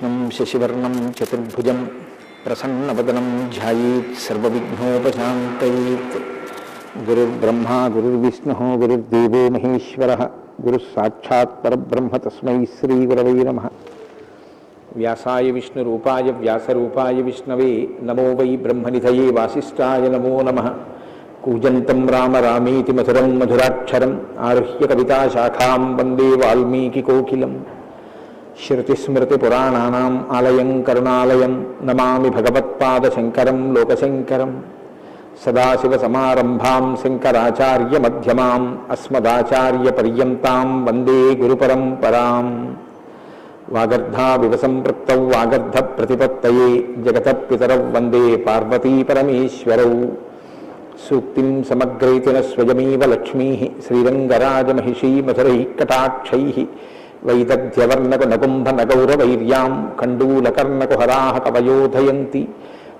శుక్లాంబరధరం శశివర్ణం చతుర్భుజం ప్రసన్నవదనం ధ్యాయేత్ సర్వవిఘ్నోపశాంతయేత్. గురుర్బ్రహ్మా గురుర్విష్ణుః గురుర్దేవో మహేశ్వరః గురుః సాక్షాత్ పరబ్రహ్మ తస్మై శ్రీగురవై నమః. వ్యాసాయ విష్ణురూపాయ వ్యాసరూపాయ విష్ణవే నమో వై బ్రహ్మనిధయే వాసిష్ఠాయ నమో నమః. కూజంతం రామ రామేతి మధురం మధురాక్షరం ఆరుహ్య కవితాశాఖాం వందే వాల్మీకికోకిలం. శృతిస్మృతిపురాణానాం ఆలయం కరుణాలయం నమామి భగవత్పాదశంకరం లోకశంకరం. సదాశివసమారంభాం శంకరాచార్యమధ్యమాం అస్మదాచార్యపర్యంతాం వందే గురుపరంపరాం. వాగర్ధావివ సంపృక్తౌ వాగర్ధప్రతిపత్తయే జగతః పితరౌ వందే పార్వతీపరమేశ్వరౌ. సూక్తిం సమగ్రైతిన స్వయమేవ లక్ష్మీః శ్రీరంగరాజమహిషీ మధురైః కటాక్షైః. వైదగ్ధ్యవర్ణకునకుంభనగౌరవైర్యాం కండూలకర్ణకుహరాः కవయోధయంతి.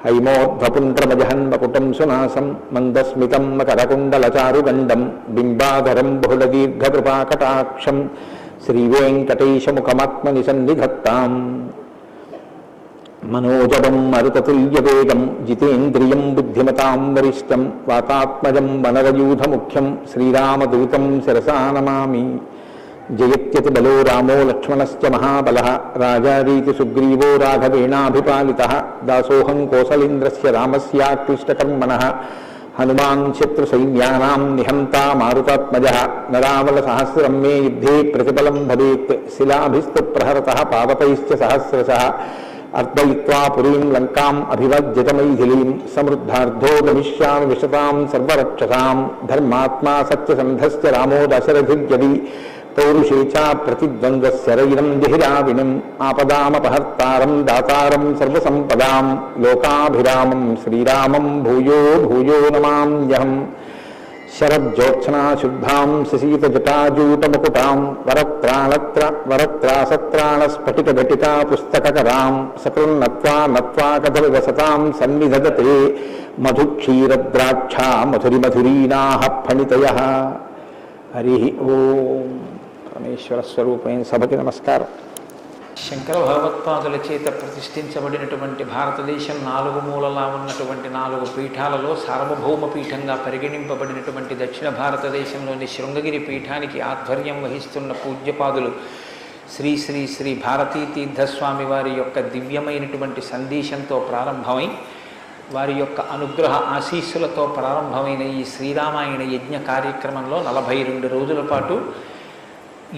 హైమోర్ధ్వపుండ్రమజహన్మకుటం సునాసం మందస్మితం మకరకుండలచారుగండం బింబాధరం బహుళదీర్ఘకృపాకటాక్షం శ్రీవేంకటేశముఖమాత్మని సన్నిధత్తాం. మనోజవం మరుతతుల్యవేగం జితేంద్రియం బుద్ధిమతాం వరిష్టం వాతాత్మజం వనరయూధముఖ్యం శ్రీరామదూతం శిరసా నమామి. జయత్యతి బలో రామో లక్ష్మణశ్చ మహాబలః రాజారీతి సుగ్రీవో రాఘవేణాభిపాలితః. దాసోహం కోసలేంద్రస్య రామస్యాక్లిష్టకర్మణః హనుమాన్ శత్రుసైన్యానాం నిహంతా మారుతాత్మజః. నరావలసహస్రం మే యుద్ధే ప్రతిఫలం భవేత్ శిలాభిస్తు ప్రహరతః పాదపైశ్చ సహస్రశః. అర్పయిత్వా పురీం లంకాం అభివజ్యతమైథిలీం సమృద్ధార్థో గమిష్యామి విశతాం సర్వరక్షసాం. ధర్మాత్మా సత్యసంధశ్చ రామో దశరథిర్యది పౌరుషే చ ప్రతిద్వంద్వశరైరం జహిరావిణం. ఆపదామపహర్తారం దాతారం సర్వసంపదాం లోకాభిరామం శ్రీరామం భూయో భూయో నమామ్యహం. శరజ్యోత్స్నాశుద్ధాం శశీతజటాజూటముకుటాం వరత్రాసత్రాణస్ఫటికఘటికా పుస్తకకరాం. సకృన్నత్వా నత్వా కథవివసతాం సన్నిధదతే మధుక్షీరద్రాక్షా మధురిమధురీనాః ఫణితయః. హరి ఓం. పరమేశ్వర స్వరూపమైన సభకి నమస్కారం. శంకర భగవత్పాదుల చేత ప్రతిష్ఠించబడినటువంటి భారతదేశం నాలుగు మూలలా ఉన్నటువంటి 4 పీఠాలలో సార్వభౌమ పీఠంగా పరిగణింపబడినటువంటి దక్షిణ భారతదేశంలోని శృంగగిరి పీఠానికి ఆధ్వర్యం వహిస్తున్న పూజ్యపాదులు శ్రీ శ్రీ శ్రీ భారతీ తీర్థస్వామి వారి యొక్క దివ్యమైనటువంటి సందేశంతో ప్రారంభమై వారి యొక్క అనుగ్రహ ఆశీస్సులతో ప్రారంభమైన ఈ శ్రీరామాయణ యజ్ఞ కార్యక్రమంలో 42 రోజుల పాటు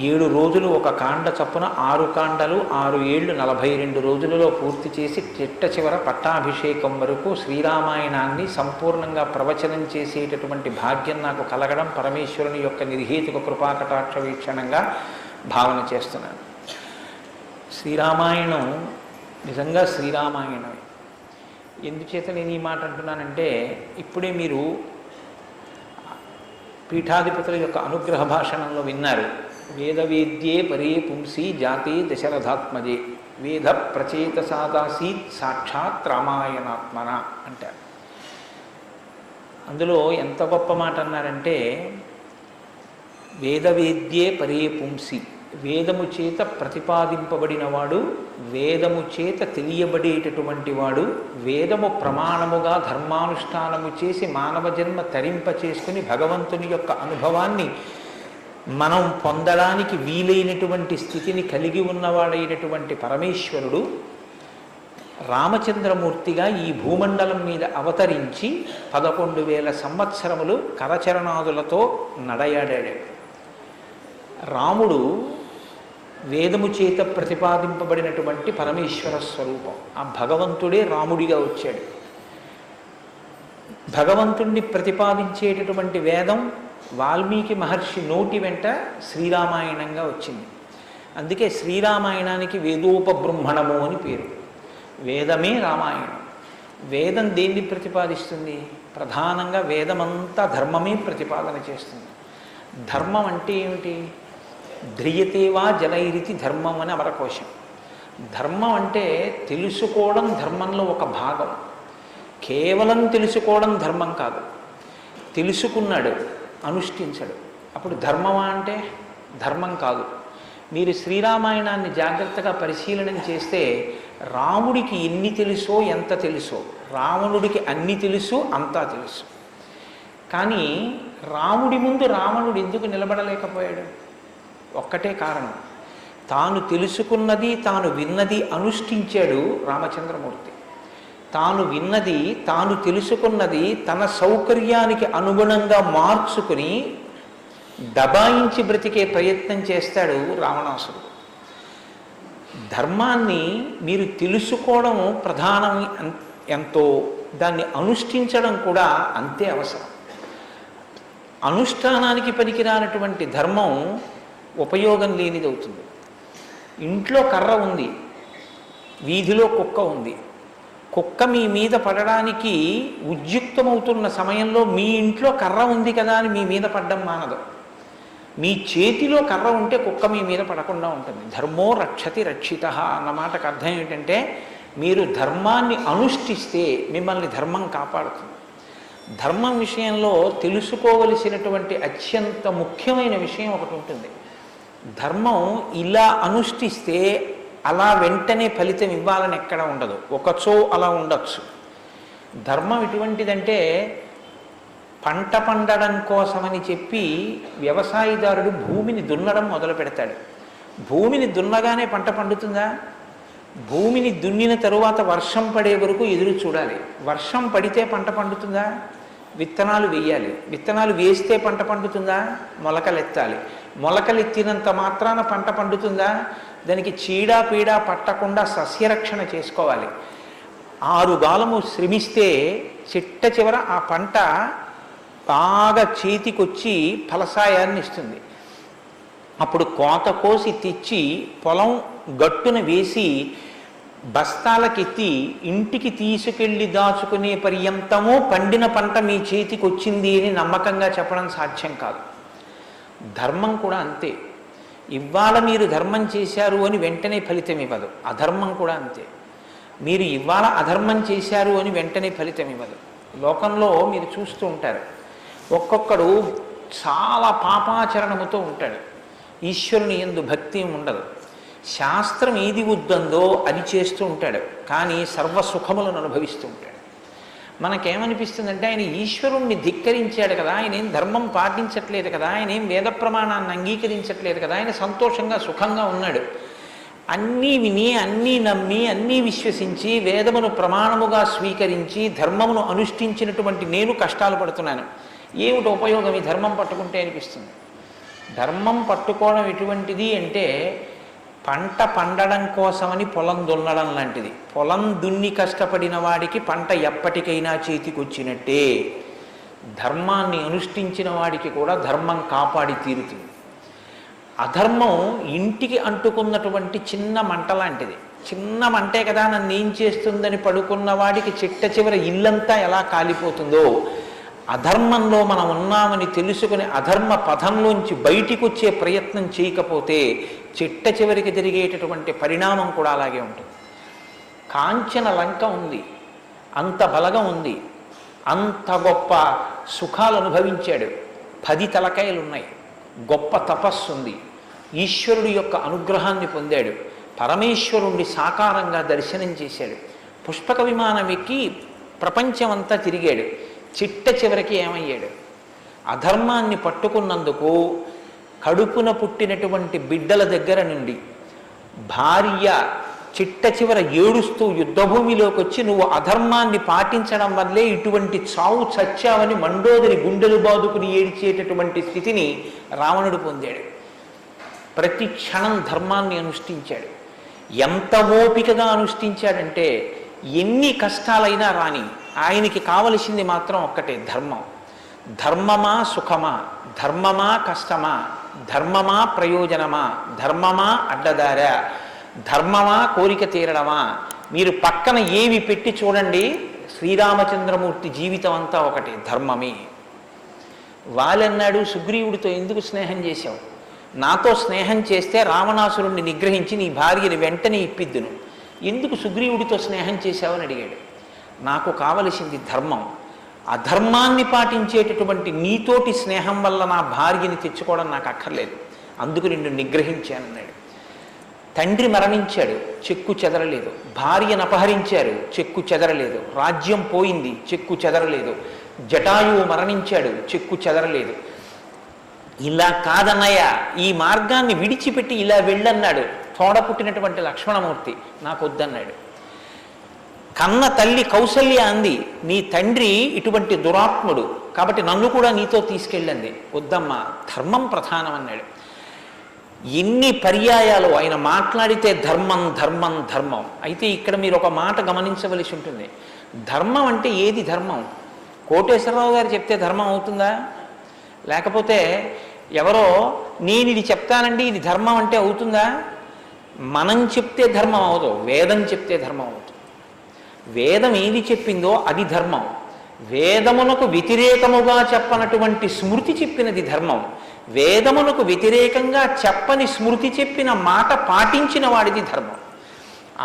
7 రోజులు ఒక కాండ చప్పున 6 కాండలు 6 ఏళ్ళు 42 రోజులలో పూర్తి చేసి చిట్ట చివర పట్టాభిషేకం వరకు శ్రీరామాయణాన్ని సంపూర్ణంగా ప్రవచనం చేసేటటువంటి భాగ్యం నాకు కలగడం పరమేశ్వరుని యొక్క నిర్హేతుక కృపాకటాక్ష వీక్షణంగా భావన చేస్తున్నాను. శ్రీరామాయణం నిజంగా శ్రీరామాయణమే. ఎందుచేత నేను ఈ మాట అంటున్నానంటే ఇప్పుడే మీరు పీఠాధిపతుల యొక్క అనుగ్రహ భాషణంలో విన్నారు. వేదవేద్యే పరే పుంసి జాతే దశరథాత్మజే వేద ప్రచేతసాదాసీత్ సాక్షాత్ రామాయణాత్మన అంటారు. అందులో ఎంత గొప్ప మాట అన్నారంటే వేదవేద్యే పరే పుంసి, వేదము చేత ప్రతిపాదింపబడినవాడు, వేదము చేత తెలియబడేటటువంటి వాడు, వేదము ప్రమాణముగా ధర్మానుష్ఠానము చేసి మానవ జన్మ తరింప చేసుకుని భగవంతుని యొక్క అనుభవాన్ని మనం పొందడానికి వీలైనటువంటి స్థితిని కలిగి ఉన్నవాడైనటువంటి పరమేశ్వరుడు రామచంద్రమూర్తిగా ఈ భూమండలం మీద అవతరించి 11,000 సంవత్సరములు కరచరణాదులతో నడయాడాడు. రాముడు వేదము చేత ప్రతిపాదింపబడినటువంటి పరమేశ్వర స్వరూపం. ఆ భగవంతుడే రాముడిగా వచ్చాడు. భగవంతుణ్ణి ప్రతిపాదించేటటువంటి వేదం వాల్మీకి మహర్షి నోటి వెంట శ్రీరామాయణంగా వచ్చింది. అందుకే శ్రీరామాయణానికి వేదోపబృంహణము అని పేరు. వేదమే రామాయణం. వేదం దేన్ని ప్రతిపాదిస్తుంది? ప్రధానంగా వేదమంతా ధర్మమే ప్రతిపాదన చేస్తుంది. ధర్మం అంటే ఏమిటి? ధ్రియతేవా జనైరితి ధర్మం అని అమరకోశం. ధర్మం అంటే తెలుసుకోవడం ధర్మంలో ఒక భాగం. కేవలం తెలుసుకోవడం ధర్మం కాదు. తెలుసుకున్నాడు, అనుష్ఠించడు. అప్పుడు ధర్మమా అంటే ధర్మం కాదు. మీరు శ్రీరామాయణాన్ని జాగ్రత్తగా పరిశీలనం చేస్తే రాముడికి ఎన్ని తెలుసో ఎంత తెలుసో రావణుడికి అన్ని తెలుసు అంతా తెలుసు. కానీ రాముడి ముందు రావణుడు ఎందుకు నిలబడలేకపోయాడు? ఒక్కటే కారణం, తాను తెలుసుకున్నది తాను విన్నది అనుష్ఠించాడు రామచంద్రమూర్తి. తాను విన్నది తాను తెలుసుకున్నది తన సౌకర్యానికి అనుగుణంగా మార్చుకుని దబాయించి బ్రతికే ప్రయత్నం చేస్తాడు రావణాసురుడు. ధర్మాన్ని మీరు తెలుసుకోవడం ప్రధానం ఎంతో, దాన్ని అనుష్ఠించడం కూడా అంతే అవసరం. అనుష్ఠానానికి పనికిరానటువంటి ధర్మం ఉపయోగం లేనిది అవుతుంది. ఇంట్లో కర్ర ఉంది, వీధిలో కుక్క ఉంది. కుక్క మీ మీద పడడానికి ఉద్యుక్తమవుతున్న సమయంలో మీ ఇంట్లో కర్ర ఉంది కదా అని మీ మీద పడ్డం మానదు. మీ చేతిలో కర్ర ఉంటే కుక్క మీ మీద పడకుండా ఉంటుంది. ధర్మో రక్షతి రక్షితః అన్న మాటకు అర్థం ఏంటంటే, మీరు ధర్మాన్ని అనుష్ఠిస్తే మిమ్మల్ని ధర్మం కాపాడుతుంది. ధర్మం విషయంలో తెలుసుకోవలసినటువంటి అత్యంత ముఖ్యమైన విషయం ఒకటి ఉంటుంది. ధర్మం ఇలా అనుష్ఠిస్తే అలా వెంటనే ఫలితం ఇవ్వాలని ఎక్కడ ఉండదు, ఒకచో అలా ఉండొచ్చు. ధర్మం ఎటువంటిదంటే, పంట పండడం కోసమని చెప్పి వ్యవసాయదారుడు భూమిని దున్నడం మొదలు పెడతాడు. భూమిని దున్నగానే పంట పండుతుందా? భూమిని దున్నిన తరువాత వర్షం పడే వరకు ఎదురు చూడాలి. వర్షం పడితే పంట పండుతుందా? విత్తనాలు వేయాలి. విత్తనాలు వేస్తే పంట పండుతుందా? మొలకలెత్తాలి. మొలకలెత్తినంత మాత్రాన పంట పండుతుందా? దానికి చీడా పీడా పట్టకుండా సస్యరక్షణ చేసుకోవాలి. 6 గాలము శ్రమిస్తే చిట్ట చివర ఆ పంట బాగా చేతికొచ్చి ఫలసాయాన్ని ఇస్తుంది. అప్పుడు కోత కోసి తెచ్చి పొలం గట్టున వేసి బస్తాలకెత్తి ఇంటికి తీసుకెళ్ళి దాచుకునే పర్యంతము పండిన పంట మీ చేతికి వచ్చింది అని నమ్మకంగా చెప్పడం సాధ్యం కాదు. ధర్మం కూడా అంతే. ఇవాళ మీరు ధర్మం చేశారు అని వెంటనే ఫలితం ఇవ్వదు. అధర్మం కూడా అంతే. మీరు ఇవాళ అధర్మం చేశారు అని వెంటనే ఫలితం ఇవ్వదు. లోకంలో మీరు చూస్తూ ఉంటారు, ఒక్కొక్కడు చాలా పాపాచరణముతో ఉంటాడు, ఈశ్వరుని యందు భక్తి ఉండదు, శాస్త్రం ఏది వద్దందో అది చేస్తూ ఉంటాడు, కానీ సర్వసుఖములను అనుభవిస్తూ ఉంటాడు. మనకేమనిపిస్తుందంటే, ఆయన ఈశ్వరుణ్ణి ధిక్కరించాడు కదా, ఆయన ఏం ధర్మం పాటించట్లేదు కదా, ఆయన ఏం వేద ప్రమాణాన్ని అంగీకరించట్లేదు కదా, ఆయన సంతోషంగా సుఖంగా ఉన్నాడు. అన్నీ విని అన్నీ నమ్మి అన్నీ విశ్వసించి వేదమును ప్రమాణముగా స్వీకరించి ధర్మమును అనుష్ఠించినటువంటి నేను కష్టాలు పడుతున్నాను, ఏమిటి ఉపయోగం ఈ ధర్మం పట్టుకుంటే అనిపిస్తుంది. ధర్మం పట్టుకోవడం ఎటువంటిది అంటే, పంట పండడం కోసమని పొలం దున్నడం లాంటిది. పొలం దున్ని కష్టపడిన వాడికి పంట ఎప్పటికైనా చేతికొచ్చినట్టే. ధర్మాన్ని అనుష్ఠించిన వాడికి కూడా ధర్మం కాపాడి తీరుతుంది. అధర్మం ఇంటికి అంటుకున్నటువంటి చిన్న మంట లాంటిది. చిన్న మంటే కదా నన్ను ఏం చేస్తుందని పడుకున్న వాడికి చిట్ట చివర ఇల్లంతా ఎలా కాలిపోతుందో, అధర్మంలో మనం ఉన్నామని తెలుసుకుని అధర్మ పథంలోంచి బయటికి వచ్చే ప్రయత్నం చేయకపోతే చిట్ట చివరికి జరిగేటటువంటి పరిణామం కూడా అలాగే ఉంటుంది. కాంచన లంక ఉంది, అంత బలగం ఉంది, అంత గొప్ప సుఖాలు అనుభవించాడు, 10 తలకాయలు ఉన్నాయి, గొప్ప తపస్సు ఉంది, ఈశ్వరుడి యొక్క అనుగ్రహాన్ని పొందాడు, పరమేశ్వరుణ్ణి సాకారంగా దర్శనం చేశాడు, పుష్పక విమానం ఎక్కి ప్రపంచమంతా తిరిగాడు. చిట్ట చివరికి ఏమయ్యాడు? అధర్మాన్ని పట్టుకున్నందుకు కడుపున పుట్టినటువంటి బిడ్డల దగ్గర నుండి భార్య చిట్ట చివర ఏడుస్తూ యుద్ధభూమిలోకి వచ్చి, నువ్వు అధర్మాన్ని పాటించడం వల్లే ఇటువంటి చావు చచ్చావని మండోదరి గుండెలు బాదుకుని ఏడ్చేటటువంటి స్థితిని రావణుడు పొందాడు. ప్రతి క్షణం ధర్మాన్ని అనుష్ఠించాడు. ఎంత ఓపికగా అనుష్ఠించాడంటే, ఎన్ని కష్టాలైనా రాని ఆయనకి కావలసింది మాత్రం ఒక్కటే, ధర్మం. ధర్మమా సుఖమా, ధర్మమా కష్టమా, ధర్మమా ప్రయోజనమా, ధర్మమా అడ్డదారా, ధర్మమా కోరిక తీరడమా, మీరు పక్కన ఏవి పెట్టి చూడండి, శ్రీరామచంద్రమూర్తి జీవితం అంతా ఒకటే, ధర్మమే. వాళ్ళన్నాడు, సుగ్రీవుడితో ఎందుకు స్నేహం చేశావు? నాతో స్నేహం చేస్తే రావణాసురుణ్ణి నిగ్రహించి నీ భార్యని వెంటనే ఇప్పిద్దును, ఎందుకు సుగ్రీవుడితో స్నేహం చేశావని అడిగాడు. నాకు కావలసింది ధర్మం. అధర్మాన్ని పాటించేటటువంటి నీతోటి స్నేహం వల్ల నా భార్యని తెచ్చుకోవడం నాకు అక్కర్లేదు, అందుకు నిన్ను నిగ్రహించానన్నాడు. తండ్రి మరణించాడు, చెక్కు చెదరలేదు. భార్యను అపహరించారు, చెక్కు చెదరలేదు. రాజ్యం పోయింది, చెక్కు చెదరలేదు. జటాయువు మరణించాడు, చెక్కు చెదరలేదు. ఇలా కాదన్నయ్య, ఈ మార్గాన్ని విడిచిపెట్టి ఇలా వెళ్ళన్నాడు. తోడ పుట్టినటువంటి లక్ష్మణమూర్తి నాకు వద్దన్నాడు. కన్న తల్లి కౌసల్య అంది, నీ తండ్రి ఇటువంటి దురాత్ముడు, కాబట్టి నన్ను కూడా నీతో తీసుకెళ్ళండి. వద్దమ్మా, ధర్మం ప్రధానం అన్నాడు. ఎన్ని పర్యాయాలు ఆయన మాట్లాడితే ధర్మం ధర్మం ధర్మం. అయితే ఇక్కడ మీరు ఒక మాట గమనించవలసి ఉంటుంది. ధర్మం అంటే ఏది ధర్మం? కోటేశ్వరరావు గారు చెప్తే ధర్మం అవుతుందా? లేకపోతే ఎవరో నేను ఇది చెప్తానండి ఇది ధర్మం అంటే అవుతుందా? మనం చెప్తే ధర్మం అవదు, వేదం చెప్తే ధర్మం అవుతుంది. వేదం ఏది చెప్పిందో అది ధర్మం. వేదమునకు వ్యతిరేకముగా చెప్పనటువంటి స్మృతి చెప్పినది ధర్మం. వేదమునకు వ్యతిరేకంగా చెప్పని స్మృతి చెప్పిన మాట పాటించిన వాడిది ధర్మం.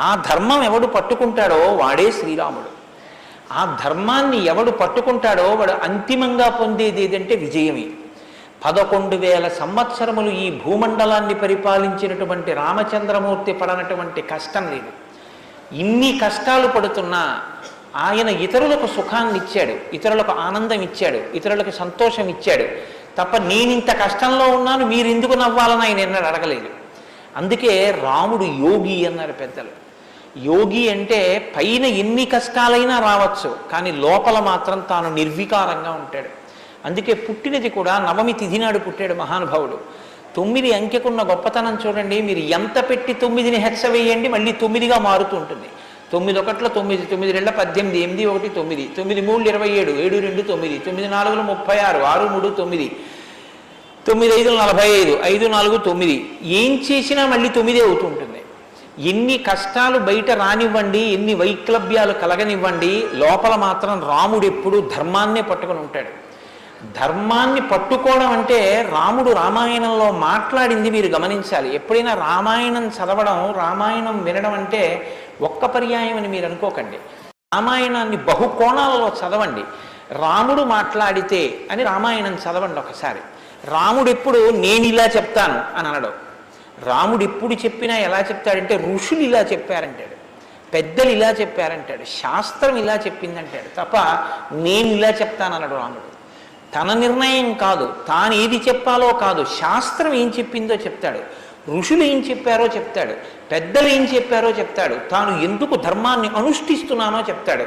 ఆ ధర్మం ఎవడు పట్టుకుంటాడో వాడే శ్రీరాముడు. ఆ ధర్మాన్ని ఎవడు పట్టుకుంటాడో వాడు అంతిమంగా పొందేది ఏదంటే విజయమే. 11,000 సంవత్సరములు ఈ భూమండలాన్ని పరిపాలించినటువంటి రామచంద్రమూర్తి పడనటువంటి కష్టం లేదు. ఇన్ని కష్టాలు పడుతున్నా ఆయన ఇతరులకు సుఖాన్ని ఇచ్చాడు, ఇతరులకు ఆనందం ఇచ్చాడు, ఇతరులకు సంతోషం ఇచ్చాడు తప్ప నేనింత కష్టంలో ఉన్నాను మీరు ఎందుకు నవ్వాలని ఆయన ఎన్నడూ అడగలేదు. అందుకే రాముడు యోగి అన్నారు పెద్దలు. యోగి అంటే పైన ఎన్ని కష్టాలైనా రావచ్చు, కానీ లోపల మాత్రం తాను నిర్వికారంగా ఉంటాడు. అందుకే పుట్టినది కూడా నవమి తిథి నాడు పుట్టాడు మహానుభావుడు. 9 అంకెకున్న గొప్పతనం చూడండి. మీరు ఎంత పెట్టి 9ని హెచ్చ వేయండి మళ్ళీ 9గా మారుతూ ఉంటుంది. 9 ఒకట్ల 9, 9 2 18, 8 1 9, 9 3 27, 7 2 9, 9 4 36, 6 3 9, 9 5 45, 5 4 9. ఏం చేసినా మళ్ళీ 9 అవుతూ ఉంటుంది. ఎన్ని కష్టాలు బయట రానివ్వండి, ఎన్ని వైక్లభ్యాలు కలగనివ్వండి, లోపల మాత్రం రాముడు ఎప్పుడూ ధర్మాన్నే పట్టుకొని ఉంటాడు. ధర్మాన్ని పట్టుకోవడం అంటే రాముడు రామాయణంలో మాట్లాడింది మీరు గమనించాలి. ఎప్పుడైనా రామాయణం చదవడం, రామాయణం వినడం అంటే ఒక్క పర్యాయం అని మీరు అనుకోకండి. రామాయణాన్ని బహుకోణాలలో చదవండి. రాముడు మాట్లాడితే అని రామాయణం చదవండి ఒకసారి. రాముడు ఎప్పుడు నేను ఇలా చెప్తాను అని అనడు. రాముడు ఎప్పుడు చెప్పినా ఎలా చెప్తాడంటే ఋషులు ఇలా చెప్పారంటాడు, పెద్దలు ఇలా చెప్పారంటాడు, శాస్త్రం ఇలా చెప్పిందంటాడు తప్ప నేను ఇలా చెప్తానన్నాడు రాముడు. తన నిర్ణయం కాదు, తాను ఏది చెప్పాలో కాదు, శాస్త్రం ఏం చెప్పిందో చెప్తాడు, ఋషులు ఏం చెప్పారో చెప్తాడు, పెద్దలు ఏం చెప్పారో చెప్తాడు, తాను ఎందుకు ధర్మాన్ని అనుష్ఠిస్తున్నానో చెప్తాడు.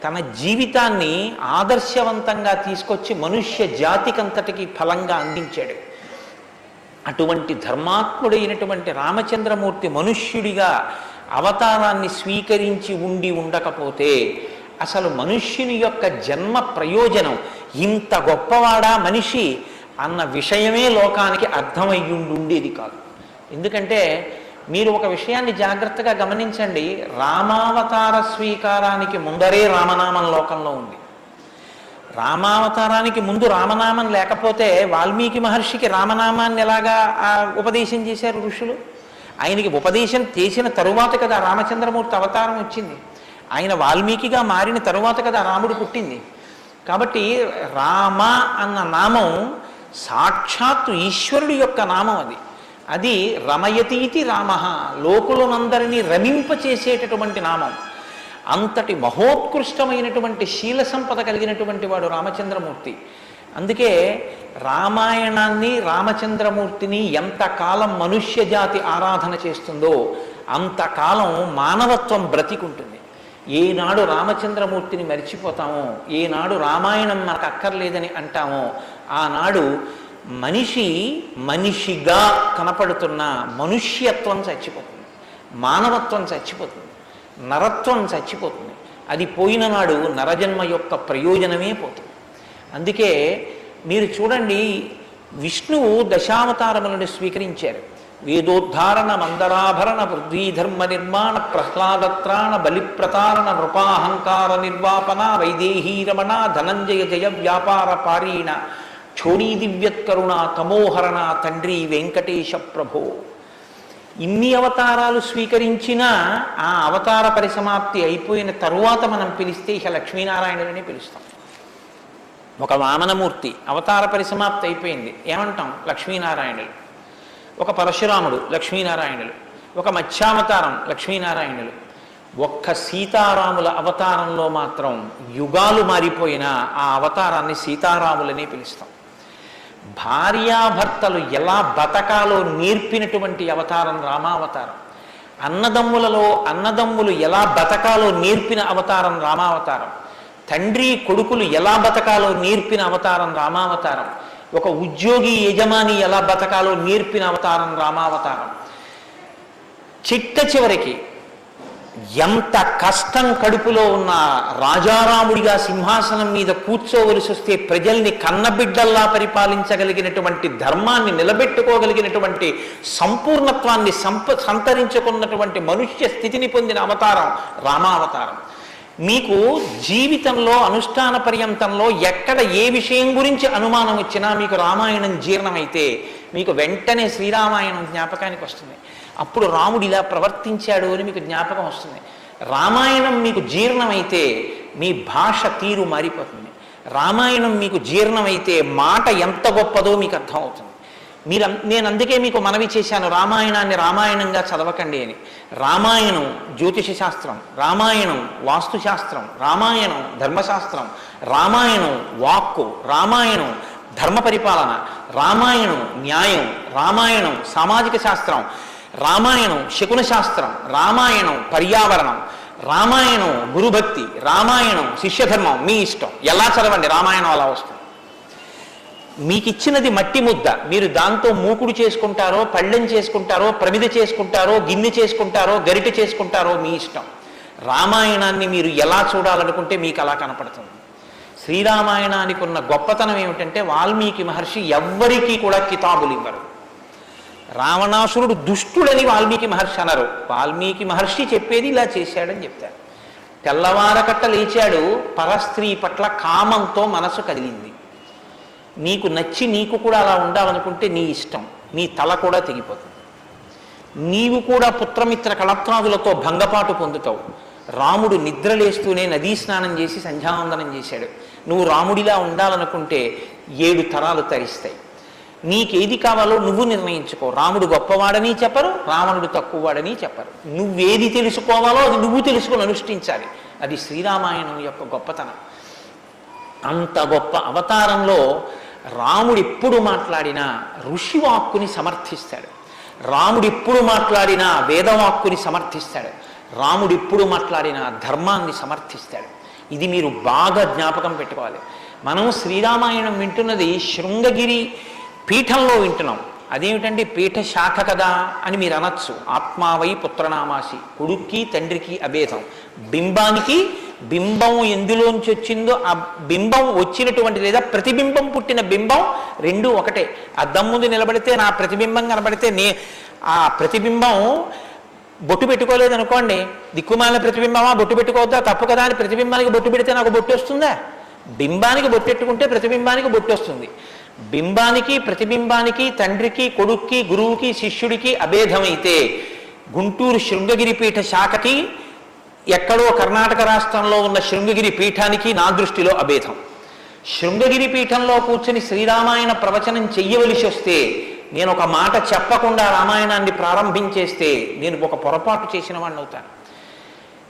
తన జీవితాన్ని ఆదర్శవంతంగా తీసుకొచ్చి మనుష్య జాతికంతటికి ఫలంగా అందించాడు. అటువంటి ధర్మాత్ముడైనటువంటి రామచంద్రమూర్తి మనుష్యుడిగా అవతారాన్ని స్వీకరించి ఉండకపోతే అసలు మనుష్యుని యొక్క జన్మ ప్రయోజనం ఇంత గొప్పవాడా మనిషి అన్న విషయమే లోకానికి అర్థమయ్యుండేది కాదు. ఎందుకంటే మీరు ఒక విషయాన్ని జాగ్రత్తగా గమనించండి. రామావతార స్వీకారానికి ముందరే రామనామం లోకంలో ఉంది. రామావతారానికి ముందు రామనామం లేకపోతే వాల్మీకి మహర్షికి రామనామాన్ని ఎలాగా ఉపదేశం చేశారు ఋషులు? ఆయనకి ఉపదేశం చేసిన తరువాత కదా రామచంద్రమూర్తి అవతారం వచ్చింది. ఆయన వాల్మీకిగా మారిన తరువాత కదా రాముడు పుట్టింది. కాబట్టి రామ అన్న నామం సాక్షాత్తు ఈశ్వరుడి యొక్క నామం. అది రమయతీతి రామ, లోకులనందరినీ రమింపచేసేటటువంటి నామం. అంతటి మహోత్కృష్టమైనటువంటి శీల సంపద కలిగినటువంటి వాడు రామచంద్రమూర్తి. అందుకే రామాయణాన్ని రామచంద్రమూర్తిని ఎంతకాలం మనుష్య జాతి ఆరాధన చేస్తుందో అంతకాలం మానవత్వం బ్రతికుంటుంది. ఏనాడు రామచంద్రమూర్తిని మరిచిపోతామో, ఏనాడు రామాయణం మనకు అక్కర్లేదని అంటామో ఆనాడు మనిషిగా కనపడుతున్న మనుష్యత్వం చచ్చిపోతుంది, మానవత్వం చచ్చిపోతుంది, నరత్వం చచ్చిపోతుంది. అది పోయిన నాడు నరజన్మ యొక్క ప్రయోజనమే పోతుంది. అందుకే మీరు చూడండి, విష్ణువు దశావతారములను స్వీకరించారు. వేదోద్ధారణ, మందరాభరణ, పృథ్వీధర్మ నిర్మాణ, ప్రహ్లాదత్రాణ, బలిప్రతారణ, నృపాహంకార నిర్వాపన, వైదేహీ రమణ, ధనంజయ జయ వ్యాపార పారీణ, క్షోణీ దివ్యత్కరుణ, తమోహరణ, తండ్రి వెంకటేశ ప్రభో. ఇన్ని అవతారాలు స్వీకరించినా ఆ అవతార పరిసమాప్తి అయిపోయిన తరువాత మనం పిలిస్తే ఇక లక్ష్మీనారాయణులని పిలుస్తాం. ఒక వామనమూర్తి అవతార పరిసమాప్తి అయిపోయింది, ఏమంటాం? లక్ష్మీనారాయణులు. ఒక పరశురాముడు, లక్ష్మీనారాయణులు. ఒక మత్స్యావతారం లక్ష్మీనారాయణులు. ఒక్క సీతారాముల అవతారంలో మాత్రం యుగాలు మారిపోయినా ఆ అవతారాన్ని సీతారాములనే పిలుస్తాం. భార్యాభర్తలు ఎలా బతకాలో నేర్పినటువంటి అవతారం రామావతారం. అన్నదమ్ములు ఎలా బతకాలో నేర్పిన అవతారం రామావతారం. తండ్రి కొడుకులు ఎలా బతకాలో నేర్పిన అవతారం రామావతారం. ఒక ఉద్యోగి యజమాని ఎలా బతకాలో నేర్పిన అవతారం రామావతారం. చిట్ట చివరికి ఎంత కష్టం కడుపులో ఉన్న రాజారాముడిగా సింహాసనం మీద కూర్చోవలసి వస్తే ప్రజల్ని కన్నబిడ్డల్లా పరిపాలించగలిగినటువంటి ధర్మాన్ని నిలబెట్టుకోగలిగినటువంటి సంపూర్ణత్వాన్ని సంతరించుకున్నటువంటి మనుష్య స్థితిని పొందిన అవతారం రామావతారం. మీకు జీవితంలో అనుష్ఠాన పర్యంతంలో ఎక్కడ ఏ విషయం గురించి అనుమానం వచ్చినా మీకు రామాయణం జీర్ణమైతే మీకు వెంటనే శ్రీరామాయణం జ్ఞాపకానికి వస్తుంది. అప్పుడు రాముడు ఇలా ప్రవర్తించాడు అని మీకు జ్ఞాపకం వస్తుంది. రామాయణం మీకు జీర్ణమైతే మీ భాష తీరు మారిపోతుంది. రామాయణం మీకు జీర్ణమైతే మాట ఎంత గొప్పదో మీకు అర్థమవుతుంది. నేను అందుకే మీకు మనవి చేశాను, రామాయణాన్ని రామాయణంగా చదవకండి అని. రామాయణం జ్యోతిష శాస్త్రం, రామాయణం వాస్తుశాస్త్రం, రామాయణం ధర్మశాస్త్రం, రామాయణం వాక్కు, రామాయణం ధర్మ పరిపాలన, రామాయణం న్యాయం, రామాయణం సామాజిక శాస్త్రం, రామాయణం శకున శాస్త్రం, రామాయణం పర్యావరణం, రామాయణం గురుభక్తి, రామాయణం శిష్యధర్మం. మీ ఇష్టం, ఎలా చదవండి, రామాయణం అలా వస్తుంది. మీకు ఇచ్చినది మట్టి ముద్ద, మీరు దాంతో మూకుడు చేసుకుంటారో, పళ్ళెం చేసుకుంటారో, ప్రమిద చేసుకుంటారో, గిన్నె చేసుకుంటారో, గరిటె చేసుకుంటారో మీ ఇష్టం. రామాయణాన్ని మీరు ఎలా చూడాలనుకుంటే మీకు అలా కనపడుతుంది. శ్రీరామాయణానికి ఉన్న గొప్పతనం ఏమిటంటే వాల్మీకి మహర్షి ఎవ్వరికీ కూడా కితాబులు ఇవ్వరు. రావణాసురుడు దుష్టుడని వాల్మీకి మహర్షి అనరు. వాల్మీకి మహర్షి చెప్పేది ఇలా చేశాడని చెప్తారు. తెల్లవారకట్ట లేచాడు, పరస్త్రీ పట్ల కామంతో మనసు కదిలింది. నీకు నచ్చి నీకు కూడా అలా ఉండాలనుకుంటే నీ ఇష్టం, నీ తల కూడా తెగిపోతుంది. నీవు కూడా పుత్రమిత్ర కళత్రాదులతో భంగపాటు పొందుతావు. రాముడు నిద్రలేస్తూనే నదీ స్నానం చేసి సంధ్యావందనం చేశాడు. నువ్వు రాముడిలా ఉండాలనుకుంటే 7 తరాలు తరిస్తాయి. నీకేది కావాలో నువ్వు నిర్ణయించుకో. రాముడు గొప్పవాడని చెప్పరు, రావణుడు తక్కువవాడని చెప్పరు. నువ్వేది తెలుసుకోవాలో అది నువ్వు తెలుసుకొని అనుష్ఠించాలి. అది శ్రీరామాయణం యొక్క గొప్పతనం. అంత గొప్ప అవతారంలో రాముడు ఎప్పుడు మాట్లాడినా ఋషివాక్కుని సమర్థిస్తాడు. రాముడు ఎప్పుడు మాట్లాడినా వేదవాక్కుని సమర్థిస్తాడు. రాముడు ఎప్పుడు మాట్లాడినా ధర్మాన్ని సమర్థిస్తాడు. ఇది మీరు బాగా జ్ఞాపకం పెట్టుకోవాలి. మనం శ్రీరామాయణం వింటున్నది శృంగగిరి పీఠంలో వింటున్నాం. అదేమిటండి పీఠ శాఖ కదా అని మీరు అనొచ్చు. ఆత్మావై పుత్రనామాసి, కొడుక్కి తండ్రికి అభేదం. బింబానికి బింబం ఎందులోంచి వచ్చిందో ఆ బింబం వచ్చినటువంటి లేదా ప్రతిబింబం పుట్టిన బింబం రెండు ఒకటే. అద్దం ముందు నిలబడితే నా ప్రతిబింబం కనబడితే ఆ ప్రతిబింబం బొట్టు పెట్టుకోలేదు అనుకోండి, దిక్కుమాలిన ప్రతిబింబమా బొట్టు పెట్టుకోవద్దా, తప్పు కదా అని ప్రతిబింబానికి బొట్టు పెడితే నాకు బొట్టు వస్తుందా? బింబానికి బొట్టెట్టుకుంటే ప్రతిబింబానికి బొట్టు వస్తుంది. బింబానికి ప్రతిబింబానికి తండ్రికి కొడుక్కి గురువుకి శిష్యుడికి అభేదమైతే గుంటూరు శృంగగిరి పీఠ శాఖకి ఎక్కడో కర్ణాటక రాష్ట్రంలో ఉన్న శృంగగిరి పీఠానికి నా దృష్టిలో అభేదం. శృంగగిరి పీఠంలో కూర్చుని శ్రీరామాయణ ప్రవచనం చెయ్యవలసి వస్తే నేను ఒక మాట చెప్పకుండా రామాయణాన్ని ప్రారంభించేస్తే నేను ఒక పొరపాటు చేసిన వాడిని అవుతాను.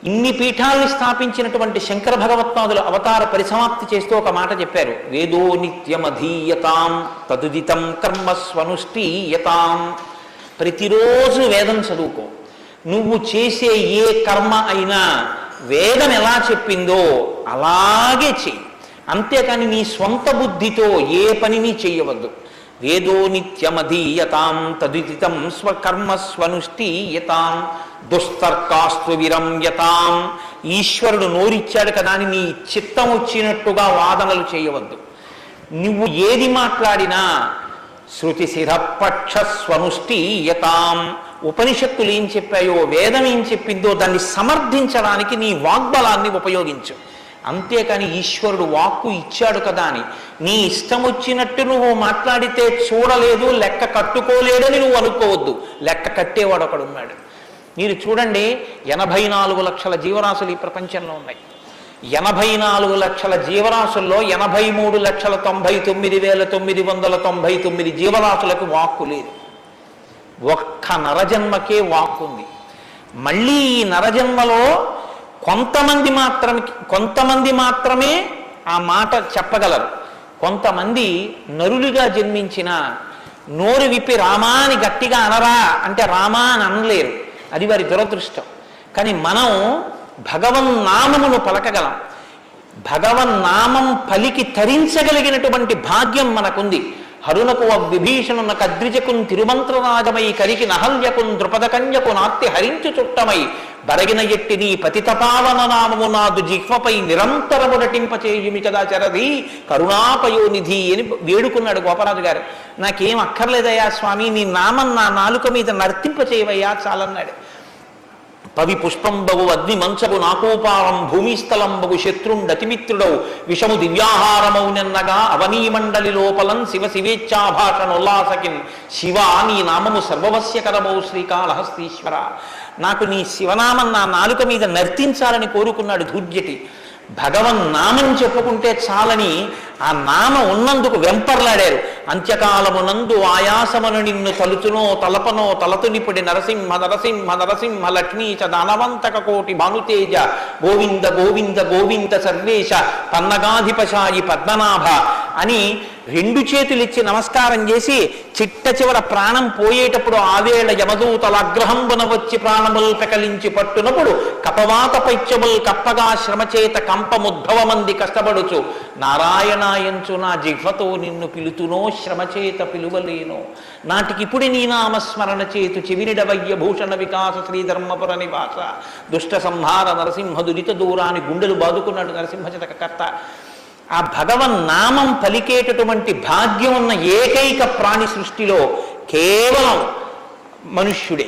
ఇన్ని పీఠాల్ని స్థాపించినటువంటి శంకర భగవత్పాదులు అవతార పరిసమాప్తి చేస్తూ ఒక మాట చెప్పారు. వేదో నిత్యమధీయతాం తదుదితం కర్మస్వనుష్ఠీయతాం. ప్రతిరోజు వేదం చదువుకో. నువ్వు చేసే ఏ కర్మ అయినా వేదం ఎలా చెప్పిందో అలాగే చెయ్యి. అంతేకాని నీ స్వంత బుద్ధితో ఏ పనిని చెయ్యవద్దు. వేదో నిత్యమధీయతాం తదుదితం స్వకర్మస్వనుష్ఠీయతాం దుస్తర్కాస్తు విరమ్యతాం. ఈశ్వరుడు నోరిచ్చాడు కదా అని నీ చిత్తం వచ్చినట్టుగా వాదనలు చేయవద్దు. నువ్వు ఏది మాట్లాడినా శృతిశిరపక్షస్వనుష్ఠీయతాం. ఉపనిషత్తులు ఏం చెప్పాయో వేదం ఏం చెప్పిందో దాన్ని సమర్థించడానికి నీ వాగ్బలాన్ని ఉపయోగించు. అంతేకాని ఈశ్వరుడు వాక్కు ఇచ్చాడు కదా అని నీ ఇష్టం వచ్చినట్టు నువ్వు మాట్లాడితే చూడలేదు లెక్క కట్టుకోలేడని నువ్వు అనుకోవద్దు. లెక్క కట్టేవాడు ఒకడు ఉన్నాడు. మీరు చూడండి, 84 లక్షల జీవరాశులు ఈ ప్రపంచంలో ఉన్నాయి. 84 లక్షల జీవరాశుల్లో 83,99,999 జీవరాశులకు వాక్కు లేదు. ఒక్క నరజన్మకే వాక్కుంది. మళ్ళీ ఈ నరజన్మలో కొంతమంది మాత్రమే ఆ మాట చెప్పగలరు. కొంతమంది నరులుగా జన్మించిన నోరు విప్పి రామా అని గట్టిగా అనరా అంటే రామా అని అనలేరు. అది వారి దురదృష్టం. కానీ మనం భగవన్నామమును పలకగలం. భగవన్నామం పలికి తరించగలిగినటువంటి భాగ్యం మనకుంది. హరునకు విభీషణున కద్రిజకున్ తిరుమంత్రరాజమై కరికి నహల్యకున్ ద్రుపదకన్యకు నాత్తి హరించు చుట్టమై బరగిన ఎట్టి నీ పతితపావన నామము నాదు జిహ్వపై నిరంతరము నటింపచేయుమి కదా చరది కరుణాపయోనిధి అని వేడుకున్నాడు గోపరాజు గారు. నాకేం అక్కర్లేదయ్యా స్వామి, నీ నామం నా నాలుక మీద నర్తింపచేయవయ్యా చాలన్నాడు. పవి పుష్పంబగు అగ్ని మంచగు నాకోపారం భూమిస్థలంబగు శత్రుండతిమిత్రుడవు విషము దివ్యాహారమౌ నిన్నగా అవనీమండలి లోపలం శివ శివేచ్ఛాభాషణోల్లాసకిన్ శివ నీ నామము సర్వవస్యకరమౌ శ్రీకాళహస్తీశ్వర. నాకు నీ శివనామం నా నాలుక మీద నర్తించాలని కోరుకున్నాడు ధూర్జటి. భగవన్నామం చెప్పుకుంటే చాలని ఆ నామం ఉన్నందుకు వెంపర్లాడారు. అంత్యకాలమునందు ఆయాసమును నిన్ను తలుచునో తలపనో తలతునిపుడి నరసింహ నరసింహ నరసింహ లక్ష్మీచ దానవంతక కోటి భానుతేజ గోవింద గోవింద గోవింద సర్వేశ పన్నగాధిపశాయి పద్మనాభ అని రెండు చేతులిచ్చి నమస్కారం చేసి చిట్ట చివర ప్రాణం పోయేటప్పుడు ఆవేళ యమదూతల అగ్రహంబున వచ్చి ప్రాణముల్ పెకలించి పట్టునప్పుడు కపవాత పైత్యముల్ కప్పగా శ్రమచేత కంపముద్భవమంది కష్టపడుచు నారాయణాయంచు నా జిహ్వతో నిన్ను పిలుతునో శ్రమచేత పిలువలేనో నాటికిపుడి నీ నామస్మరణ చేతు చెవినిడవయ్య భూషణ వికాస శ్రీధర్మపుర నివాస దుష్ట సంహార నరసింహ దురిత దూరాన్ని గుండెలు బాదుకున్నాడు నరసింహశతకర్త. ఆ భగవన్నామం పలికేటటువంటి భాగ్యం ఉన్న ఏకైక ప్రాణి సృష్టిలో కేవలం మనుష్యుడే.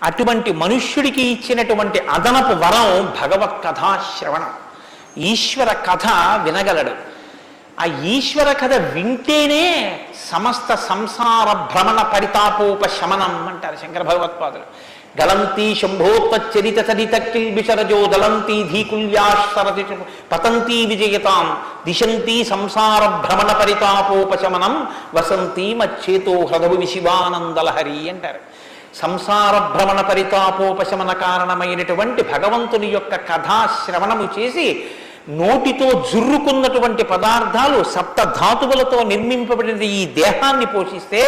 అటువంటి మనుష్యుడికి ఇచ్చినటువంటి అదనపు వరం భగవత్ కథాశ్రవణం. ఈశ్వర కథ వినగలడు. ఆ ఈశ్వర కథ వింటేనే సమస్త సంసార భ్రమణ పరితాపోపశమనం అంటారు శంకర భగవత్పాదులు. గలంతి శంభోత్చరిత చరిత కిల్బిషరజో దళంతి ధీకుల్యాసరతి పతంతి విజయతాం దిశంతి సంసార భ్రమణ పరితాపోపశమనం వసంతి మచ్చేతో హృదవు విశివానందలహరి అంటారు. సంసార భ్రమణ పరితాపోపశమన కారణమైనటువంటి భగవంతుని యొక్క కథాశ్రవణము చేసి నోటితో జుర్రుకున్నటువంటి పదార్థాలు సప్తధాతువులతో నిర్మింపబడిన ఈ దేహాన్ని పోషిస్తే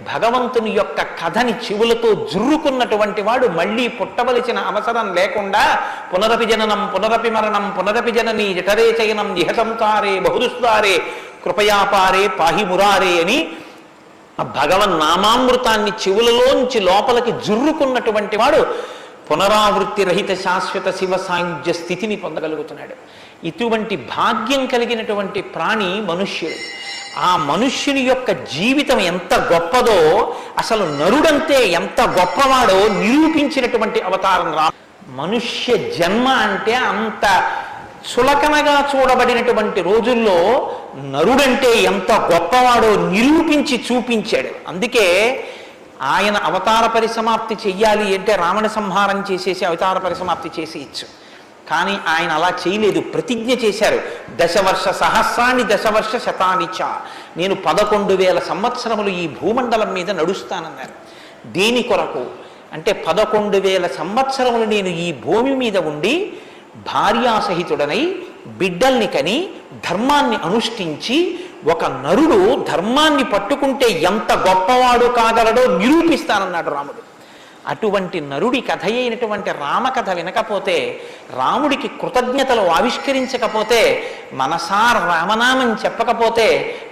భగవంతుని యొక్క కథని చెవులతో జుర్రుకున్నటువంటి వాడు మళ్ళీ పుట్టవలసిన అవసరం లేకుండా పునరపి జననం పునరపి మరణం పునరపి జనని జఠరే చయనం ఇహ సంసారే బహుదుస్తారే కృపయాపారే పాహి మురారే అని ఆ భగవన్నామామృతాన్ని చెవులలోంచి లోపలికి జుర్రుకున్నటువంటి వాడు పునరావృత్తి రహిత శాశ్వత శివ సాయుధ్య స్థితిని పొందగలుగుతున్నాడు. ఇటువంటి భాగ్యం కలిగినటువంటి ప్రాణి మనుష్యుడు. ఆ మనుష్యుని యొక్క జీవితం ఎంత గొప్పదో, అసలు నరుడంతే ఎంత గొప్పవాడో నిరూపించినటువంటి అవతారం మనుష్య జన్మ అంటే అంత చులకనగా చూడబడినటువంటి రోజుల్లో నరుడంటే ఎంత గొప్పవాడో నిరూపించి చూపించాడు. అందుకే ఆయన అవతార పరిసమాప్తి చెయ్యాలి అంటే రావణ సంహారం చేసేసి అవతార పరిసమాప్తి చేసి ఇచ్చు. కానీ ఆయన అలా చేయలేదు, ప్రతిజ్ఞ చేశారు. దశవర్ష సహస్రాన్ని దశవర్ష శతానిచ, నేను 11,000 సంవత్సరములు ఈ భూమండలం మీద నడుస్తానన్నారు. దేని కొరకు అంటే 11,000 సంవత్సరములు నేను ఈ భూమి మీద ఉండి భార్యాసహితుడనై బిడ్డల్ని కని ధర్మాన్ని అనుష్ఠించి ఒక నరుడు ధర్మాన్ని పట్టుకుంటే ఎంత గొప్పవాడు కాగలడో నిరూపిస్తానన్నాడు రాముడు. అటువంటి నరుడి కథ అయినటువంటి రామకథ వినకపోతే, రాముడికి కృతజ్ఞతలు ఆవిష్కరించకపోతే, మనసార రామనామం చెప్పకపోతే,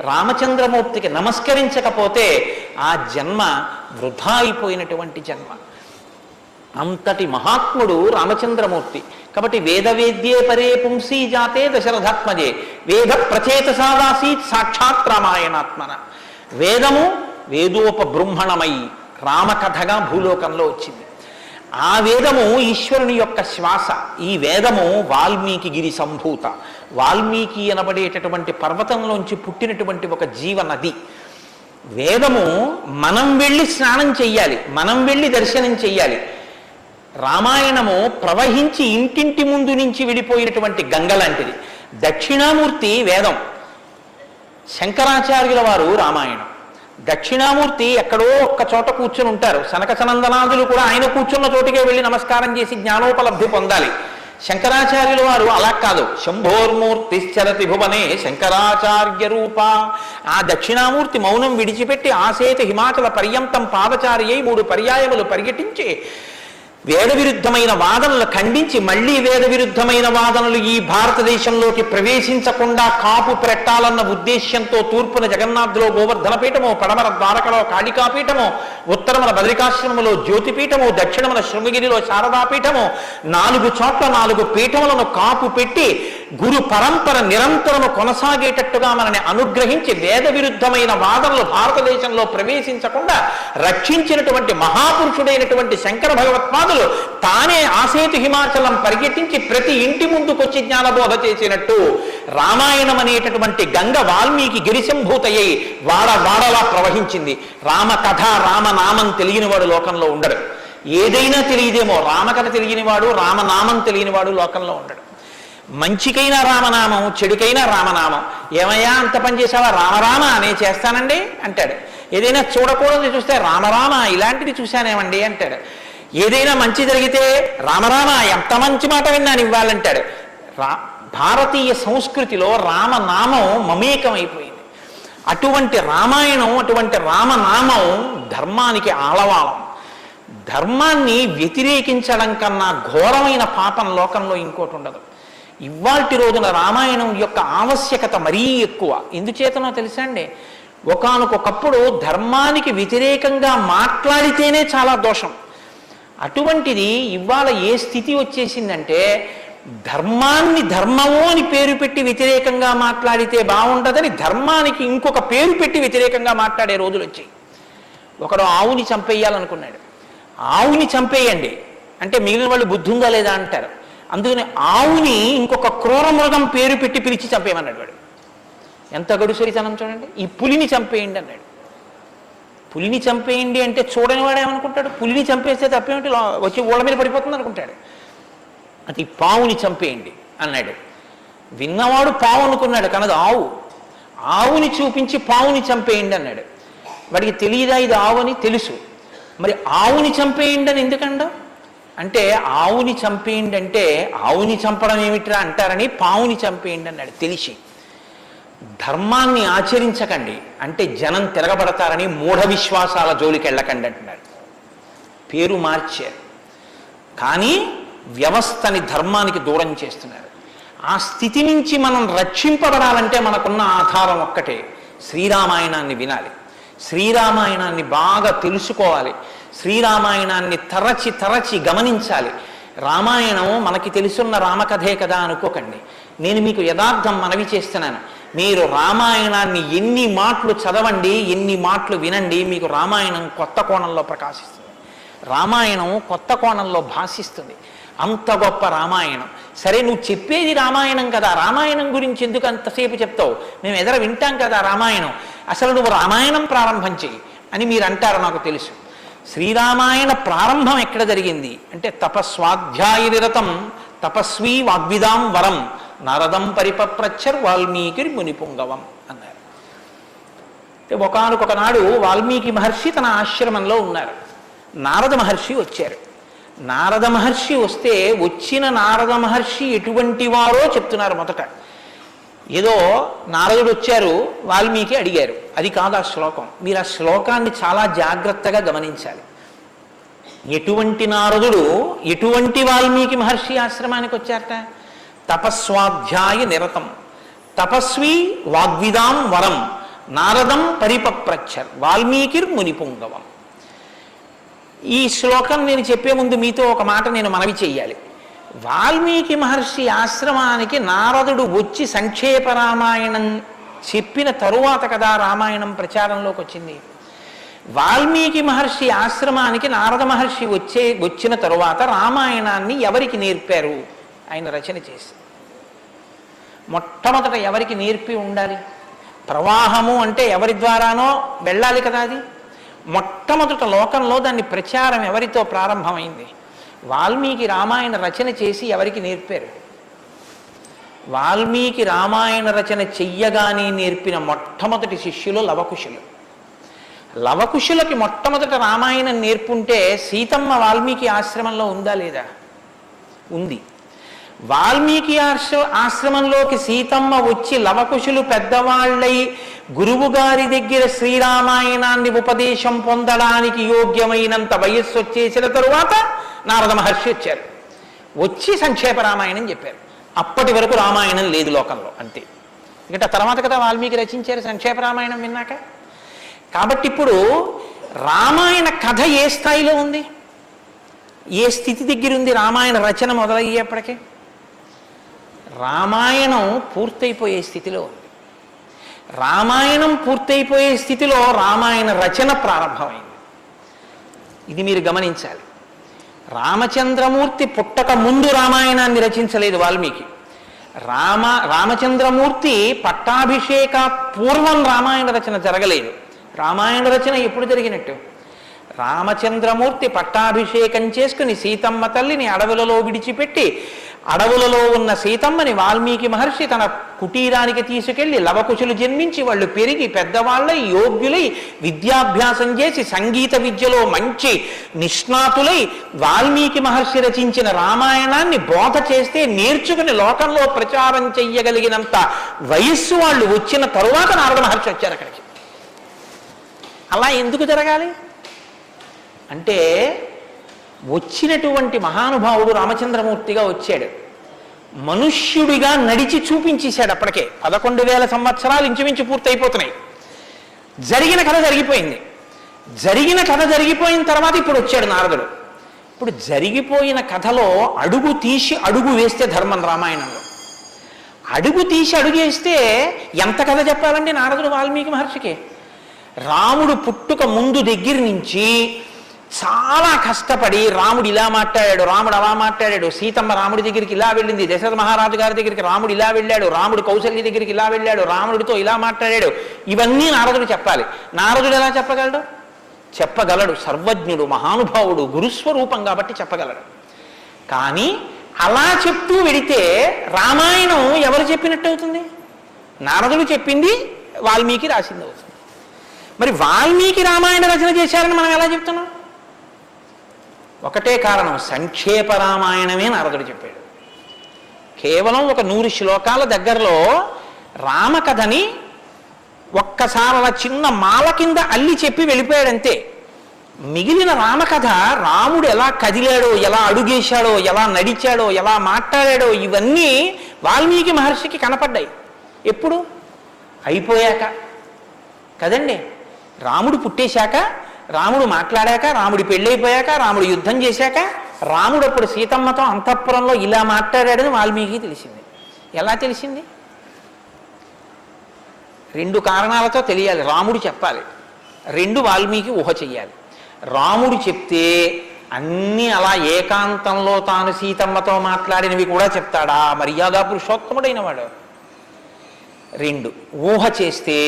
రామచంద్రమూర్తికి నమస్కరించకపోతే ఆ జన్మ వృధా అయిపోయినటువంటి జన్మ. అంతటి మహాత్ముడు రామచంద్రమూర్తి. కాబట్టి వేదవేద్యే పరే పుంసీ జాతే దశరథాత్మజే వేద ప్రచేతసాదాసీత్ సాక్షాత్ రామాయణాత్మన. వేదము వేదోపబృంహణమై రామకథగా భూలోకంలో వచ్చింది. ఆ వేదము ఈశ్వరుని యొక్క శ్వాస. ఈ వేదము వాల్మీకి గిరి సంభూత. వాల్మీకి అనబడేటటువంటి పర్వతంలోంచి పుట్టినటువంటి ఒక జీవనది. వేదము మనం వెళ్ళి స్నానం చెయ్యాలి, మనం వెళ్ళి దర్శనం చెయ్యాలి. రామాయణము ప్రవహించి ఇంటింటి ముందు నుంచి వెళ్ళిపోయినటువంటి గంగ లాంటిది. దక్షిణామూర్తి వేదం, శంకరాచార్యుల వారు రామాయణం. దక్షిణామూర్తి ఎక్కడో ఒక్క చోట కూర్చుని ఉంటారు. సనక సనందనాదులు కూడా ఆయన కూర్చున్న చోటుకే వెళ్ళి నమస్కారం చేసి జ్ఞానోపలబ్ధి పొందాలి. శంకరాచార్యుల వారు అలా కాదు. శంభోర్మూర్తిశ్చరతి భువనే శంకరాచార్య రూప. ఆ దక్షిణామూర్తి మౌనం విడిచిపెట్టి ఆసేతు హిమాచల పర్యంతం పాదచారి అయి 3 పర్యాయములు పర్యటించి వేద విరుద్ధమైన వాదనలు ఖండించి మళ్లీ వేద విరుద్ధమైన వాదనలు ఈ భారతదేశంలోకి ప్రవేశించకుండా కాపు పెట్టాలన్న ఉద్దేశ్యంతో తూర్పున జగన్నాథ్లో గోవర్ధన పీఠము, పడమర ద్వారకలో కాళికాపీఠము, ఉత్తరమున బద్రికాశ్రమములో జ్యోతిపీఠము, దక్షిణమున శృంగగిరిలో శారదాపీఠము, 4 చోట్ల 4 పీఠములను కాపు పెట్టి గురు పరంపర నిరంతరము కొనసాగేటట్టుగా మనని అనుగ్రహించి వేద విరుద్ధమైన వాదనలు భారతదేశంలో ప్రవేశించకుండా రక్షించినటువంటి మహాపురుషుడైనటువంటి శంకర భగవత్పాదులు తానే ఆసేతు హిమాచలం పరిగెట్టించి ప్రతి ఇంటి ముందుకొచ్చి జ్ఞానబోధ చేసినట్టు రామాయణం అనేటటువంటి గంగ వాల్మీకి గిరిశంభూతయ్యి వాడలా ప్రవహించింది. రామకథ రామనామం తెలియనివాడు లోకంలో ఉండడు. ఏదైనా తెలియదేమో, రామకథ తెలియనివాడు రామనామం తెలియనివాడు లోకంలో ఉండడు. మంచికైనా రామనామం, చెడుకైనా రామనామం. ఏమయ్యా అంత పని చేసావా? రామరామ అనే చేస్తానండి అంటాడు. ఏదైనా చూడకూడదు చూస్తే రామరామ ఇలాంటిది చూశానేమండి అంటాడు. ఏదైనా మంచి జరిగితే రామరామ ఎంత మంచి మాట విన్నాను ఇవ్వాలంటాడు. భారతీయ సంస్కృతిలో రామనామం మమేకం అయిపోయింది. అటువంటి రామాయణం, అటువంటి రామనామం ధర్మానికి ఆలవాలం. ధర్మాన్ని వ్యతిరేకించడం కన్నా ఘోరమైన పాపం లోకంలో ఇంకోటి ఉండదు. ఇవాల్టి రోజున రామాయణం యొక్క ఆవశ్యకత మరీ ఎక్కువ. ఎందుచేతనో తెలుసా అండి? ఒకానొకప్పుడు ధర్మానికి వ్యతిరేకంగా మాట్లాడితేనే చాలా దోషం. అటువంటిది ఇవాళ ఏ స్థితి వచ్చేసిందంటే ధర్మాన్ని ధర్మము అని పేరు పెట్టి వ్యతిరేకంగా మాట్లాడితే బాగుండదని ధర్మానికి ఇంకొక పేరు పెట్టి వ్యతిరేకంగా మాట్లాడే రోజులు వచ్చాయి. ఒకడు ఆవుని చంపేయాలనుకున్నాడు. ఆవుని చంపేయండి అంటే మిగిలిన వాళ్ళు బుద్ధి ఉందా లేదా అంటారు. అందుకని ఆవుని ఇంకొక క్రూర మృగం పేరు పెట్టి పిలిచి చంపేయమన్నాడు వాడు. ఎంత గడుసరితనం చూడండి. ఈ పులిని చంపేయండి అన్నాడు. పులిని చంపేయండి అంటే చూడని వాడేమనుకుంటాడు? పులిని చంపేస్తే తప్పేమిటి, వచ్చి ఊళ్ళ మీద పడిపోతుంది అనుకుంటాడు. అది పావుని చంపేయండి అన్నాడు. విన్నవాడు పావు అనుకున్నాడు, కనదు ఆవు. ఆవుని చూపించి పావుని చంపేయండి అన్నాడు. వాడికి తెలియదా ఇది ఆవు అని? తెలుసు. మరి ఆవుని చంపేయండి అని ఎందుకండ అంటే ఆవుని చంపేయండి అంటే ఆవుని చంపడం ఏమిట్రా అంటారని పావుని చంపేయండి అన్నాడు. తెలిసి ధర్మాన్ని ఆచరించకండి అంటే జనం తిరగబడతారని మూఢ విశ్వాసాల జోలికి వెళ్ళకండి అంటున్నాడు. పేరు మార్చారు కానీ వ్యవస్థని ధర్మానికి దూరం చేస్తున్నారు. ఆ స్థితి నుంచి మనం రక్షింపబడాలంటే మనకున్న ఆధారం ఒక్కటే, శ్రీరామాయణాన్ని వినాలి, శ్రీరామాయణాన్ని బాగా తెలుసుకోవాలి, శ్రీరామాయణాన్ని తరచి తరచి గమనించాలి. రామాయణం మనకి తెలుసున్న రామకథే కదా అనుకోకండి. నేను మీకు యథార్థం మనవి చేస్తున్నాను. మీరు రామాయణాన్ని ఎన్ని మాటలు చదవండి, ఎన్ని మాటలు వినండి, మీకు రామాయణం కొత్త కోణంలో ప్రకాశిస్తుంది, రామాయణం కొత్త కోణంలో భాషిస్తుంది. అంత గొప్ప రామాయణం. సరే నువ్వు చెప్పేది రామాయణం కదా, రామాయణం గురించి ఎందుకు అంతసేపు చెప్తావు? మేము ఎదర వింటాం కదా రామాయణం. అసలు నువ్వు రామాయణం ప్రారంభం చెయ్యి అని మీరు అంటారు, నాకు తెలుసు. శ్రీరామాయణ ప్రారంభం ఎక్కడ జరిగింది అంటే తపస్వాధ్యాయ నిరతం తపస్వీ వాగ్విదాం వరం నారదం పరిపప్రచ్చర్ వాల్మీకి మునిపుంగవం అన్నారు. ఒకానొక నాడు వాల్మీకి మహర్షి తన ఆశ్రమంలో ఉన్నారు. నారద మహర్షి వచ్చారు. నారద మహర్షి వస్తే వచ్చిన నారద మహర్షి ఎటువంటి వారో చెప్తున్నారు. మొదట ఏదో నారదుడు వచ్చారు, వాల్మీకి అడిగారు, అది కాదు ఆ శ్లోకం. మీరు ఆ శ్లోకాన్ని చాలా జాగ్రత్తగా గమనించాలి. ఎటువంటి నారదుడు ఎటువంటి వాల్మీకి మహర్షి ఆశ్రమానికి వచ్చారట? తపస్వాధ్యాయ నిరతం తపస్వి వాగ్విదాం వరం నారదం పరిపప్రచ్చర్ వాల్మీకిర్ మునిపుంగవం. ఈ శ్లోకం నేను చెప్పే ముందు మీతో ఒక మాట నేను మనవి చెయ్యాలి. వాల్మీకి మహర్షి ఆశ్రమానికి నారదుడు వచ్చి సంక్షేప రామాయణం చెప్పిన తరువాత కదా రామాయణం ప్రచారంలోకి వచ్చింది. వాల్మీకి మహర్షి ఆశ్రమానికి నారద మహర్షి వచ్చిన తరువాత రామాయణాన్ని ఎవరికి నేర్పారు? ఆయన రచన చేసి మొట్టమొదట ఎవరికి నేర్పి ఉండాలి? ప్రవాహము అంటే ఎవరి ద్వారానో వెళ్ళాలి కదా. అది మొట్టమొదట లోకంలో దాన్ని ప్రచారం ఎవరితో ప్రారంభమైంది? వాల్మీకి రామాయణ రచన చేసి ఎవరికి నేర్పారు? వాల్మీకి రామాయణ రచన చెయ్యగానే నేర్పిన మొట్టమొదటి శిష్యులు లవకుశులు. లవకుశులకి మొట్టమొదట రామాయణం నేర్పుంటే సీతమ్మ వాల్మీకి ఆశ్రమంలో ఉందా లేదా? ఉంది. వాల్మీకి ఆశ్రమంలోకి సీతమ్మ వచ్చి లవకుశులు పెద్దవాళ్ళై గురువు గారి దగ్గర శ్రీరామాయణాన్ని ఉపదేశం పొందడానికి యోగ్యమైనంత వయస్సు వచ్చేసిన తరువాత నారద మహర్షి వచ్చారు. వచ్చి సంక్షేప రామాయణం చెప్పారు. అప్పటి వరకు రామాయణం లేదు లోకంలో, అంతే. ఎందుకంటే తర్వాత కదా వాల్మీకి రచించారు సంక్షేప రామాయణం విన్నాక. కాబట్టి ఇప్పుడు రామాయణ కథ ఏ స్థాయిలో ఉంది, ఏ స్థితి దగ్గర ఉంది రామాయణ రచన మొదలయ్యేప్పటికీ? రామాయణం పూర్తయిపోయే స్థితిలో ఉంది. రామాయణం పూర్తయిపోయే స్థితిలో రామాయణ రచన ప్రారంభమైంది. ఇది మీరు గమనించాలి. రామచంద్రమూర్తి పుట్టక ముందు రామాయణాన్ని రచించలేదు వాల్మీకి. రామచంద్రమూర్తి పట్టాభిషేక పూర్వం రామాయణ రచన జరగలేదు. రామాయణ రచన ఎప్పుడు జరిగినట్టు? రామచంద్రమూర్తి పట్టాభిషేకం చేసుకుని సీతమ్మ తల్లిని అడవులలో విడిచిపెట్టి అడవులలో ఉన్న సీతమ్మని వాల్మీకి మహర్షి తన కుటీరానికి తీసుకెళ్లి లవకుశులు జన్మించి వాళ్ళు పెరిగి పెద్దవాళ్ళై యోగ్యులై విద్యాభ్యాసం చేసి సంగీత విద్యలో మంచి నిష్ణాతులై వాల్మీకి మహర్షి రచించిన రామాయణాన్ని బోధ చేస్తే నేర్చుకుని లోకంలో ప్రచారం చెయ్యగలిగినంత వయస్సు వాళ్ళు వచ్చిన తరువాత నారద మహర్షి వచ్చారు అక్కడికి. అలా ఎందుకు జరగాలి అంటే, వచ్చినటువంటి మహానుభావుడు రామచంద్రమూర్తిగా వచ్చాడు. మనుష్యుడిగా నడిచి చూపించేశాడు. అప్పటికే 11,000 సంవత్సరాలు ఇంచుమించు పూర్తయిపోతున్నాయి. జరిగిన కథ జరిగిపోయింది. జరిగిన కథ జరిగిపోయిన తర్వాత ఇప్పుడు వచ్చాడు నారదుడు. ఇప్పుడు జరిగిపోయిన కథలో అడుగు తీసి అడుగు వేస్తే ధర్మం. రామాయణంలో అడుగు తీసి అడుగేస్తే ఎంత కథ చెప్పాలండి నారదుడు వాల్మీకి మహర్షికి? రాముడు పుట్టుక ముందు దగ్గర నుంచి చాలా కష్టపడి రాముడు ఇలా మాట్లాడాడు, రాముడు అలా మాట్లాడాడు, సీతమ్మ రాముడి దగ్గరికి ఇలా వెళ్ళింది, దశరథ మహారాజు గారి దగ్గరికి రాముడు ఇలా వెళ్ళాడు, రాముడు కౌశల్య దగ్గరికి ఇలా వెళ్ళాడు, రాముడితో ఇలా మాట్లాడాడు, ఇవన్నీ నారదుడు చెప్పాలి. నారదుడు ఎలా చెప్పగలడు? చెప్పగలడు. సర్వజ్ఞుడు, మహానుభావుడు, గురుస్వరూపం కాబట్టి చెప్పగలడు. కానీ అలా చెప్తూ వెడితే రామాయణం ఎవరు చెప్పినట్టు అవుతుంది? నారదుడు చెప్పింది వాల్మీకి రాసింది అవుతుంది. మరి వాల్మీకి రామాయణ రచన చేశారని మనం ఎలా చెప్తున్నాం? ఒకటే కారణం, సంక్షేప రామాయణమే నారదుడు చెప్పాడు. కేవలం ఒక 100 శ్లోకాల దగ్గరలో రామకథని ఒక్కసారి అలా చిన్న మాల కింద అల్లి చెప్పి వెళ్ళిపోయాడంతే. మిగిలిన రామకథ రాముడు ఎలా కదిలాడో, ఎలా అడుగేశాడో, ఎలా నడిచాడో, ఎలా మాట్లాడాడో ఇవన్నీ వాల్మీకి మహర్షికి కనపడ్డాయి. ఎప్పుడు? అయిపోయాక కదండి. రాముడు పుట్టేశాక, రాముడు మాట్లాడాక, రాముడి పెళ్ళైపోయాక, రాముడు యుద్ధం చేశాక, రాముడు అప్పుడు సీతమ్మతో అంతఃపురంలో ఇలా మాట్లాడాడని వాల్మీకి తెలిసింది. ఎలా తెలిసింది? 2 కారణాలతో తెలియాలి. రాముడు చెప్పాలి, 2 వాల్మీకి ఊహ చెయ్యాలి. రాముడు చెప్తే అన్నీ అలా ఏకాంతంలో తాను సీతమ్మతో మాట్లాడినవి కూడా చెప్తాడా? మర్యాదా పురుషోత్తముడైన వాడు. 2 ఊహ చేస్తే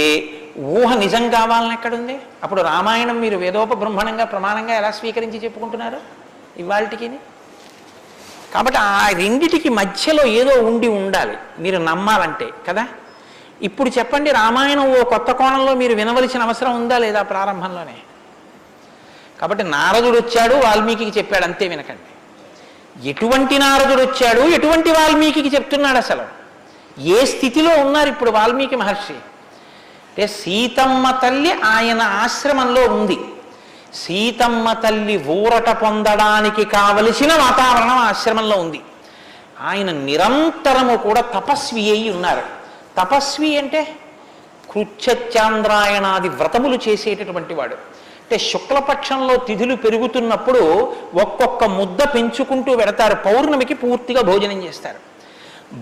ఊహ నిజం కావాలని ఎక్కడుంది? అప్పుడు రామాయణం మీరు వేదోపబ్రహ్మణంగా ప్రమాణంగా ఎలా స్వీకరించి చెప్పుకుంటున్నారు ఇవాళకి? కాబట్టి ఆ రెండిటికి మధ్యలో ఏదో ఉండాలి మీరు నమ్మాలంటే కదా. ఇప్పుడు చెప్పండి, రామాయణం ఓ కొత్త కోణంలో మీరు వినవలసిన అవసరం ఉందా లేదా ప్రారంభంలోనే? కాబట్టి నారదుడు వచ్చాడు, వాల్మీకి చెప్పాడు, అంతే. వినకండి. ఎటువంటి నారదుడు వచ్చాడు, ఎటువంటి వాల్మీకి చెప్తున్నాడు, అసలు ఏ స్థితిలో ఉన్నారు ఇప్పుడు వాల్మీకి మహర్షి అంటే, సీతమ్మ తల్లి ఆయన ఆశ్రమంలో ఉంది. సీతమ్మ తల్లి ఊరట పొందడానికి కావలసిన వాతావరణం ఆశ్రమంలో ఉంది. ఆయన నిరంతరము కూడా తపస్వి అయి ఉన్నారు. తపస్వి అంటే కృచ్ఛత్యాంద్రాయణాది వ్రతములు చేసేటటువంటి వాడు. అంటే శుక్లపక్షంలో తిథులు పెరుగుతున్నప్పుడు ఒక్కొక్క ముద్ద పెంచుకుంటూ వెడతారు. పౌర్ణమికి పూర్తిగా భోజనం చేస్తారు.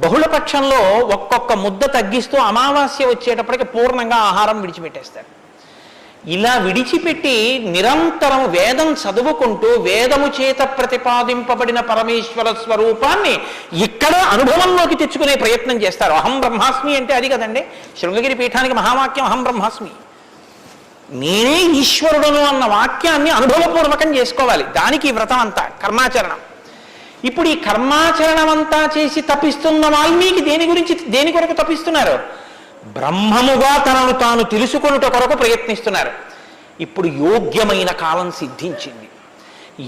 బహుళపక్షంలో ఒక్కొక్క ముద్ద తగ్గిస్తూ అమావాస్య వచ్చేటప్పటికి పూర్ణంగా ఆహారం విడిచిపెట్టేస్తారు. ఇలా విడిచిపెట్టి నిరంతరం వేదం చదువుకుంటూ వేదము చేత ప్రతిపాదింపబడిన పరమేశ్వర స్వరూపాన్ని ఇక్కడ అనుభవంలోకి తెచ్చుకునే ప్రయత్నం చేస్తారు. అహం బ్రహ్మాస్మి అంటే అది కదండి. శృంగగిరి పీఠానికి మహావాక్యం అహం బ్రహ్మాస్మి, నేనే ఈశ్వరుడును అన్న వాక్యాన్ని అనుభవపూర్వకం చేసుకోవాలి. దానికి ఈ వ్రతం అంతా కర్మాచరణం. ఇప్పుడు ఈ కర్మాచరణం అంతా చేసి తపిస్తున్న వాల్మీకి దేని కొరకు తపిస్తున్నారు? బ్రహ్మముగా తనను తాను తెలుసుకొనుట కొరకు ప్రయత్నిస్తున్నారు. ఇప్పుడు యోగ్యమైన కాలం సిద్ధించింది.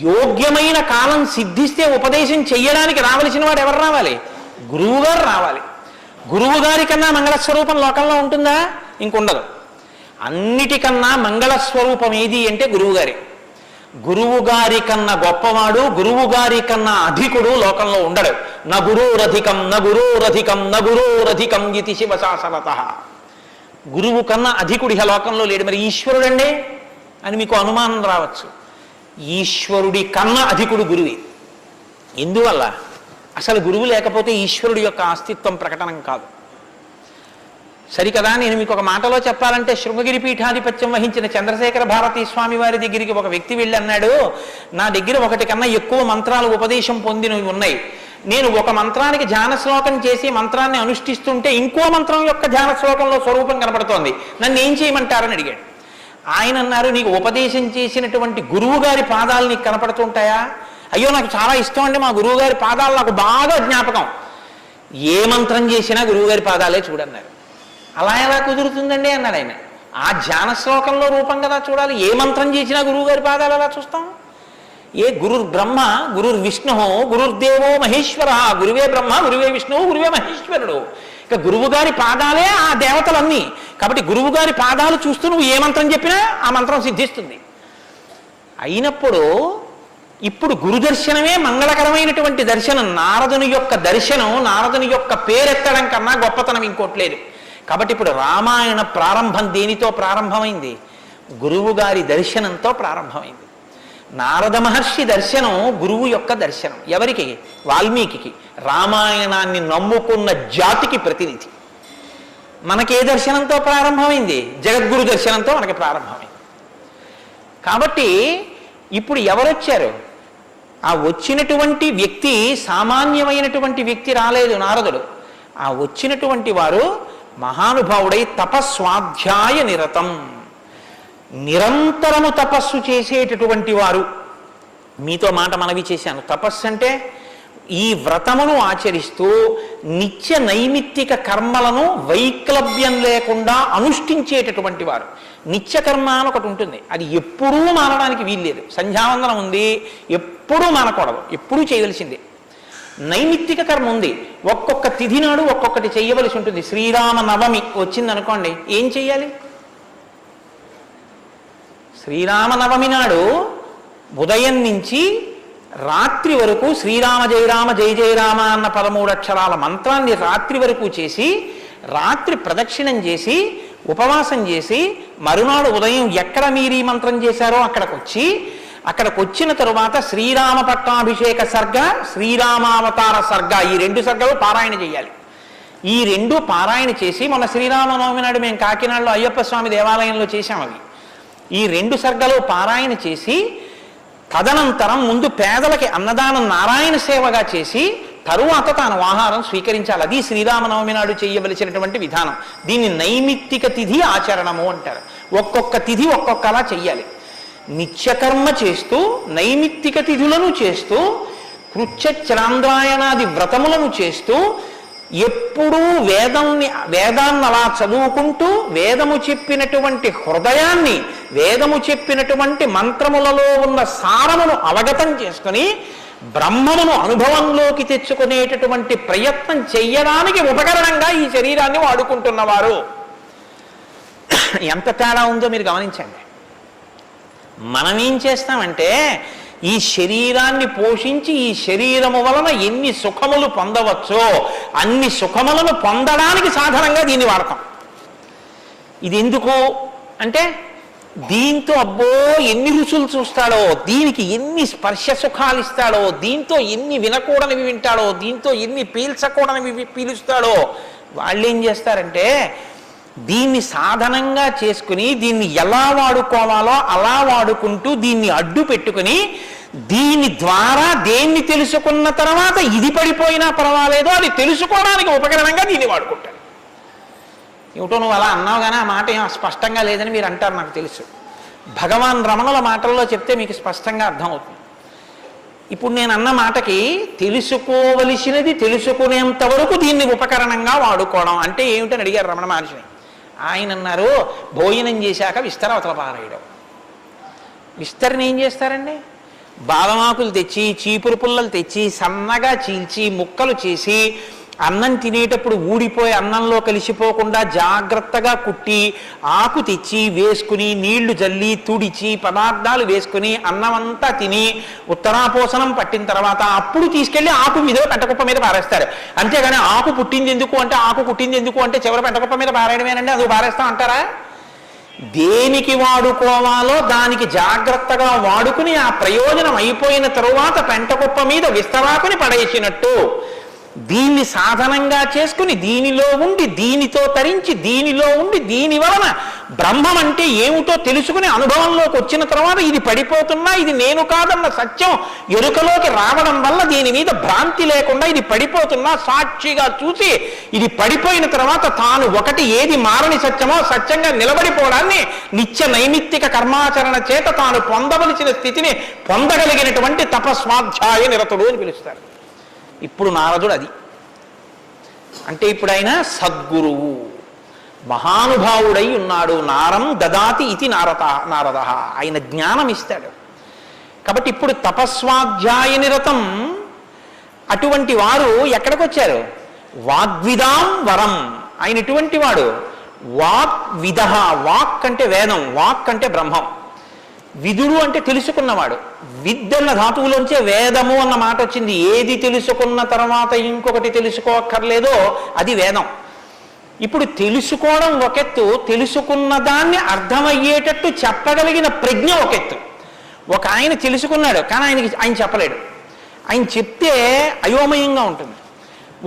యోగ్యమైన కాలం సిద్ధిస్తే ఉపదేశం చెయ్యడానికి రావలసిన వాడు ఎవరు రావాలి? గురువుగారు రావాలి. గురువుగారి కన్నా మంగళస్వరూపం లోకంలో ఉంటుందా? ఇంకుండదు. అన్నిటికన్నా మంగళస్వరూపం ఏది అంటే గురువుగారి. గురువుగారి కన్నా గొప్పవాడు, గురువుగారి కన్నా అధికుడు లోకంలో ఉండడు. న గురోరధికం న గురోరధికం న గురోరధికం ఇది శివశాసనత. గురువు కన్నా అధికుడు ఇహ లోకంలో లేడు. మరి ఈశ్వరుడండి అని మీకు అనుమానం రావచ్చు. ఈశ్వరుడి కన్నా అధికుడు గురువే. ఎందువల్ల? అసలు గురువు లేకపోతే ఈశ్వరుడి యొక్క అస్తిత్వం ప్రకటనం కాదు. సరికదా? నేను మీకు ఒక మాటలో చెప్పాలంటే, శృంగగిరి పీఠాధిపత్యం వహించిన చంద్రశేఖర భారతీ స్వామి వారి దగ్గరికి ఒక వ్యక్తి వెళ్ళి అన్నాడు, నా దగ్గర ఒకటి కన్నా ఎక్కువ మంత్రాలు ఉపదేశం పొందినవి ఉన్నాయి. నేను ఒక మంత్రానికి ధ్యాన శ్లోకం చేసి మంత్రాన్ని అనుష్ఠిస్తుంటే ఇంకో మంత్రం యొక్క ధ్యాన శ్లోకంలో స్వరూపం కనపడుతోంది, నన్ను ఏం చేయమంటారని అడిగాడు. ఆయన అన్నారు, నీకు ఉపదేశం చేసినటువంటి గురువు గారి పాదాలు నీకు కనపడుతుంటాయా? అయ్యో నాకు చాలా ఇష్టం అండి, మా గురువు గారి పాదాలు నాకు బాగా జ్ఞాపకం. ఏ మంత్రం చేసినా గురువుగారి పాదాలే చూడన్నారు. అలా ఎలా కుదురుతుందండి అన్నాడు ఆయన. ఆ ధ్యాన శ్లోకంలో రూపం కదా చూడాలి. ఏ మంత్రం చేసినా గురువుగారి పాదాలు ఎలా చూస్తాం? ఏ గురుర్ బ్రహ్మ గురుర్ విష్ణు గురుర్దేవో మహేశ్వర, గురువే బ్రహ్మ గురువే విష్ణువు గురువే మహేశ్వరుడు. ఇక గురువుగారి పాదాలే ఆ దేవతలన్నీ. కాబట్టి గురువుగారి పాదాలు చూస్తూ నువ్వు ఏ మంత్రం చెప్పినా ఆ మంత్రం సిద్ధిస్తుంది. అయినప్పుడు ఇప్పుడు గురు దర్శనమే మంగళకరమైనటువంటి దర్శనం. నారదుని యొక్క దర్శనం, నారదుని యొక్క పేరెత్తడం కన్నా గొప్పతనం ఇంకోట్లేదు. కాబట్టి ఇప్పుడు రామాయణ ప్రారంభం దేనితో ప్రారంభమైంది? గురువు గారి దర్శనంతో ప్రారంభమైంది. నారద మహర్షి దర్శనం గురువు యొక్క దర్శనం. ఎవరికి? వాల్మీకి. రామాయణాన్ని నమ్ముకున్న జాతికి ప్రతినిధి. మనకే దర్శనంతో ప్రారంభమైంది? జగద్గురు దర్శనంతో మనకి ప్రారంభమైంది. కాబట్టి ఇప్పుడు ఎవరొచ్చారు? ఆ వచ్చినటువంటి వ్యక్తి సామాన్యమైనటువంటి వ్యక్తి రాలేదు, నారదుడు. ఆ వచ్చినటువంటి వారు మహానుభావుడై తపస్వాధ్యాయ నిరతం, నిరంతరము తపస్సు చేసేటటువంటి వారు. మీతో మాట మనవి చేశాను. తపస్సు అంటే ఈ వ్రతమును ఆచరిస్తూ నిత్య నైమిత్తిక కర్మలను వైక్లభ్యం లేకుండా అనుష్ఠించేటటువంటి వారు. నిత్యకర్మ అని ఒకటి ఉంటుంది, అది ఎప్పుడూ మానడానికి వీల్లేదు. సంధ్యావందనం ఉంది, ఎప్పుడూ మానకూడదు, ఎప్పుడూ చేయవలసిందే. నైమిత్తిక కర్మ ఉంది, ఒక్కొక్క తిథి నాడు ఒక్కొక్కటి చేయవలసి ఉంటుంది. శ్రీరామ నవమి వచ్చిందనుకోండి, ఏం చెయ్యాలి? శ్రీరామనవమి నాడు ఉదయం నుంచి రాత్రి వరకు శ్రీరామ జయరామ జయ జయరామ అన్న 13 అక్షరాల మంత్రాన్ని రాత్రి వరకు చేసి, రాత్రి ప్రదక్షిణం చేసి, ఉపవాసం చేసి, మరునాడు ఉదయం ఎక్కడ మీరు ఈ మంత్రం చేశారో అక్కడికి వచ్చిన తరువాత శ్రీరామ పట్టాభిషేక సర్గ, శ్రీరామావతార సర్గ, ఈ 2 సర్గలు పారాయణ చేయాలి. ఈ 2 పారాయణ చేసి, మొన్న శ్రీరామనవమి నాడు మేము కాకినాడలో అయ్యప్ప స్వామి దేవాలయంలో చేశాం. అవి ఈ 2 సర్గలు పారాయణ చేసి, తదనంతరం ముందు పేదలకి అన్నదానం నారాయణ సేవగా చేసి, తరువాత తాను ఆహారం స్వీకరించాలి. అది శ్రీరామనవమి నాడు చేయవలసినటువంటి విధానం. దీన్ని నైమిత్తిక తిథి ఆచరణము అంటారు. ఒక్కొక్క తిథి ఒక్కొక్కలా చెయ్యాలి. నిత్యకర్మ చేస్తూ, నైమిత్తిక తిథులను చేస్తూ, కృత్యచరాంద్రాయణాది వ్రతములను చేస్తూ, ఎప్పుడూ వేదాన్ని అలా చదువుకుంటూ, వేదము చెప్పినటువంటి హృదయాన్ని, వేదము చెప్పినటువంటి మంత్రములలో ఉన్న సారమును అవగతం చేసుకుని బ్రహ్మమును అనుభవంలోకి తెచ్చుకునేటటువంటి ప్రయత్నం చెయ్యడానికి ఉపకరణంగా ఈ శరీరాన్ని వాడుకుంటున్నవారు. ఎంత తేడా ఉందో మీరు గమనించండి. మనం ఏం చేస్తామంటే, ఈ శరీరాన్ని పోషించి ఈ శరీరము వలన ఎన్ని సుఖములు పొందవచ్చో అన్ని సుఖములను పొందడానికి సాధనంగా దీన్ని వాడతాం. ఇది ఎందుకు అంటే, దీంతో అబ్బో ఎన్ని రుచులు చూస్తాడో, దీనికి ఎన్ని స్పర్శ సుఖాలు ఇస్తాడో, దీంతో ఎన్ని వినకూడనివి వింటాడో, దీంతో ఎన్ని పీల్చకూడనివి పీలుస్తాడో. వాళ్ళు ఏం చేస్తారంటే, దీన్ని సాధనంగా చేసుకుని దీన్ని ఎలా వాడుకోవాలో అలా వాడుకుంటూ దీన్ని అడ్డు పెట్టుకుని, దీని ద్వారా దేన్ని తెలుసుకున్న తర్వాత ఇది పడిపోయినా పర్వాలేదో అది తెలుసుకోవడానికి ఉపకరణంగా దీన్ని వాడుకుంటారు. ఏమిటో నువ్వు అలా అన్నావు కానీ ఆ మాట ఏం స్పష్టంగా లేదని మీరు అంటారు, నాకు తెలుసు. భగవాన్ రమణుల మాటల్లో చెప్తే మీకు స్పష్టంగా అర్థమవుతుంది. ఇప్పుడు నేను అన్న మాటకి తెలుసుకోవలసినది తెలుసుకునేంత వరకు దీన్ని ఉపకరణంగా వాడుకోవడం అంటే ఏమిటని అడిగారు రమణ మహర్షిని. ఆయన అన్నారు, భోజనం చేశాక విస్తర అవతల పారేయడం. విస్తరణ ఏం చేస్తారండి? బాదమాకులు తెచ్చి, చీపురు పుల్లలు తెచ్చి, సన్నగా చీల్చి ముక్కలు చేసి, అన్నం తినేటప్పుడు ఊడిపోయి అన్నంలో కలిసిపోకుండా జాగ్రత్తగా కుట్టి, ఆకు తెచ్చి వేసుకుని, నీళ్లు జల్లి తుడిచి, పదార్థాలు వేసుకుని, అన్నం అంతా తిని ఉత్తరాపోసనం పట్టిన తర్వాత అప్పుడు తీసుకెళ్ళి ఆకు మీద పెంటకుప్ప మీద పారేస్తారు. అంతేగాని ఆకు పుట్టింది ఎందుకు అంటే, ఆకు పుట్టింది ఎందుకు అంటే చివరి పెంటకుప్ప మీద పారేయడమేనండి. అది పారేస్తాం అంటారా? దేనికి వాడుకోవాలో దానికి జాగ్రత్తగా వాడుకుని ఆ ప్రయోజనం అయిపోయిన తరువాత పెంటకుప్ప మీద విస్తరాకుని పడేసినట్టు దీన్ని సాధనంగా చేసుకుని, దీనిలో ఉండి దీనితో తరించి, దీనిలో ఉండి దీని వలన బ్రహ్మం అంటే ఏమిటో తెలుసుకుని అనుభవంలోకి వచ్చిన తర్వాత ఇది పడిపోతున్నా, ఇది నేను కాదన్న సత్యం ఎరుకలోకి రావడం వల్ల దీని మీద భ్రాంతి లేకుండా ఇది పడిపోతున్నా సాక్షిగా చూసి, ఇది పడిపోయిన తర్వాత తాను ఒకటి ఏది మారని సత్యమో సత్యంగా నిలబడిపోవడాన్ని నిత్య నైమిత్తిక కర్మాచరణ చేత తాను పొందవలసిన స్థితిని పొందగలిగినటువంటి తపస్వాధ్యాయ నిరతుడు అని పిలుస్తారు. ఇప్పుడు నారదుడు అది అంటే ఇప్పుడు ఆయన సద్గురువు, మహానుభావుడై ఉన్నాడు. నారం దదాతి ఇది నారద, ఆయన జ్ఞానం ఇస్తాడు. కాబట్టి ఇప్పుడు తపస్వాధ్యాయ నిరతం అటువంటి వారు ఎక్కడికి వచ్చారు? వాగ్విదాం వరం. ఆయన ఎటువంటి వాడు? వాగ్విద. వాక్ అంటే వేదం, వాక్ అంటే బ్రహ్మం, విదుడు అంటే తెలుసుకున్నవాడు. విద్యన్న ధాతువులోంచే వేదము అన్న మాట వచ్చింది. ఏది తెలుసుకున్న తర్వాత ఇంకొకటి తెలుసుకోక్కర్లేదో అది వేదం. ఇప్పుడు తెలుసుకోవడం ఒకెత్తు, తెలుసుకున్న దాన్ని అర్థమయ్యేటట్టు చెప్పగలిగిన ప్రజ్ఞ ఒకెత్తు. ఒక ఆయన తెలుసుకున్నాడు కానీ ఆయన చెప్పలేడు, ఆయన చెప్తే అయోమయంగా ఉంటుంది.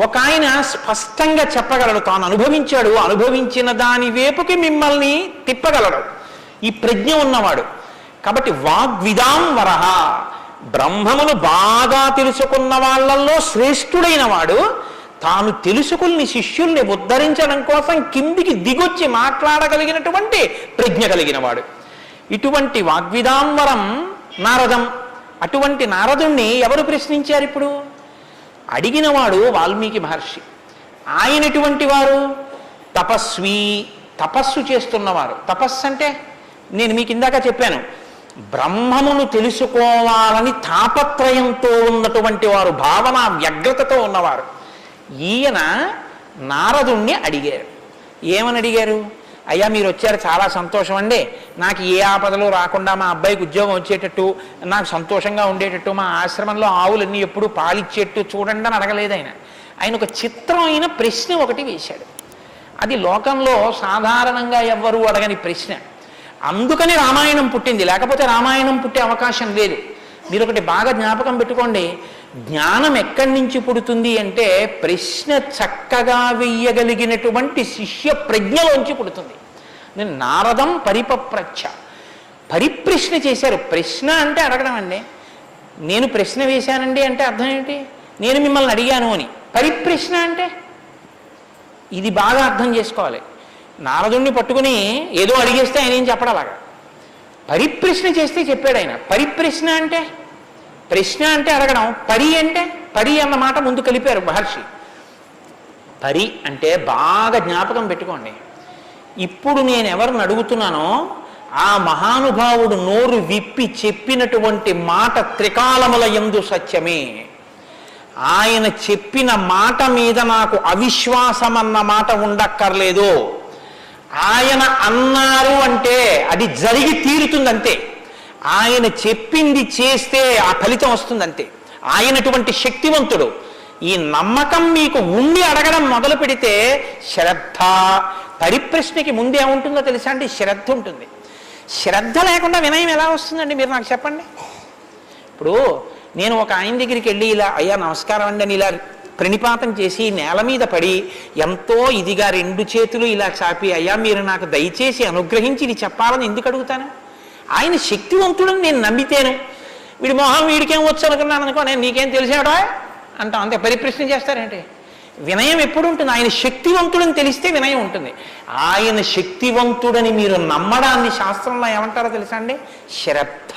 ఒక ఆయన స్పష్టంగా చెప్పగలడు, తాను అనుభవించాడు, అనుభవించిన దాని వైపుకి మిమ్మల్ని తిప్పగలడు, ఈ ప్రజ్ఞ ఉన్నవాడు. కాబట్టి వాగ్విదాం వరహ, బ్రహ్మమును బాగా తెలుసుకున్న వాళ్ళల్లో శ్రేష్ఠుడైన వాడు, తాను తెలుసుకుని శిష్యుల్ని ఉద్ధరించడం కోసం కిందికి దిగొచ్చి మాట్లాడగలిగినటువంటి ప్రజ్ఞ కలిగిన వాడు. ఇటువంటి వాగ్విదాంవరం నారదం. అటువంటి నారదుణ్ణి ఎవరు ప్రశ్నించారు? ఇప్పుడు అడిగినవాడు వాల్మీకి మహర్షి. ఆయన ఎటువంటి వారు? తపస్వి, తపస్సు చేస్తున్నవారు. తపస్సు అంటే నేను మీకు ఇందాక చెప్పాను, బ్రహ్మమును తెలుసుకోవాలని తాపత్రయంతో ఉన్నటువంటి వారు, భావన వ్యగ్రతతో ఉన్నవారు. ఈయన నారదుణ్ణి అడిగారు. ఏమని అడిగారు? అయ్యా మీరు వచ్చారు, చాలా సంతోషం అండి, నాకు ఏ ఆపదలు రాకుండా మా అబ్బాయికి ఉద్యోగం వచ్చేటట్టు, నాకు సంతోషంగా ఉండేటట్టు, మా ఆశ్రమంలో ఆవులన్నీ ఎప్పుడు పాలిచ్చేట్టు చూడండి అని అడగలేదు ఆయన. ఆయన ఒక చిత్రమైన ప్రశ్న ఒకటి వేశాడు. అది లోకంలో సాధారణంగా ఎవ్వరూ అడగని ప్రశ్న. అందుకని రామాయణం పుట్టింది, లేకపోతే రామాయణం పుట్టే అవకాశం లేదు. మీరు ఒకటి బాగా జ్ఞాపకం పెట్టుకోండి, జ్ఞానం ఎక్కడి నుంచి పుడుతుంది అంటే ప్రశ్న చక్కగా వెయ్యగలిగినటువంటి శిష్య ప్రజ్ఞలోంచి పుడుతుంది. నేను నారదం పరిపప్రచ్ఛ, పరిప్రశ్న చేశారు. ప్రశ్న అంటే అడగడం అండి. నేను ప్రశ్న వేశానండి అంటే అర్థం ఏంటి? నేను మిమ్మల్ని అడిగాను అని. పరిప్రశ్న అంటే ఇది బాగా అర్థం చేసుకోవాలి. నారదుణ్ణి పట్టుకుని ఏదో అడిగేస్తే ఆయన ఏం చెప్పడలాగా, పరిప్రశ్న చేస్తే చెప్పాడు ఆయన. పరిప్రశ్న అంటే, ప్రశ్న అంటే అడగడం, పరి అంటే, పరి అన్న మాట ముందు కలిపారు మహర్షి. పరి అంటే బాగా జ్ఞాపకం పెట్టుకోండి, ఇప్పుడు నేను ఎవరిని అడుగుతున్నానో ఆ మహానుభావుడు నోరు విప్పి చెప్పినటువంటి మాట త్రికాలముల యందు సత్యమే. ఆయన చెప్పిన మాట మీద నాకు అవిశ్వాసం అన్న మాట ఉండక్కర్లేదు. ఆయన అన్నారు అంటే అది జరిగి తీరుతుందంతే. ఆయన చెప్పింది చేస్తే ఆ ఫలితం వస్తుందంతే. ఆయనటువంటి శక్తివంతుడు. ఈ నమ్మకం మీకు ఉండి అడగడం మొదలు పెడితే శ్రద్ధ, పరిప్రశ్నకి ముందేముంటుందో తెలుసా అండి? శ్రద్ధ ఉంటుంది. శ్రద్ధ లేకుండా వినయం ఎలా వస్తుందండి? మీరు నాకు చెప్పండి. ఇప్పుడు నేను ఒక ఆయన దగ్గరికి వెళ్ళి ఇలా అయ్యా నమస్కారం అండి అని ఇలా ప్రణిపాతం చేసి నేల మీద పడి ఎంతో ఇదిగా రెండు చేతులు ఇలా చాపి అయ్యా మీరు నాకు దయచేసి అనుగ్రహించి ఇది చెప్పాలని ఎందుకు అడుగుతాను? ఆయన శక్తివంతుడని నేను నమ్మితేను. వీడి మొహం వీడికేం వచ్చు అనుకున్నాను అనుకో, నేను నీకేం తెలిసాడా అంటాం, అంతే. పరిప్రశ్న చేస్తారేంటి? వినయం ఎప్పుడు ఉంటుంది? ఆయన శక్తివంతుడని తెలిస్తే వినయం ఉంటుంది. ఆయన శక్తివంతుడని మీరు నమ్మడాన్ని శాస్త్రంలో ఏమంటారో తెలుసా అండి? శ్రద్ధ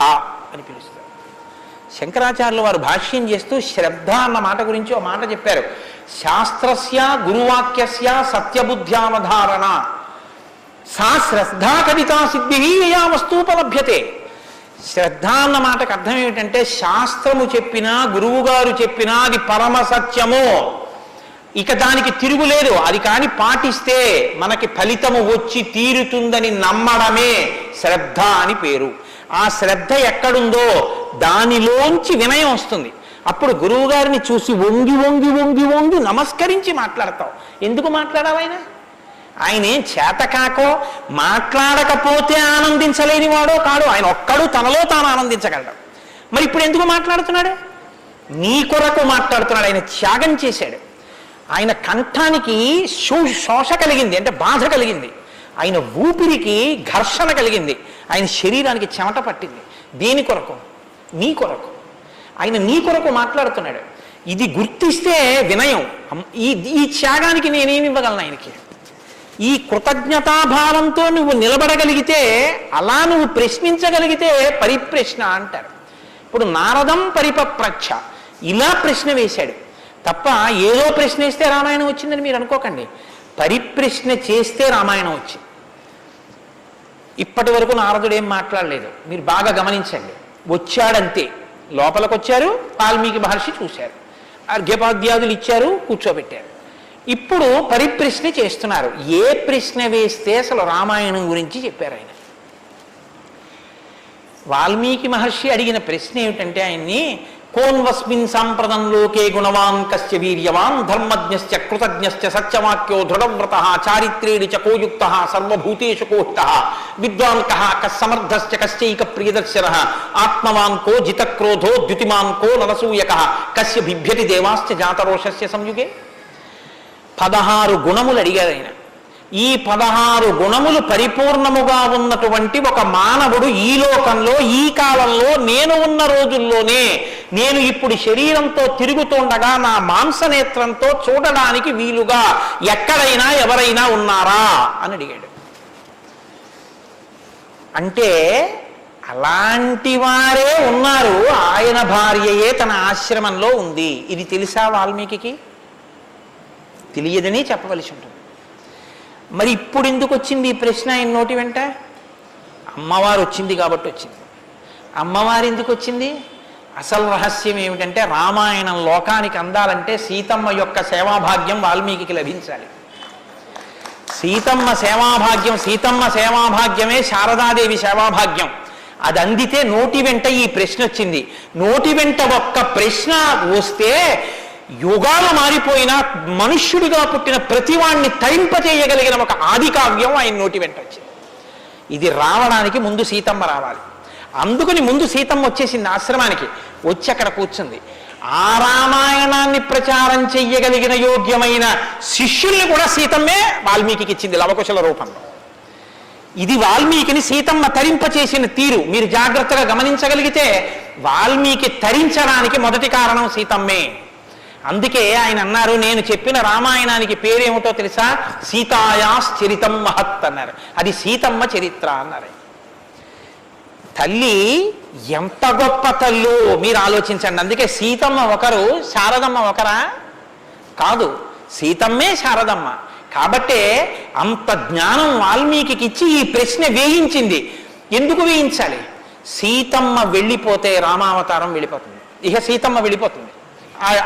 అని పిలుస్తారు. శంకరాచార్యులు వారు భాష్యం చేస్తూ శ్రద్ధ అన్న మాట గురించి ఒక మాట చెప్పారు. శాస్త్రస్య గురువాక్యస్య సత్యబుద్ధ్యావధారణ సా శ్రద్ధా కవితా సిద్ధి యయా వస్తూపలభ్యతే. శ్రద్ధ అన్న మాటకు అర్థం ఏమిటంటే శాస్త్రము చెప్పినా గురువుగారు చెప్పినా అది పరమ సత్యము, ఇక దానికి తిరుగులేదు, అది కాని పాటిస్తే మనకి ఫలితము వచ్చి తీరుతుందని నమ్మడమే శ్రద్ధ అని పేరు. ఆ శ్రద్ధ ఎక్కడుందో దానిలోంచి వినయం వస్తుంది. అప్పుడు గురువు గారిని చూసి వంగి వంగి వంగి వంగి నమస్కరించి మాట్లాడతావు. ఎందుకు మాట్లాడావు? ఆయన ఏం చేతకాకో మాట్లాడకపోతే ఆనందించలేని వాడో కాడు, ఆయన ఒక్కడు తనలో తాను ఆనందించగలడు. మరి ఇప్పుడు ఎందుకు మాట్లాడుతున్నాడు? నీ కొరకు మాట్లాడుతున్నాడు. ఆయన త్యాగం చేశాడు. ఆయన కంఠానికి శోష కలిగింది, అంటే బాధ కలిగింది. ఆయన ఊపిరికి ఘర్షణ కలిగింది. ఆయన శరీరానికి చెమట పట్టింది. దేని కొరకు? నీ కొరకు. ఆయన నీ కొరకు మాట్లాడుతున్నాడు. ఇది గుర్తిస్తే వినయం. ఈ త్యాగానికి నేనేమి ఇవ్వగలను ఆయనకి? ఈ కృతజ్ఞతాభావంతో నువ్వు నిలబడగలిగితే, అలా నువ్వు ప్రశ్నించగలిగితే పరిప్రశ్న అంటారు. ఇప్పుడు నారదం పరిపప్రచ్ఛ ఇలా ప్రశ్న వేశాడు తప్ప ఏదో ప్రశ్న వేస్తే రామాయణం వచ్చిందని మీరు అనుకోకండి. పరిప్రశ్న చేస్తే రామాయణం వచ్చింది. ఇప్పటి వరకు నారదుడు ఏం మాట్లాడలేదు, మీరు బాగా గమనించండి. వచ్చాడంతే, లోపలికి వచ్చారు, వాల్మీకి మహర్షి చూశారు, అర్ఘ్యపాద్యాదులు ఇచ్చారు, కూర్చోబెట్టారు. ఇప్పుడు పరిప్రశ్న చేస్తున్నారు. ఏ ప్రశ్న వేస్తే అసలు రామాయణం గురించి చెప్పారు ఆయన. వాల్మీకి మహర్షి అడిగిన ప్రశ్న ఏమిటంటే ఆయన్ని, కోన్వస్మిన్ సాంప్రదం లోకే గుణవాన్ కస్య వీర్యవాన్ ధర్మజ్ఞశ్చ కృతజ్ఞశ్చ సత్యవాక్యో దృఢవ్రతః చారిత్రేణ చ కోయుక్తః సర్వభూతేషు కోహితః విద్వాన్ కః కస్సమర్థశ్చ కశ్చైక ప్రియదర్శనః ఆత్మవాన్ కో జితక్రోధో ద్యుతిమాన్ కో నరసూయకః కస్య బిభ్యతి దేవాశ్చ జాతరోషస్య సంయుగే. 16 గుణములు అడిగారు ఆయన. ఈ 16 గుణములు పరిపూర్ణముగా ఉన్నటువంటి ఒక మానవుడు ఈ లోకంలో, ఈ కాలంలో, నేను ఉన్న రోజుల్లోనే, నేను ఇప్పుడు శరీరంతో తిరుగుతుండగా నా మాంసనేత్రంతో చూడడానికి వీలుగా ఎక్కడైనా ఎవరైనా ఉన్నారా అని అడిగాడు. అంటే అలాంటి వారే ఉన్నారు. ఆయన భార్యయే తన ఆశ్రమంలో ఉంది. ఇది తెలుసా వాల్మీకి? తెలియదని చెప్పవలసి ఉంటుంది. మరి ఇప్పుడు ఎందుకు వచ్చింది ఈ ప్రశ్న ఆయన నోటి వెంట? అమ్మవారు వచ్చింది కాబట్టి వచ్చింది. అమ్మవారు ఎందుకు వచ్చింది? అసలు రహస్యం ఏమిటంటే, రామాయణం లోకానికి అందాలంటే సీతమ్మ యొక్క సేవాభాగ్యం వాల్మీకి లభించాలి. సీతమ్మ సేవాభాగ్యమే శారదాదేవి సేవాభాగ్యం. అది అందితే నోటి వెంట ఈ ప్రశ్న వచ్చింది. నోటి వెంట ఒక్క ప్రశ్న వస్తే యుగాలు మారిపోయినా మనుష్యుడిగా పుట్టిన ప్రతివాణ్ణి తరింపచేయగలిగిన ఒక ఆది కావ్యం ఆయన నోటి వెంట వచ్చింది. ఇది రావడానికి ముందు సీతమ్మ రావాలి. అందుకని ముందు సీతమ్మ వచ్చేసింది ఆశ్రమానికి. వచ్చి అక్కడ కూర్చుంది. ఆ రామాయణాన్ని ప్రచారం చెయ్యగలిగిన యోగ్యమైన శిష్యుల్ని కూడా సీతమ్మే వాల్మీకి ఇచ్చింది లవకుశల రూపంలో. ఇది వాల్మీకిని సీతమ్మ తరింపచేసిన తీరు మీరు జాగ్రత్తగా గమనించగలిగితే, వాల్మీకి తరించడానికి మొదటి కారణం సీతమ్మే. అందుకే ఆయన అన్నారు, నేను చెప్పిన రామాయణానికి పేరేమిటో తెలుసా? సీతాయాశ్చరితం మహత్ అన్నారు. అది సీతమ్మ చరిత్ర అన్నారు. తల్లి ఎంత గొప్ప తల్లు మీరు ఆలోచించండి. అందుకే సీతమ్మ ఒకరు, శారదమ్మ ఒకరా? కాదు, సీతమ్మే శారదమ్మ. కాబట్టే అంత జ్ఞానం వాల్మీకి ఇచ్చి ఈ ప్రశ్న వేయించింది. ఎందుకు వేయించాలి? సీతమ్మ వెళ్ళిపోతే రామావతారం వెళ్ళిపోతుంది. ఇక సీతమ్మ వెళ్ళిపోతుంది.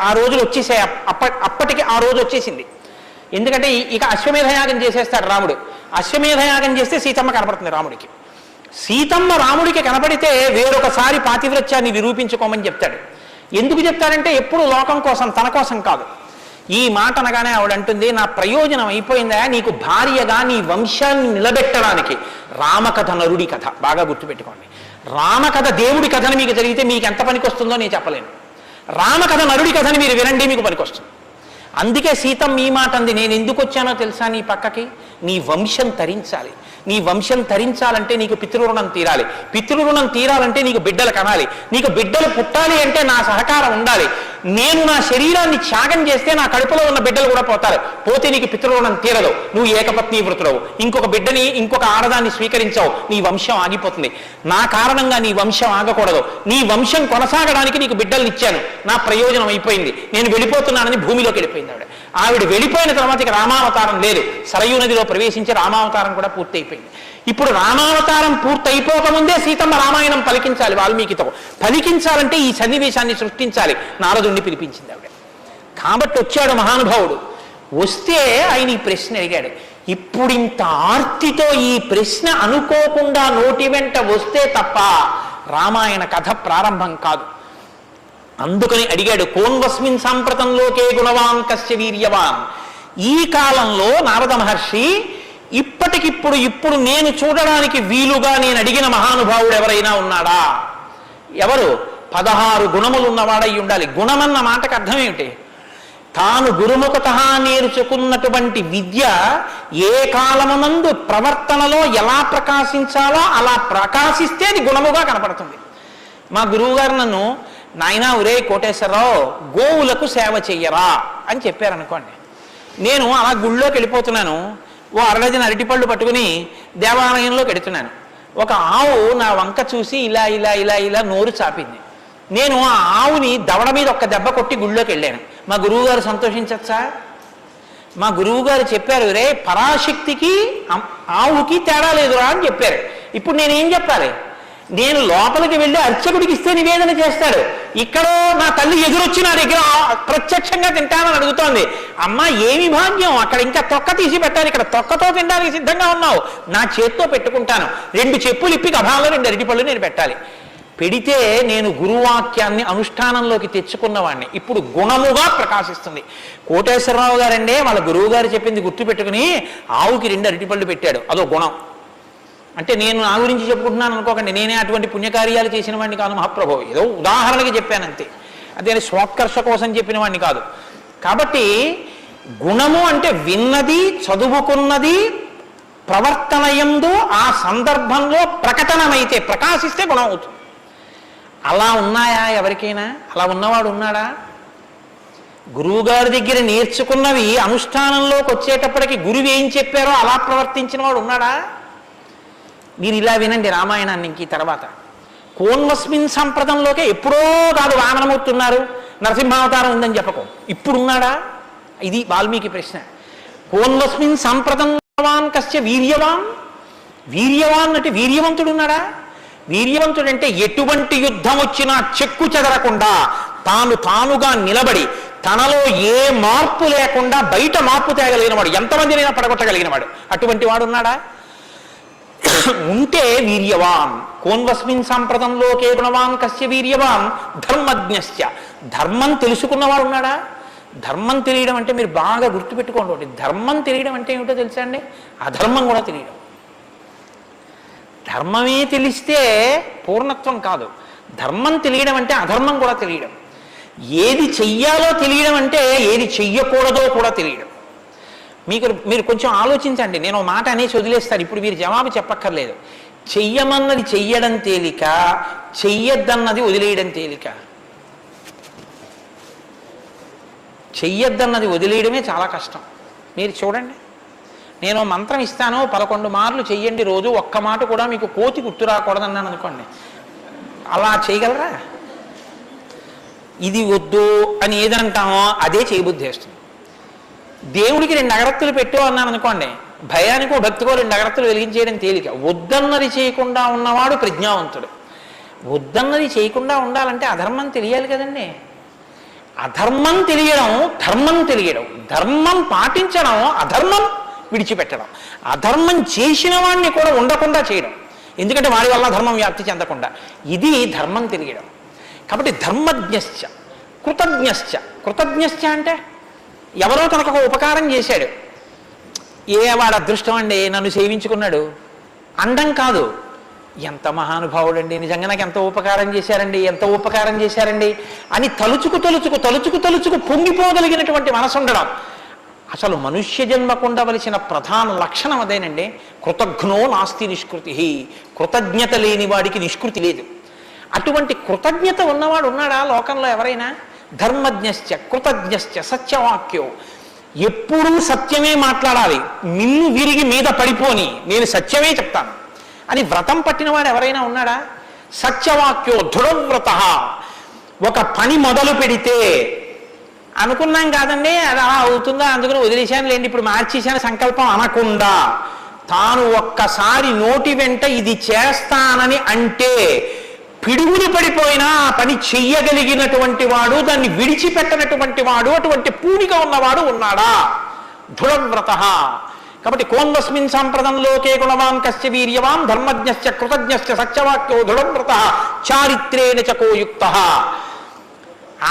ఆ రోజులు వచ్చేసాయి. అప్పటికి ఆ రోజు వచ్చేసింది. ఎందుకంటే ఇక అశ్వమేధయాగం చేసేస్తాడు రాముడు. అశ్వమేధయాగం చేస్తే సీతమ్మ కనపడుతుంది రాముడికి. సీతమ్మ రాముడికి కనపడితే వేరొకసారి పాతివ్రత్యాన్ని నిరూపించుకోమని చెప్తాడు. ఎందుకు చెప్తాడంటే ఎప్పుడు లోకం కోసం, తన కోసం కాదు. ఈ మాట అనగానే ఆవిడంటుంది, నా ప్రయోజనం అయిపోయిందా, నీకు భార్యగా నీ వంశాన్ని నిలబెట్టడానికి. రామకథ నరుడి కథ బాగా గుర్తుపెట్టుకోండి. రామకథ దేవుడి కథని మీకు జరిగితే మీకు ఎంత పనికొస్తుందో నేను చెప్పలేను. రామకథ నరుడి కథని మీరు వినండి, మీకు పనికొస్తుంది. అందుకే సీతమ్మ ఈ మాట అంది, నేను ఎందుకు వచ్చానో తెలుసా నీ పక్కకి? నీ వంశం తరించాలి. నీ వంశం తరించాలంటే నీకు పితృరుణం తీరాలి. పితృరుణం తీరాలంటే నీకు బిడ్డలు కనాలి. నీకు బిడ్డలు పుట్టాలి అంటే నా సహకారం ఉండాలి. నేను నా శరీరాన్ని త్యాగం చేస్తే నా కడుపులో ఉన్న బిడ్డలు కూడా పోతారు. పోతే నీకు పితృరుణం తీరదు. నువ్వు ఏకపత్ని వృతుడవు. ఇంకొక బిడ్డని, ఇంకొక ఆడదాన్ని స్వీకరించావు, నీ వంశం ఆగిపోతుంది. నా కారణంగా నీ వంశం ఆగకూడదు. నీ వంశం కొనసాగడానికి నీకు బిడ్డల్ని ఇచ్చాను. నా ప్రయోజనం అయిపోయింది, నేను వెళ్ళిపోతున్నానని భూమిలోకి వెళ్ళిపోయింది ఆవిడ వెళ్ళిపోయిన తర్వాత ఇక రామావతారం లేదు. సరయూ నదిలో ప్రవేశించి రామావతారం కూడా పూర్తి అయిపోయింది. ఇప్పుడు రామావతారం పూర్తయిపోకముందే సీతమ్మ రామాయణం పలికించాలి వాల్మీకితో. పలికించాలంటే ఈ సన్నివేశాన్ని సృష్టించాలి. నారదుణ్ణి పిలిపించింది ఆవిడ. కాబట్టి వచ్చాడు మహానుభావుడు. వస్తే ఆయన ఈ ప్రశ్న అడిగాడు. ఇప్పుడు ఇంత ఆర్తితో ఈ ప్రశ్న అనుకోకుండా నోటి వెంట వస్తే తప్ప రామాయణ కథ ప్రారంభం కాదు. అందుకని అడిగాడు, కోన్వస్మిన్ సాంప్రతంలోకే గుణవాన్ కస్య వీర్యవాన్. ఈ కాలంలో నారద మహర్షి ఇప్పుడు నేను చూడడానికి వీలుగా నేను అడిగిన మహానుభావుడు ఎవరైనా ఉన్నాడా? ఎవరు? 16 గుణములు ఉన్నవాడై ఉండాలి. గుణమన్న మాటకు అర్థం ఏమిటి? తాను గురుముఖత నేర్చుకున్నటువంటి విద్య ఏ కాలమునందు ప్రవర్తనలో ఎలా ప్రకాశించాలో అలా ప్రకాశిస్తే అది గుణముగా కనపడుతుంది. మా గురువుగారు నన్ను, నాయనా ఒరే కోటేశ్వరరావు, గోవులకు సేవ చెయ్యరా అని చెప్పారనుకోండి. నేను అలా గుళ్ళోకి వెళ్ళిపోతున్నాను, ఓ అరడజన అరటిపళ్ళు పట్టుకుని దేవాలయంలోకి వెడుతున్నాను. ఒక ఆవు నా వంక చూసి ఇలా ఇలా ఇలా ఇలా నోరు చాపింది. నేను ఆ ఆవుని దవడ మీద ఒక్క దెబ్బ కొట్టి గుళ్ళోకి వెళ్ళాను. మా గురువుగారు సంతోషించచ్చా? మా గురువుగారు చెప్పారు, రే పరాశక్తికి ఆవుకి తేడా లేదురా అని చెప్పారు. ఇప్పుడు నేనేం చెప్పాలి? నేను లోపలికి వెళ్ళి అర్చకుడికి ఇస్తే నివేదన చేస్తాడు. ఇక్కడ నా తల్లి ఎదురొచ్చి నా దగ్గర ప్రత్యక్షంగా తింటానని అడుగుతోంది. అమ్మ ఏమి భాగ్యం, అక్కడ ఇంకా తొక్క తీసి పెట్టాలి, ఇక్కడ తొక్కతో తినడానికి సిద్ధంగా ఉన్నావు, నా చేత్తో పెట్టుకుంటాను. 2 చెప్పులు ఇప్పి గభాలో 2 అరటిపళ్ళు నేను పెట్టాలి. పెడితే నేను గురువాక్యాన్ని అనుష్ఠానంలోకి తెచ్చుకున్నవాడిని. ఇప్పుడు గుణముగా ప్రకాశిస్తుంది. కోటేశ్వరరావు గారండే వాళ్ళ గురువు గారు చెప్పింది గుర్తుపెట్టుకుని ఆవుకి 2 అరటిపళ్ళు పెట్టాడు. అదో గుణం. అంటే నేను నా గురించి చెప్పుకుంటున్నాను అనుకోకండి, నేనే అటువంటి పుణ్యకార్యాలు చేసిన వాడిని కాదు మహాప్రభు. ఏదో ఉదాహరణకి చెప్పాను అంతే, అదే స్వోత్కర్ష కోసం చెప్పిన వాడిని కాదు. కాబట్టి గుణము అంటే విన్నది, చదువుకున్నది, ప్రవర్తనయందు ఆ సందర్భంలో ప్రకటనమైతే ప్రకాశిస్తే గుణం అవుతుంది. అలా ఉన్నాయా ఎవరికైనా? అలా ఉన్నవాడు ఉన్నాడా? గురువుగారి దగ్గర నేర్చుకున్నవి అనుష్ఠానంలోకి వచ్చేటప్పటికి గురువు ఏం చెప్పారో అలా ప్రవర్తించిన వాడు ఉన్నాడా? మీరు ఇలా వినండి రామాయణాన్ని. ఇంక తర్వాత కోన్వస్మిన్ సంప్రదంలోకే ఎప్పుడో కాదు వామనమూర్తి ఉన్నారు, నరసింహావతారం ఉందని చెప్పకు. ఇప్పుడున్నాడా? ఇది వాల్మీకి ప్రశ్న. కోన్వస్మిన్ సంప్రదంవాన్ కస్య వీర్యవాన్. వీర్యవాన్ అంటే వీర్యవంతుడు ఉన్నాడా? వీర్యవంతుడంటే ఎటువంటి యుద్ధం వచ్చినా చెక్కు చెదరకుండా తానుగా నిలబడి తనలో ఏ మార్పు లేకుండా బయట మార్పు తేగలిగినవాడు, ఎంతమందినైనా పడగొట్టగలిగినవాడు. అటువంటి వాడు ఉన్నాడా? ఉంటే వీర్యవాన్. కోన్వస్మిన్ సంప్రదంలోకే గుణవాన్ కస్య వీర్యవాన్ ధర్మజ్ఞశ్చ. ధర్మం తెలుసుకున్నవాడు ఉన్నాడా? ధర్మం తెలియడం అంటే మీరు బాగా గుర్తుపెట్టుకోండి. ధర్మం తెలియడం అంటే ఏమిటో తెలుసా అండి? అధర్మం కూడా తెలియడం. ధర్మమే తెలిస్తే పూర్ణత్వం కాదు. ధర్మం తెలియడం అంటే అధర్మం కూడా తెలియడం. ఏది చెయ్యాలో తెలియడం అంటే ఏది చెయ్యకూడదో కూడా తెలియడం. మీరు కొంచెం ఆలోచించండి. నేను మాట అనేసి వదిలేస్తాను, ఇప్పుడు మీరు జవాబు చెప్పక్కర్లేదు. చెయ్యమన్నది చెయ్యడం తేలిక, చెయ్యొద్దన్నది వదిలేయడం తేలిక. చెయ్యొద్దన్నది వదిలేయడమే చాలా కష్టం. మీరు చూడండి, నేను మంత్రం ఇస్తాను, 11 మార్లు చెయ్యండి రోజు, ఒక్క మాట కూడా మీకు కోతి గుర్తు రాకూడదన్నాను అనుకోండి, అలా చేయగలరా? ఇది వద్దు అని ఏదంటామో అదే చేయబుద్ధి వేస్తుంది. దేవుడికి 2 అగరత్తులు పెట్టు అన్నాను అనుకోండి, భయానికో భక్తికో 2 అగరత్తులు వెలిగించేయడం తేలిక. వద్దన్నది చేయకుండా ఉన్నవాడు ప్రజ్ఞావంతుడు. వద్దన్నది చేయకుండా ఉండాలంటే అధర్మం తెలియాలి కదండి. అధర్మం తెలియడం, ధర్మం తెలియడం, ధర్మం పాటించడం, అధర్మం విడిచిపెట్టడం, అధర్మం చేసిన వాడిని కూడా ఉండకుండా చేయడం, ఎందుకంటే వాడి వల్ల ధర్మం వ్యాప్తి చెందకుండా. ఇది ధర్మం తెలియడం. కాబట్టి ధర్మజ్ఞశ్చ కృతజ్ఞశ్చ. కృతజ్ఞశ్చ అంటే ఎవరో తనకు ఒక ఉపకారం చేశాడు, వాడు అదృష్టం అండి నన్ను సేవించుకున్నాడు అండం కాదు, ఎంత మహానుభావుడండి, నిజంగా నాకు ఎంత ఉపకారం చేశారండి, ఎంత ఉపకారం చేశారండి అని తలుచుకు పొంగిపోగలిగినటువంటి మనసు ఉండడం. అసలు మనుష్య జన్మకు ఉండవలసిన ప్రధాన లక్షణం అదేనండి. కృతజ్ఞో నాస్తి నిష్కృతి. కృతజ్ఞత లేని వాడికి నిష్కృతి లేదు. అటువంటి కృతజ్ఞత ఉన్నవాడు ఉన్నాడా లోకంలో ఎవరైనా? ధర్మజ్ఞశ్చ కృతజ్ఞశ్చ సత్యవాక్యో. ఎప్పుడూ సత్యమే మాట్లాడాలి, నిన్ను విరిగి మీద పడిపోని నేను సత్యమే చెప్తాను అని వ్రతం పట్టినవాడు ఎవరైనా ఉన్నాడా? సత్యవాక్యో దృఢవ్రత. ఒక పని మొదలు పెడితే అనుకున్నాం కాదండి అది అలా అవుతుందా అందుకని వదిలేశాను లేండి ఇప్పుడు మార్చేశాను సంకల్పం అనకుండా తాను ఒక్కసారి నోటి వెంట ఇది చేస్తానని అంటే పిడుగులు పడిపోయినా ఆ పని చెయ్యగలిగినటువంటి వాడు, దాన్ని విడిచిపెట్టనటువంటి వాడు, అటువంటి పూనిక ఉన్నవాడు ఉన్నాడా? దృఢవ్రత. కాబట్టి కోన్వస్మిన్ సంప్రదంలోకే గుణవాన్ కస్య వీర్యవాన్ ధర్మజ్ఞస్య కృతజ్ఞస్య సత్యవాక్యో దృఢవ్రత చారిత్రేణ చకోయుక్తః.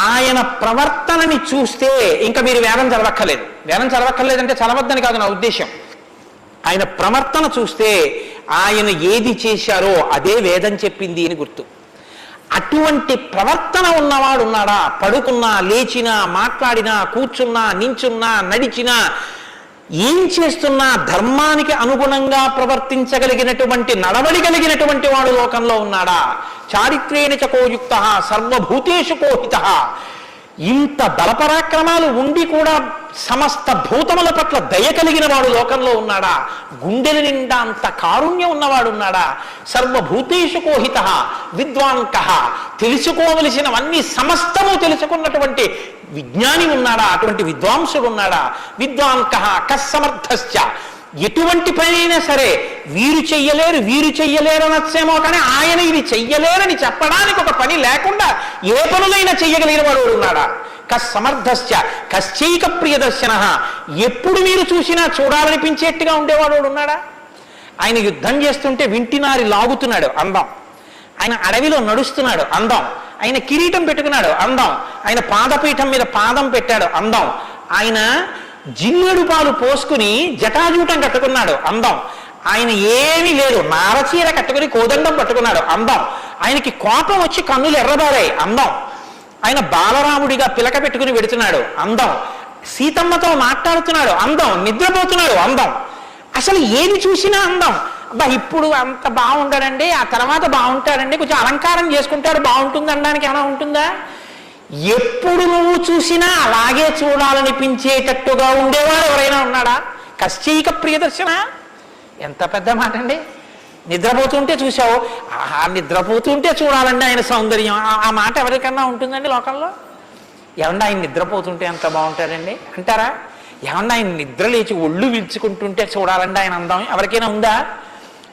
ఆయన ప్రవర్తనని చూస్తే ఇంకా మీరు వేదం చదవక్కర్లేదు. వేదం చదవక్కర్లేదంటే చదవద్దని కాదు నా ఉద్దేశం. ఆయన ప్రవర్తన చూస్తే ఆయన ఏది చేశారో అదే వేదం చెప్పింది అని గుర్తు. అటువంటి ప్రవర్తన ఉన్నవాడు ఉన్నాడా? పడుకున్నా, లేచినా, మాట్లాడినా, కూర్చున్నా, నించున్నా, నడిచినా, ఏం చేస్తున్నా ధర్మానికి అనుగుణంగా ప్రవర్తించగలిగినటువంటి, నడవడిగలిగినటువంటి వాడు లోకంలో ఉన్నాడా? చారిత్రేణ చకోయుక్తః సర్వభూతేషు కోహితః. ఇంత బలపరాక్రమాలు ఉండి కూడా సమస్త భూతముల పట్ల దయ కలిగిన వాడు లోకంలో ఉన్నాడా? గుండెల నిండా అంత కారుణ్యం ఉన్నవాడు ఉన్నాడా? సర్వభూతేషు కోహితః విద్వాంకః. తెలుసుకోవలసినవన్నీ సమస్తము తెలుసుకున్నటువంటి విజ్ఞాని ఉన్నాడా? అటువంటి విద్వాంసుడు ఉన్నాడా? విద్వాంకః కస్సమర్థశ్చ. ఎటువంటి పని అయినా సరే వీరు చెయ్యలేరు అనొచ్చేమో, కానీ ఆయన ఇది చెయ్యలేరని చెప్పడానికి ఒక పని లేకుండా ఏ పనులైనా చెయ్యగలిగిన వాడు ఉన్నాడా? కస్సమర్థశ్చ కశ్చైక ప్రియదర్శనః. ఎప్పుడు మీరు చూసినా చూడాలనిపించేట్టుగా ఉండేవాడు ఉన్నాడా? ఆయన యుద్ధం చేస్తుంటే వింటినారి లాగుతున్నాడు, అందం. ఆయన అడవిలో నడుస్తున్నాడు, అందం. ఆయన కిరీటం పెట్టుకున్నాడు, అందం. ఆయన పాదపీఠం మీద పాదం పెట్టాడు, అందం. ఆయన జిల్లేడు పాలు పోసుకుని జటాజూటం కట్టుకున్నాడు, అందం. ఆయన ఏమీ లేదు, నారచీర కట్టుకుని కోదండం పట్టుకున్నాడు, అందం. ఆయనకి కోపం వచ్చి కన్నులు ఎర్రబారాయి, అందం. ఆయన బాలరాముడిగా పిలక పెట్టుకుని వెడుతున్నాడు, అందం. సీతమ్మతో మాట్లాడుతున్నాడు, అందం. నిద్రపోతున్నాడు, అందం. అసలు ఏది చూసినా అందం. అబ్బా ఇప్పుడు అంత బాగుంటాడండి, ఆ తర్వాత బాగుంటాడండి, కొంచెం అలంకారం చేసుకుంటాడు బాగుంటుంది అనడానికి ఏమైనా ఉంటుందా? ఎప్పుడు నువ్వు చూసినా అలాగే చూడాలనిపించేటట్టుగా ఉండేవాడు ఎవరైనా ఉన్నాడా? కశ్చైక ప్రియదర్శన. ఎంత పెద్ద మాట అండి. నిద్రపోతుంటే చూసావు, ఆహా నిద్రపోతుంటే చూడాలండి ఆయన సౌందర్యం. ఆ మాట ఎవరికన్నా ఉంటుందండి లోకంలో? ఏమన్నా ఆయన నిద్రపోతుంటే ఎంత బాగుంటాడండి అంటారా? ఏమన్నా ఆయన నిద్ర లేచి ఒళ్ళు విరుచుకుంటుంటే చూడాలండి ఆయన అందం ఎవరికైనా ఉందా?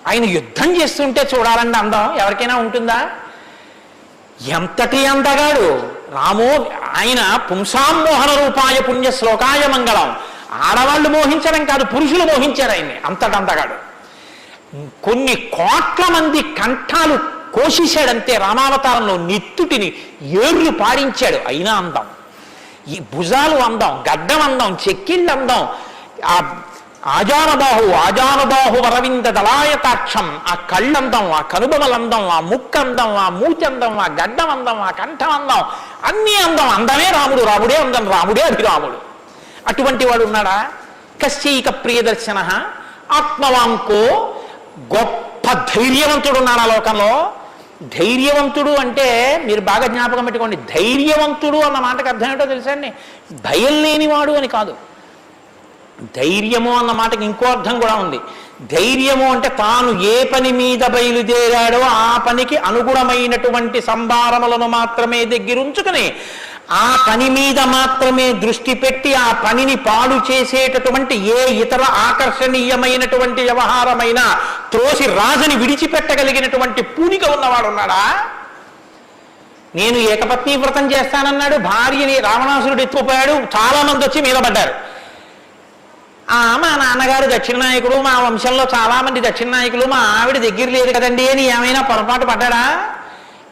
ఆయన యుద్ధం చేస్తుంటే చూడాలండి అందం ఎవరికైనా ఉంటుందా? ఎంతటి అందగాడు రామో! ఆయన పుంసామోహన రూపాయ పుణ్య శ్లోకాయ మంగళం. ఆడవాళ్ళు మోహించడం కాదు, పురుషులు మోహించారు ఆయన్ని. అంతటి అందగాడు. కొన్ని కోట్ల మంది కంఠాలు కోసేశాడంతే రామావతారంలో. నెత్తుటిని ఏర్లు పాడించాడు, అయినా అందం. ఈ భుజాలు అందం, గడ్డం అందం, చెక్కిళ్ళు అందం, ఆ ఆజానుబాహు అరవింద దళాయతాక్షం. ఆ కళ్ళందం, ఆ కనుబొమలందం, ఆ ముక్కందం, ఆ మూతి అందం, ఆ గడ్డం అందం, ఆ కంఠం అందం, అన్నీ అందం. అందమే రాముడు, రాముడే అందం, రాముడే అభిరాముడు. అటువంటి వాడు ఉన్నాడా? కశ్చైక ప్రియదర్శన ఆత్మవాంకో. గొప్ప ధైర్యవంతుడు ఉన్నాడు ఆ లోకంలో. ధైర్యవంతుడు అంటే మీరు బాగా జ్ఞాపకం పెట్టుకోండి, ధైర్యవంతుడు అన్న మాటకు అర్థం ఏంటో తెలుసా అండి? భయం లేనివాడు అని కాదు. ధైర్యము అన్న మాటకి ఇంకో అర్థం కూడా ఉంది. ధైర్యము అంటే తాను ఏ పని మీద బయలుదేరాడో ఆ పనికి అనుగుణమైనటువంటి సంభారములను మాత్రమే దగ్గరుంచుకుని ఆ పని మీద మాత్రమే దృష్టి పెట్టి ఆ పనిని పాడు చేసేటటువంటి ఏ ఇతర ఆకర్షణీయమైనటువంటి వ్యవహారమైనా త్రోసి రాజని విడిచిపెట్టగలిగినటువంటి పూనిక ఉన్నవాడు ఉన్నాడా? నేను ఏకపత్ని వ్రతం చేస్తానన్నాడు, భార్యని రావణాసురుడు ఎత్తుకుపోయాడు, చాలా మంది వచ్చి మీద పడ్డారు. మా నాన్నగారు దక్షిణ నాయకుడు, మా వంశంలో చాలా మంది దక్షిణ నాయకులు, మా ఆవిడ దగ్గర లేదు కదండి అని ఏమైనా పొరపాటు పడ్డాడా?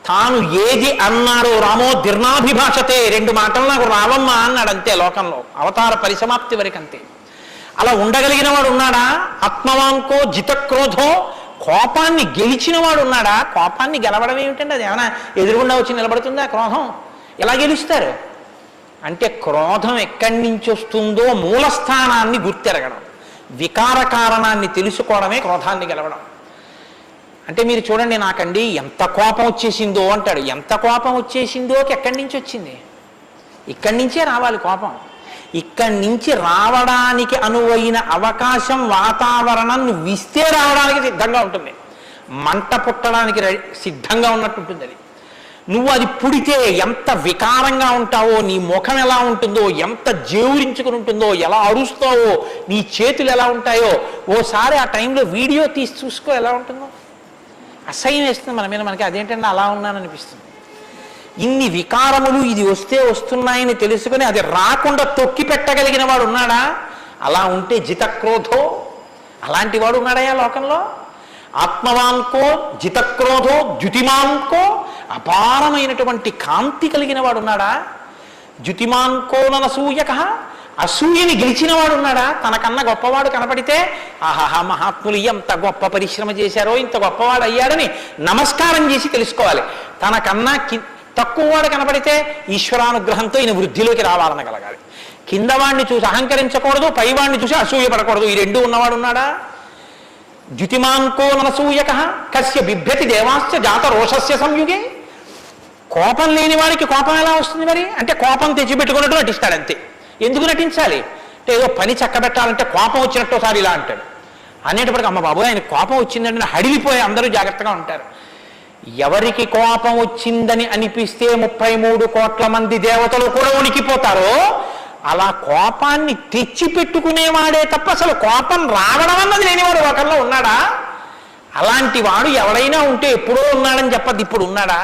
తాను ఏది అన్నారో రామో దీర్ణాభిభాషతే, 2 మాటలు నాకు రావమ్మా అన్నాడు అంతే. లోకంలో అవతార పరిసమాప్తి వరకు అంతే. అలా ఉండగలిగిన వాడు ఉన్నాడా? ఆత్మవాంకో జితక్రోధో. కోపాన్ని గెలిచిన వాడు ఉన్నాడా? కోపాన్ని గెలవడం ఏమిటండి? అది ఏమైనా ఎదురుగుండా వచ్చి నిలబడుతుందా క్రోధం? ఎలా గెలుస్తారు అంటే క్రోధం ఎక్కడి నుంచి వస్తుందో మూలస్థానాన్ని గుర్తెరగడం, వికార కారణాన్ని తెలుసుకోవడమే క్రోధాన్ని గెలవడం. అంటే మీరు చూడండి, నాకండి ఎంత కోపం వచ్చేసిందో అంటాడు. ఎంత కోపం వచ్చేసిందోకి ఎక్కడి నుంచి వచ్చింది? ఇక్కడి నుంచే రావాలి కోపం. ఇక్కడి నుంచి రావడానికి అనువైన అవకాశం, వాతావరణం నువ్వు ఇస్తే రావడానికి సిద్ధంగా ఉంటుంది. మంట పుట్టడానికి సిద్ధంగా ఉన్నట్టు ఉంటుంది. అది నువ్వు అది పుడితే ఎంత వికారంగా ఉంటావో, నీ ముఖం ఎలా ఉంటుందో, ఎంత జేవురించుకుని ఉంటుందో, ఎలా అరుస్తావో, నీ చేతులు ఎలా ఉంటాయో ఓసారి ఆ టైంలో వీడియో తీసి చూసుకో ఎలా ఉంటుందో. అసహ్యం వేస్తుంది మన మీద. మనకి అదేంటంటే అలా ఉన్నాననిపిస్తుంది. ఇన్ని వికారములు ఇది వస్తే వస్తున్నాయని తెలుసుకుని అది రాకుండా తొక్కి పెట్టగలిగిన వాడు ఉన్నాడా? అలా ఉంటే జితక్రోధో, అలాంటి వాడు ఉన్నాడయా లోకంలో? ఆత్మవాన్కో జితక్రోధో ద్యుతిమాన్కో, అపారమైనటువంటి కాంతి కలిగిన వాడు ఉన్నాడా? ద్యుతిమాన్కో ననసూయక, అసూయని గెలిచిన వాడు ఉన్నాడా? తనకన్నా గొప్పవాడు కనపడితే ఆహాహా మహాత్ములు ఎంత గొప్ప పరిశ్రమ చేశారో, ఇంత గొప్పవాడు అయ్యాడని నమస్కారం చేసి తెలుసుకోవాలి. తనకన్నా తక్కువవాడు కనపడితే ఈశ్వరానుగ్రహంతో ఈయన వృద్ధిలోకి రావాలని కలగాలి. కిందవాడిని చూసి అహంకరించకూడదు, పైవాడిని చూసి అసూయపడకూడదు. ఈ రెండు ఉన్నవాడు ఉన్నాడా? ద్యుతిమాన్కో ననసూయక కస్య బిభ్యతి దేవాశ్చ జాత రోషస్య సంయుగే. కోపం లేని వాడికి కోపం ఎలా వస్తుంది మరి? అంటే కోపం తెచ్చిపెట్టుకున్నట్టు నటిస్తాడు అంతే. ఎందుకు నటించాలి అంటే ఏదో పని చక్కబెట్టాలంటే కోపం వచ్చినట్టు ఒకసారి ఇలా అంటాడు. అనేటప్పటికి అమ్మ బాబోయ్ ఆయన కోపం వచ్చిందంటే హడిలిపోయి అందరూ జాగ్రత్తగా ఉంటారు. ఎవరికి కోపం వచ్చిందని అనిపిస్తే 33 కోట్ల మంది దేవతలు కూడా ఉనికిపోతారో అలా కోపాన్ని తెచ్చిపెట్టుకునేవాడే తప్ప అసలు కోపం రావడం అన్నది లేనివాడు ఒకరిలో ఉన్నాడా? అలాంటి వాడు ఎవడైనా ఉంటే ఎప్పుడో ఉన్నాడని చెప్పద్దు, ఇప్పుడు ఉన్నాడా?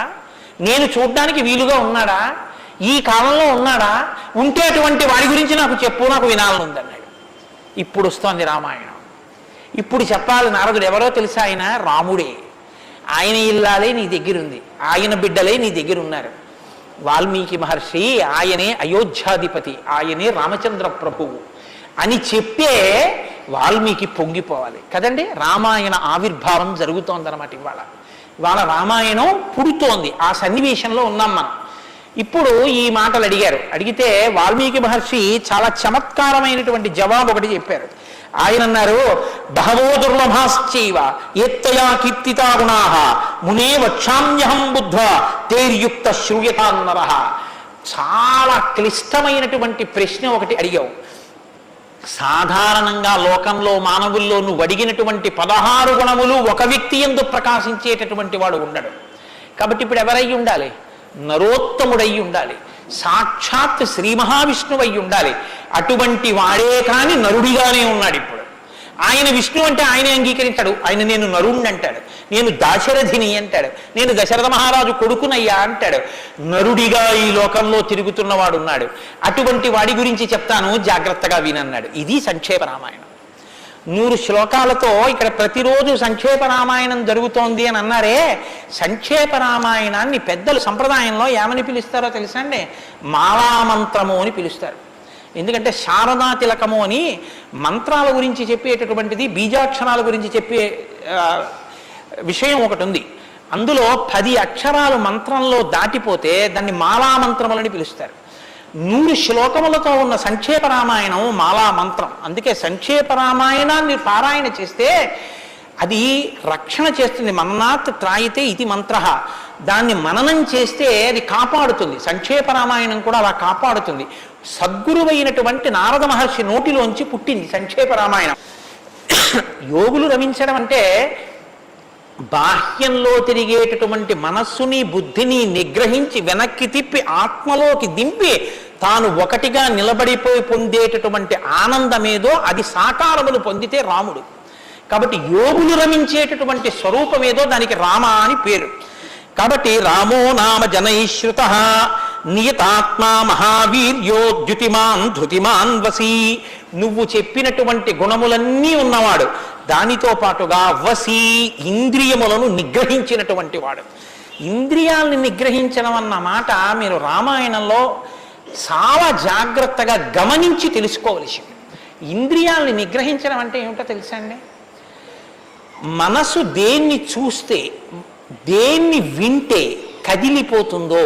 నేను చూడ్డానికి వీలుగా ఉన్నాడా? ఈ కాలంలో ఉన్నాడా? ఉంటే అటువంటి వాడి గురించి నాకు చెప్పు, నాకు వినాలని ఉందన్నాడు. ఇప్పుడు వస్తోంది రామాయణం. ఇప్పుడు చెప్పాలి నారదుడు ఎవరో తెలుసా? ఆయన రాముడే. ఆయన ఇల్లాలే నీ దగ్గరుంది, ఆయన బిడ్డలే నీ దగ్గర ఉన్నారు. వాల్మీకి మహర్షి ఆయనే అయోధ్యాధిపతి, ఆయనే రామచంద్ర ప్రభువు అని చెప్పే వాల్మీకి పొంగిపోవాలి కదండి. రామాయణ ఆవిర్భావం జరుగుతోందన్నమాట. ఇవాళ రామాయణం పుడుతోంది. ఆ సన్నివేశంలో ఉన్నాం మనం. ఇప్పుడు ఈ మాటలు అడిగితే వాల్మీకి మహర్షి చాలా చమత్కారమైనటువంటి జవాబు ఒకటి చెప్పారు. ఆయన అన్నారు, బహవో దుర్లభాశ్చైవ ఎత్తయా కీర్తితా గుణాః మునే వక్షామ్యహం బుద్ధ్వా తేర్యుక్త శ్రూయతాన్నరః. చాలా క్లిష్టమైనటువంటి ప్రశ్న ఒకటి అడిగావు. సాధారణంగా లోకంలో మానవుల్లో నువ్వు అడిగినటువంటి 16 గుణములు ఒక వ్యక్తి యందు ప్రకాశించేటటువంటి వాడు ఉండడు. కాబట్టి ఇప్పుడు ఎవరై ఉండాలి? నరోత్తముడై ఉండాలి, సాక్షాత్ శ్రీ మహావిష్ణువై ఉండాలి. అటువంటి వాడే కాని నరుడిగానే ఉన్నాడు ఇప్పుడు. ఆయన విష్ణు అంటే ఆయనే అంగీకరించాడు. ఆయన నేను నరుణ్ణి అంటాడు, నేను దాశరథిని అంటాడు, నేను దశరథ మహారాజు కొడుకునయ్యా అంటాడు. నరుడిగా ఈ లోకంలో తిరుగుతున్నవాడు ఉన్నాడు. అటువంటి వాడి గురించి చెప్తాను, జాగ్రత్తగా వినన్నాడు. ఇది సంక్షేప రామాయణం. 100 శ్లోకాలతో ఇక్కడ ప్రతిరోజు సంక్షేప రామాయణం జరుగుతోంది అని అన్నారే. సంక్షేప రామాయణాన్ని పెద్దలు సంప్రదాయంలో ఏమని పిలుస్తారో తెలుసా అండి? మాలామంత్రము అని పిలుస్తారు. ఎందుకంటే శారదా తిలకము అని మంత్రాల గురించి చెప్పేటటువంటిది, బీజాక్షరాల గురించి చెప్పే విషయం ఒకటి ఉంది. అందులో 10 అక్షరాలు మంత్రంలో దాటిపోతే దాన్ని మాలామంత్రములని పిలుస్తారు. 100 శ్లోకములతో ఉన్న సంక్షేప రామాయణం మాలా మంత్రం. అందుకే సంక్షేప రామాయణాన్ని పారాయణ చేస్తే అది రక్షణ చేస్తుంది. మననాత్ త్రాయితే ఇది మంత్ర. దాన్ని మననం చేస్తే అది కాపాడుతుంది. సంక్షేప రామాయణం కూడా అలా కాపాడుతుంది. సద్గురువైనటువంటి నారద మహర్షి నోటిలోంచి పుట్టింది సంక్షేప రామాయణం. యోగులు రమించడం అంటే బాహ్యంలో తిరిగేటటువంటి మనస్సుని బుద్ధిని నిగ్రహించి వెనక్కి తిప్పి ఆత్మలోకి దింపి తాను ఒకటిగా నిలబడిపోయి పొందేటటువంటి ఆనందమేదో అది సాకారమును పొందితే రాముడు. కాబట్టి యోగులు రమించేటటువంటి స్వరూపమేదో దానికి రామ అని పేరు. కాబట్టి రామో నామ జనైశ్రుత నియతాత్మా మహావీర్యో ద్యుతిమాన్ ధృతిమాన్ వసి. నువ్వు చెప్పినటువంటి గుణములన్నీ ఉన్నవాడు, దానితో పాటుగా వసి ఇంద్రియములను నిగ్రహించినటువంటి వాడు. ఇంద్రియాలని నిగ్రహించడం అన్న మాట మీరు రామాయణంలో చాలా జాగ్రత్తగా గమనించి తెలుసుకోవలసింది. ఇంద్రియాలని నిగ్రహించడం అంటే ఏమిటో తెలుసా అండి? మనసు దేన్ని చూస్తే, దేన్ని వింటే కదిలిపోతుందో,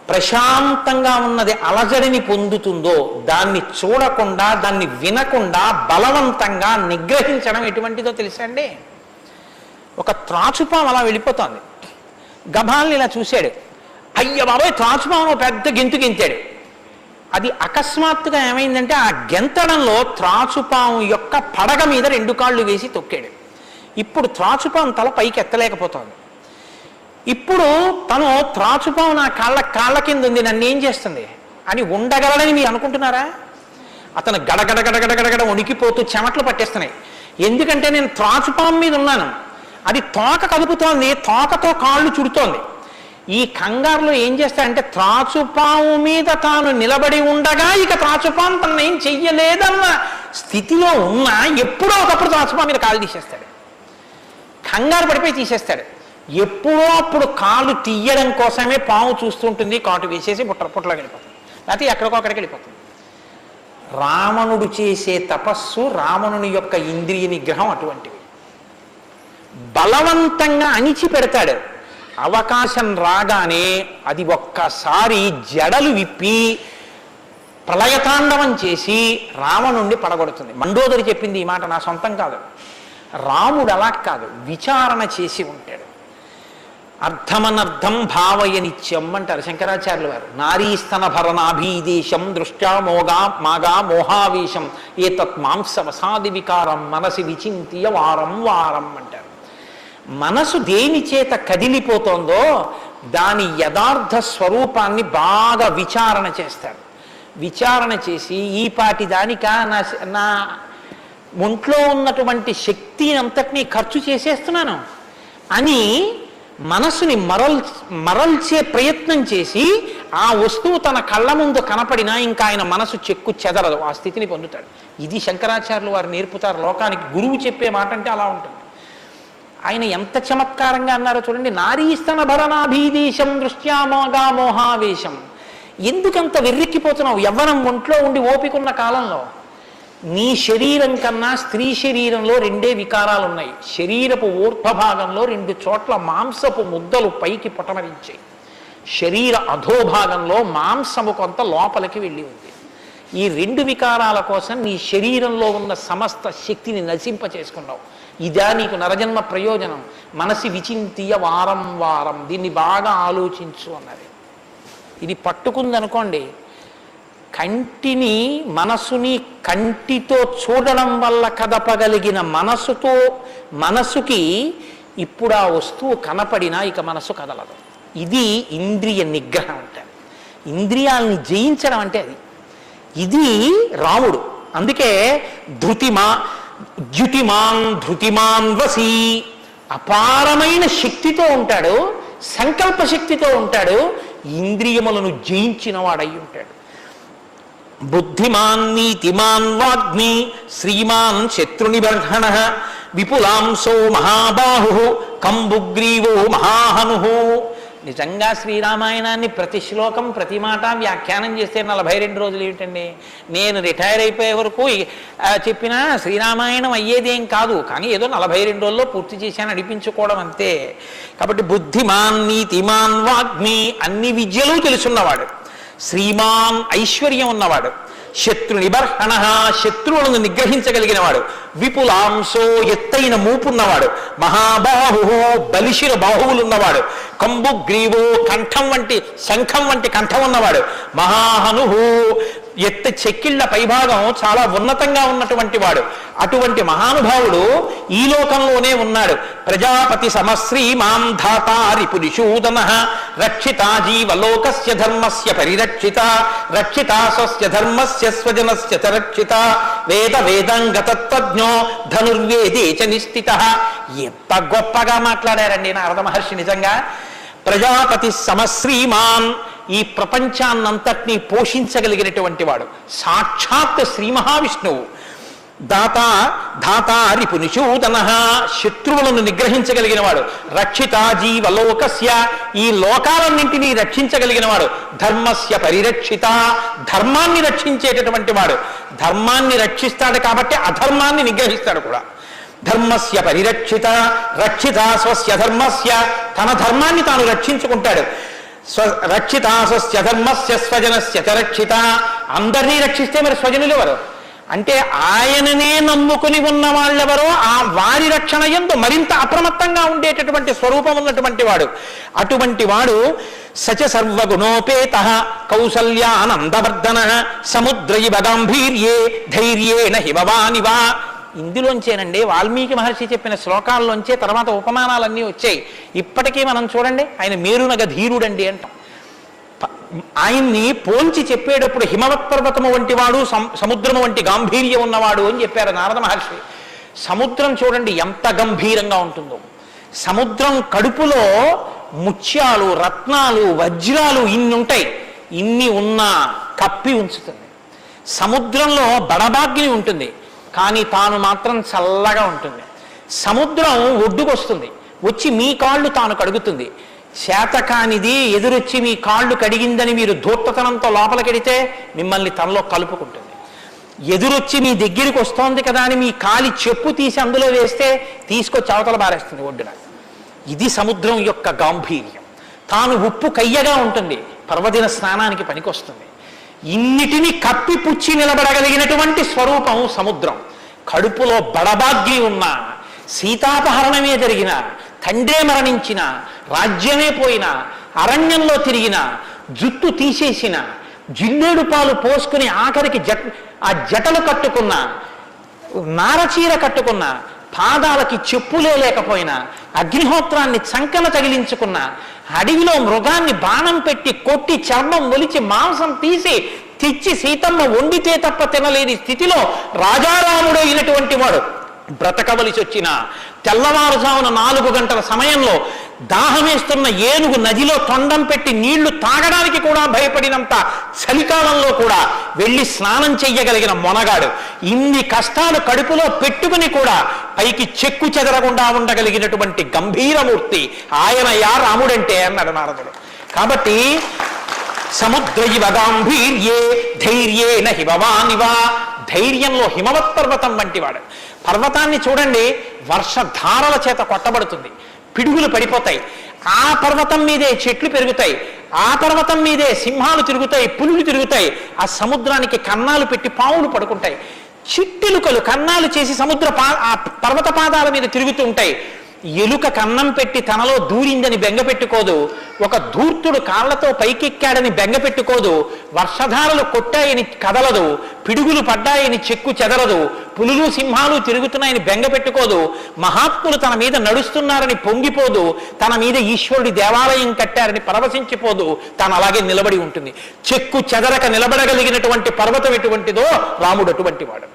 ప్రశాంతంగా ఉన్నది అలజడిని పొందుతుందో దాన్ని చూడకుండా, దాన్ని వినకుండా బలవంతంగా నిగ్రహించడం ఎటువంటిదో తెలుసా అండి? ఒక త్రాచుపాము అలా వెళ్ళిపోతుంది. గభాల్ని ఇలా చూశాడు, అయ్య బాబాయ్ త్రాచుపాము పెద్ద గెంతు గెంతాడు. అది అకస్మాత్తుగా ఏమైందంటే ఆ గెంతడంలో త్రాచుపాము యొక్క పడగ మీద 2 కాళ్ళు వేసి తొక్కాడు. ఇప్పుడు త్రాచుపాము తల పైకి ఎత్తలేకపోతుంది. ఇప్పుడు తను త్రాచుపాము నా కాళ్ళ కింద ఉంది, నన్ను ఏం చేస్తుంది అని ఉండగలడని మీరు అనుకుంటున్నారా? అతను గడగడ ఉనికిపోతూ చెమట్లు పట్టేస్తున్నాయి. ఎందుకంటే నేను త్రాచుపాము మీద ఉన్నాను, అది తోక కదుపుతోంది, తోకతో కాళ్ళు చుడుతోంది. ఈ కంగారులో ఏం చేస్తాడంటే త్రాచుపాము మీద తాను నిలబడి ఉండగా ఇక త్రాచుపాము తను ఏం చెయ్యలేదన్న స్థితిలో ఉన్నా ఎప్పుడో ఒకప్పుడు త్రాచుపాము మీద కాళ్ళు తీసేస్తాడు, కంగారు పడిపోయి తీసేస్తాడు. ఎప్పుడో అప్పుడు కాళ్ళు తీయడం కోసమే పాము చూస్తుంటుంది, కాటు వేసేసి పుట్టలోకి వెళ్ళిపోతుంది, లేకపోతే ఎక్కడికో అక్కడికి వెళ్ళిపోతుంది. రావణుడు చేసే తపస్సు, రావణుని యొక్క ఇంద్రియ నిగ్రహం అటువంటివి. బలవంతంగా అణిచి పెడతాడు, అవకాశం రాగానే అది ఒక్కసారి జడలు విప్పి ప్రళయతాండవం చేసి రావణుణ్ణి పడగొడుతుంది. మండోదరి చెప్పింది ఈ మాట, నా సొంతం కాదు. రాముడు అలా కాదు, విచారణ చేసి ఉంటాడు. అర్థమనర్థం భావయనిత్యం అంటారు శంకరాచార్యులు వారు. నారీస్తన భరణాభీదేశం దృష్ట్యా మాగా మోహావేశం ఏతత్ మాంసవసాది వికారం మనసి విచింత్య వారం వారం అంటారు. మనసు దేని చేత కదిలిపోతోందో దాని యథార్థ స్వరూపాన్ని బాగా విచారణ చేస్తాడు. విచారణ చేసి ఈ పాటి దానిక నా ఒంట్లో ఉన్నటువంటి శక్తి అంతటినీ ఖర్చు చేసేస్తున్నాను అని మనసుని మరల్చే ప్రయత్నం చేసి ఆ వస్తువు తన కళ్ళ ముందు కనపడినా ఇంకా ఆయన మనసు చెక్కు చెదరదు, ఆ స్థితిని పొందుతాడు. ఇది శంకరాచార్యులు వారు నేర్పుతారు లోకానికి. గురువు చెప్పే మాట అంటే అలా ఉంటుంది. ఆయన ఎంత చమత్కారంగా అన్నారో చూడండి. నారీస్తన భరణాభీదేశం దృష్ట్యామోగా మోహావేశం. ఎందుకంత వెర్రెక్కిపోతున్నావు? యవ్వనం ఒంట్లో ఉండి ఓపికన్న కాలంలో నీ శరీరం కన్నా స్త్రీ శరీరంలో రెండే వికారాలు ఉన్నాయి. శరీరపు ఊర్ధ్వభాగంలో 2 చోట్ల మాంసపు ముద్దలు పైకి పొటమరించాయి, శరీర అధోభాగంలో మాంసము కొంత లోపలికి వెళ్ళి ఉంది. ఈ 2 వికారాల కోసం నీ శరీరంలో ఉన్న సమస్త శక్తిని నశింపచేసుకున్నావు. ఇదా నీకు నరజన్మ ప్రయోజనం? మనసి విచింతియ వారం వారం, దీన్ని బాగా ఆలోచించు అన్నది. ఇది పట్టుకుందనుకోండి, కంటిని మనసుని కంటితో చూడడం వల్ల కదపగలిగిన మనసుకి ఇప్పుడు ఆ వస్తువు కనపడినా ఇక మనసు కదలదు. ఇది ఇంద్రియ నిగ్రహం అంటారు. ఇంద్రియాలని జయించడం అంటే అది. ఇది రాముడు. అందుకే ధృతిమాన్ వసి, అపారమైన శక్తితో ఉంటాడు, సంకల్ప శక్తితో ఉంటాడు, ఇంద్రియములను జయించిన వాడై ఉంటాడు. బుద్ధిమాన్ నీతిమాన్ వాగ్మి శ్రీమాన్ శత్రునిబర్హణ విపులాంసో మహాబాహు కంబుగ్రీవో మహాహను. నిజంగా శ్రీరామాయణాన్ని ప్రతి శ్లోకం ప్రతి మాట వ్యాఖ్యానం చేస్తే 42 రోజులు ఏమిటండి? నేను రిటైర్ అయిపోయే వరకు చెప్పినా శ్రీరామాయణం అయ్యేదేం కాదు, కానీ ఏదో 42 రోజుల్లో పూర్తి చేశాను అనిపించుకోవడం అంతే. కాబట్టి బుద్ధిమాన్ నీతిమాన్ వాగ్మి, అన్ని విద్యలు తెలుసున్నవాడు, శ్రీమాన్ ఐశ్వర్యం ఉన్నవాడు, శత్రు నిబర్హణ శత్రువులను నిగ్రహించగలిగిన వాడు, విపులాంశో ఎత్తైన మూపున్నవాడు, మహాబాహు బలిశిర బాహువులున్నవాడు, కంబుగ్రీవో కంఠం వంటి శంఖం వంటి కంఠం ఉన్నవాడు, మహాహను చెక్కిళ్ల పైభాగం చాలా ఉన్నతంగా ఉన్నటువంటి వాడు. అటువంటి మహానుభావుడు ఈ లోకంలోనే ఉన్నాడు. ప్రజాపతి సమశ్రీమాం ధాతారి పురిషూదన రక్షితా జీవలోకస్య ధర్మస్య పరిరక్షిత రక్షితా స్వస్య ధర్మస్య స్వజనస్య రక్షిత వేద వేదాంగతత్వజ్ఞో ధనుర్వేదే చ నిష్ఠిత. ఎంత గొప్పగా మాట్లాడారండి నారద మహర్షి. నిజంగా ప్రజాపతి సమశ్రీమాన్, ఈ ప్రపంచాన్నంతటినీ పోషించగలిగినటువంటి వాడు, సాక్షాత్ శ్రీ మహావిష్ణువు. ధాతారి పునిషూదన శత్రువులను నిగ్రహించగలిగిన వాడు, రక్షిత జీవలోకస్య ఈ లోకాలన్నింటినీ రక్షించగలిగిన వాడు, ధర్మస్య పరిరక్షిత ధర్మాన్ని రక్షించేటటువంటి వాడు. ధర్మాన్ని రక్షిస్తాడు కాబట్టి అధర్మాన్ని నిగ్రహిస్తాడు కూడా. ధర్మస్య పరిరక్షిత రక్షిత స్వస్య ధర్మస్య, తన ధర్మాన్ని తాను రక్షించుకుంటాడు. రక్షిత స్వస్య ధర్మస్య స్వజనస్య రక్షిత, అందరినీ రక్షిస్తే మరి స్వజనులు ఎవరు అంటే ఆయననే నమ్ముకుని ఉన్న వాళ్ళెవరో ఆ వారి రక్షణ యందు మరింత అప్రమత్తంగా ఉండేటటువంటి స్వరూపం ఉన్నటువంటి వాడు. అటువంటి వాడు సచ సర్వగుణోపేత కౌసల్యానందవర్ధన సముద్రయివ గాంభీర్యే ధైర్యేణ హిమవానివా. ఇందులోంచేనండి వాల్మీకి మహర్షి చెప్పిన శ్లోకాల్లోంచే తర్వాత ఉపమానాలన్నీ వచ్చాయి. ఇప్పటికీ మనం చూడండి ఆయన మేరునగ ధీరుడండి అంటాం. ఆయన్ని పోల్చి చెప్పేటప్పుడు హిమవత్ పర్వతము వంటి వాడు, సముద్రము వంటి గాంభీర్యం ఉన్నవాడు అని చెప్పారు నారద మహర్షి. సముద్రం చూడండి ఎంత గంభీరంగా ఉంటుందో. సముద్రం కడుపులో ముత్యాలు, రత్నాలు, వజ్రాలు ఇన్ని ఉంటాయి. ఇన్ని ఉన్నా కప్పి ఉంచుతుంది. సముద్రంలో బడబాగ్ని ఉంటుంది, కానీ తాను మాత్రం చల్లగా ఉంటుంది. సముద్రం ఒడ్డుకొస్తుంది, వచ్చి మీ కాళ్ళు తాను కడుగుతుంది. శాతకానిది ఎదురొచ్చి మీ కాళ్ళు కడిగిందని మీరు ధూర్తతనంతో లోపలికెడితే మిమ్మల్ని తనలో కలుపుకుంటుంది. ఎదురొచ్చి మీ దగ్గరికి వస్తోంది కదా అని మీ కాలి చెప్పు తీసి అందులో వేస్తే తీసుకొచ్చి అవతల బారేస్తుంది ఒడ్డున. ఇది సముద్రం యొక్క గాంభీర్యం. తాను ఉప్పు కయ్యగా ఉంటుంది, పర్వదిన స్నానానికి పనికొస్తుంది. ఇన్నిటిని కప్పిపుచ్చి నిలబడగలిగినటువంటి స్వరూపం సముద్రం. కడుపులో బడబాగ్ని ఉన్న, సీతాపహరణమే జరిగిన, తండ్రే మరణించిన, రాజ్యమే పోయిన, అరణ్యంలో తిరిగిన, జుట్టు తీసేసిన, జిల్లేడు పాలు పోసుకుని ఆఖరికి ఆ జటలు కట్టుకున్న, నారచీర కట్టుకున్న, పాదాలకి చెప్పులే లేకపోయినా, అగ్నిహోత్రాన్ని చంకన తగిలించుకున్న, అడవిలో మృగాన్ని బాణం పెట్టి కొట్టి చర్మం ఒలిచి మాంసం తీసి తెచ్చి సీతమ్మ వండితే తప్ప తినలేని స్థితిలో రాజారాముడు అయినటువంటి వాడు బ్రతకవలసి వచ్చిన, తెల్లవారుజామున 4 గంటల సమయంలో దాహమేస్తున్న ఏనుగు నదిలో తొండం పెట్టి నీళ్లు తాగడానికి కూడా భయపడినంత చలికాలంలో కూడా వెళ్ళి స్నానం చెయ్యగలిగిన మొనగాడు. ఇన్ని కష్టాలు కడుపులో పెట్టుకుని కూడా పైకి చెక్కు చెదరకుండా ఉండగలిగినటువంటి గంభీరమూర్తి ఆయనయా రాముడంటే అన్నాడు నారదుడు. కాబట్టి సముద్ర ఇవ గాంభీర్యే ధైర్యేన హిమవానివా, ధైర్యంలో హిమవత్ పర్వతం వంటివాడు. పర్వతాన్ని చూడండి, వర్షధారల చేత కొట్టబడుతుంది, పిడుగులు పడిపోతాయి. ఆ పర్వతం మీదే చెట్లు పెరుగుతాయి, ఆ పర్వతం మీదే సింహాలు తిరుగుతాయి, పులులు తిరుగుతాయి. ఆ సముద్రానికి కన్నాలు పెట్టి పావులు పడుకుంటాయి. చిట్టెలుకలు కన్నాలు చేసి ఆ పర్వత పాదాల మీద తిరుగుతూ ఉంటాయి. ఎలుక కన్నం పెట్టి తనలో దూరిందని బెంగపెట్టుకోదు, ఒక ధూర్తుడు కాళ్లతో పైకెక్కాడని బెంగపెట్టుకోదు, వర్షధారలు కొట్టాయని కదలదు, పిడుగులు పడ్డాయని చెక్కు చెదరదు, పులులు సింహాలు తిరుగుతున్నాయని బెంగపెట్టుకోదు, మహాత్ములు తన మీద నడుస్తున్నారని పొంగిపోదు, తన మీద ఈశ్వరుడి దేవాలయం కట్టారని పరవశించిపోదు, తాను అలాగే నిలబడి ఉంటుంది. చెక్కు చెదరక నిలబడగలిగినటువంటి పర్వతం ఎటువంటిదో రాముడు అటువంటి వాడు.